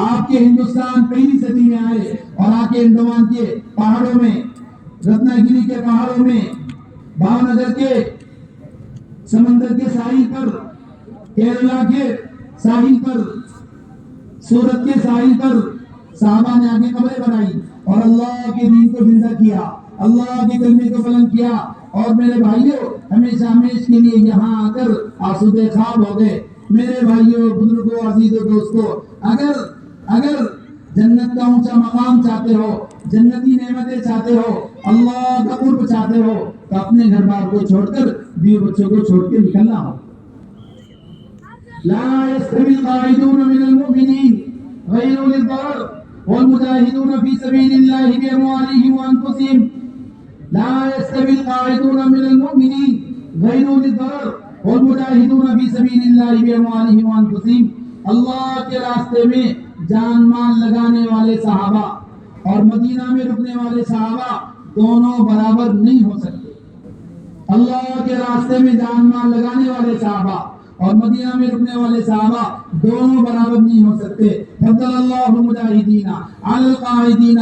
آپ کے ہندوستان پہلی صدی میں آئے اور آ کے انڈمان کے پہاڑوں میں، رتنا گیری کے پہاڑوں میں، بھاونگر کے سمندر کے ساحل پر، کیرلا کے ساحل پر، سورت کے ساحل پر صحابہ نے آگے قبریں بنائی اور اللہ کے دین کو زندہ کیا، اللہ کے کلمے کو بلند کیا، اور میرے بھائیوں ہمیشہ ہمیشہ کے لیے یہاں آ کر آسودہ خواب ہو گئے۔ میرے بھائیوں، بزرگوں، عزیزوں، دوستوں، اگر جنت کا اونچا مقام چاہتے ہو، جنتی نعمتیں چاہتے ہو، اللہ کا قرب چاہتے ہو، تو اپنے گھر بار کو چھوڑ کر بیوی بچوں کو چھوڑ کے نکلنا ہو۔ لا يستوي القاعدون من المؤمنين غير أولي الضرر والمجاهدون في سبيل الله بأموالهم وأنفسهم لا يستوي القاعدون من المؤمنين غير أولي الضرر والمجاهدون في سبيل الله بأموالهم وأنفسهم۔ اللہ کے راستے میں جان مال لگانے والے صحابہ اور مدینہ میں رکنے والے صحابہ دونوں برابر نہیں ہو سکتے۔ اللہ کے راستے میں جان مال لگانے والے صحابہ اور مدینہ میں رکنے والے صحابہ دونوں برابر نہیں ہو سکتے۔ فضل اللہ المجاہدین علی القاعدین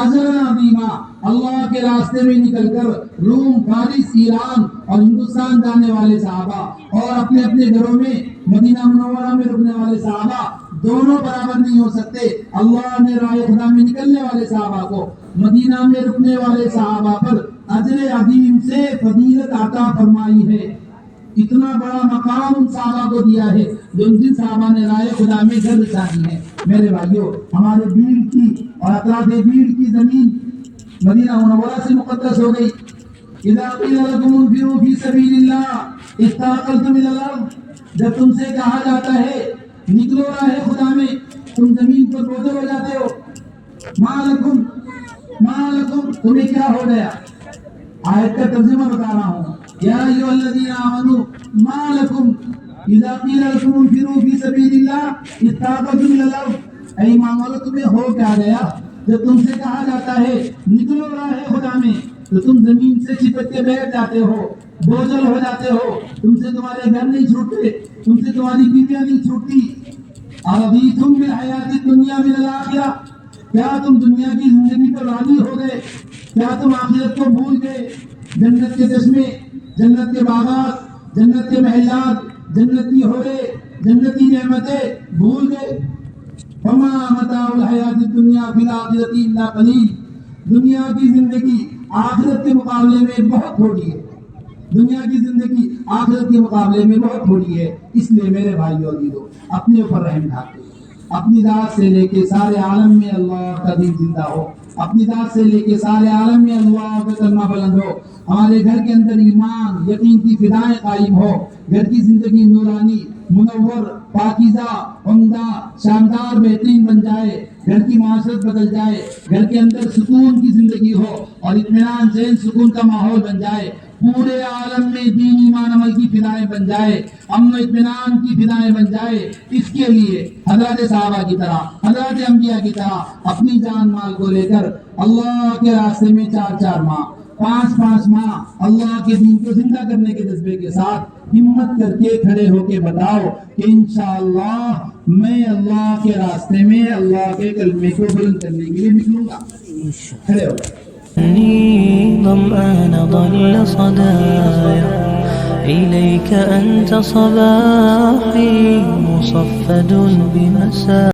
اجرا عظیما۔ اللہ کے راستے میں نکل کر روم، فارس، ایران اور ہندوستان جانے والے صحابہ اور اپنے اپنے گھروں میں مدینہ منورہ میں رکنے والے صحابہ دونوں برابر نہیں ہو سکتے۔ اللہ نے راہ خدا میں نکلنے والے صحابہ کو مدینہ میں رکنے والے صحابہ پر اجر عظیم سے فضیلت عطا فرمائی ہے۔ اتنا بڑا مقام ان صحابہ کو دیا ہے جن صحابہ نے رائے خدا میں گھر بچھانی ہے۔ میرے بھائیوں، ہمارے بھیڑ کی اور اطراف بھیڑ کی زمین مدینہ منورہ سے مقدس ہو گئی۔ اذا قیل لکم انفروا فی سبیل اللہ اثاقلتم الی الارض، جب تم سے کہا جاتا ہے نکلو راہ خدا میں، تم زمین پر بوجھل ہو جاتے ہو۔ ما لکم تمہیں کیا ہو گیا؟ آیت کا ترجمہ بتا رہا ہوں۔ یا ایھا الذین آمنوا ما لکم اذا قیل لکم انفروا فی سبیل اللہ اثاقلتم الی الارض، اے ایمان والو تمہیں ہو کیا گیا جب تم سے کہا جاتا ہے نکلو راہ خدا میں تو تم زمین سے چپک کے بیٹھ جاتے ہو، بوجھل ہو جاتے ہو، تم سے تمہارے گھر نہیں چھوٹتے، تم سے تمہاری بیویاں نہیں چھوٹتی۔ اَرَضِیتُم بِالْحَیَاةِ الدُّنْیَا مِنَ الْآخِرَةِ، کیا تم دنیا کی زندگی پر راضی ہو گئے؟ کیا تم آخرت کو بھول گئے؟ جنت کے چشمے، جنت کے باغات، جنت کے محلات، جنت کی حوریں، جنتی نعمتیں بھول گئے؟ فَمَا مَتَاعُ الْحَیَاةِ الدُّنْیَا فِی الْآخِرَةِ إِلَّا قَلِیلٌ، دنیا کی زندگی آخرت کے مقابلے میں بہت تھوڑی ہے، دنیا کی زندگی آخرت کے مقابلے میں بہت تھوڑی ہے۔ اس لیے میرے بھائیو عزیزو، اپنے اوپر رحم ڈھاکے، اپنی ذات سے لے کے سارے عالم میں اللہ کا دین زندہ ہو۔ اپنی ذات سے لے کے سارے عالم میں اللہ کا کلمہ بلند ہو. ہمارے گھر کے اندر ایمان یقین کی فضائیں قائم ہو. گھر کی زندگی نورانی منور پاکیزہ عمدہ شاندار بہترین بن جائے. گھر کی معاشرت بدل جائے. گھر کے اندر سکون کی زندگی ہو اور اطمینان ذہن سکون کا ماحول بن جائے. پورے عالم میں دین ایمان عمل کی فضائیں بن جائے. امن و اطمینان کی فضائیں بن جائے. اس کے لیے حضرات صحابہ کی طرح حضرات انبیاء کی طرح اپنی جان مال کو لے کر اللہ کے راستے میں 4 ماہ 5 ماہ اللہ کے دین کو زندہ کرنے کے جذبے کے ساتھ ہمت کر کے کھڑے ہو کے بتاؤ کہ انشاءاللہ میں اللہ کے راستے میں اللہ کے کلمے کو بلند کرنے کے لیے نکلوں گا. کھڑے ہو. إني ظمآن ضل صدايا إليك أنت صباحي مصفد بمساء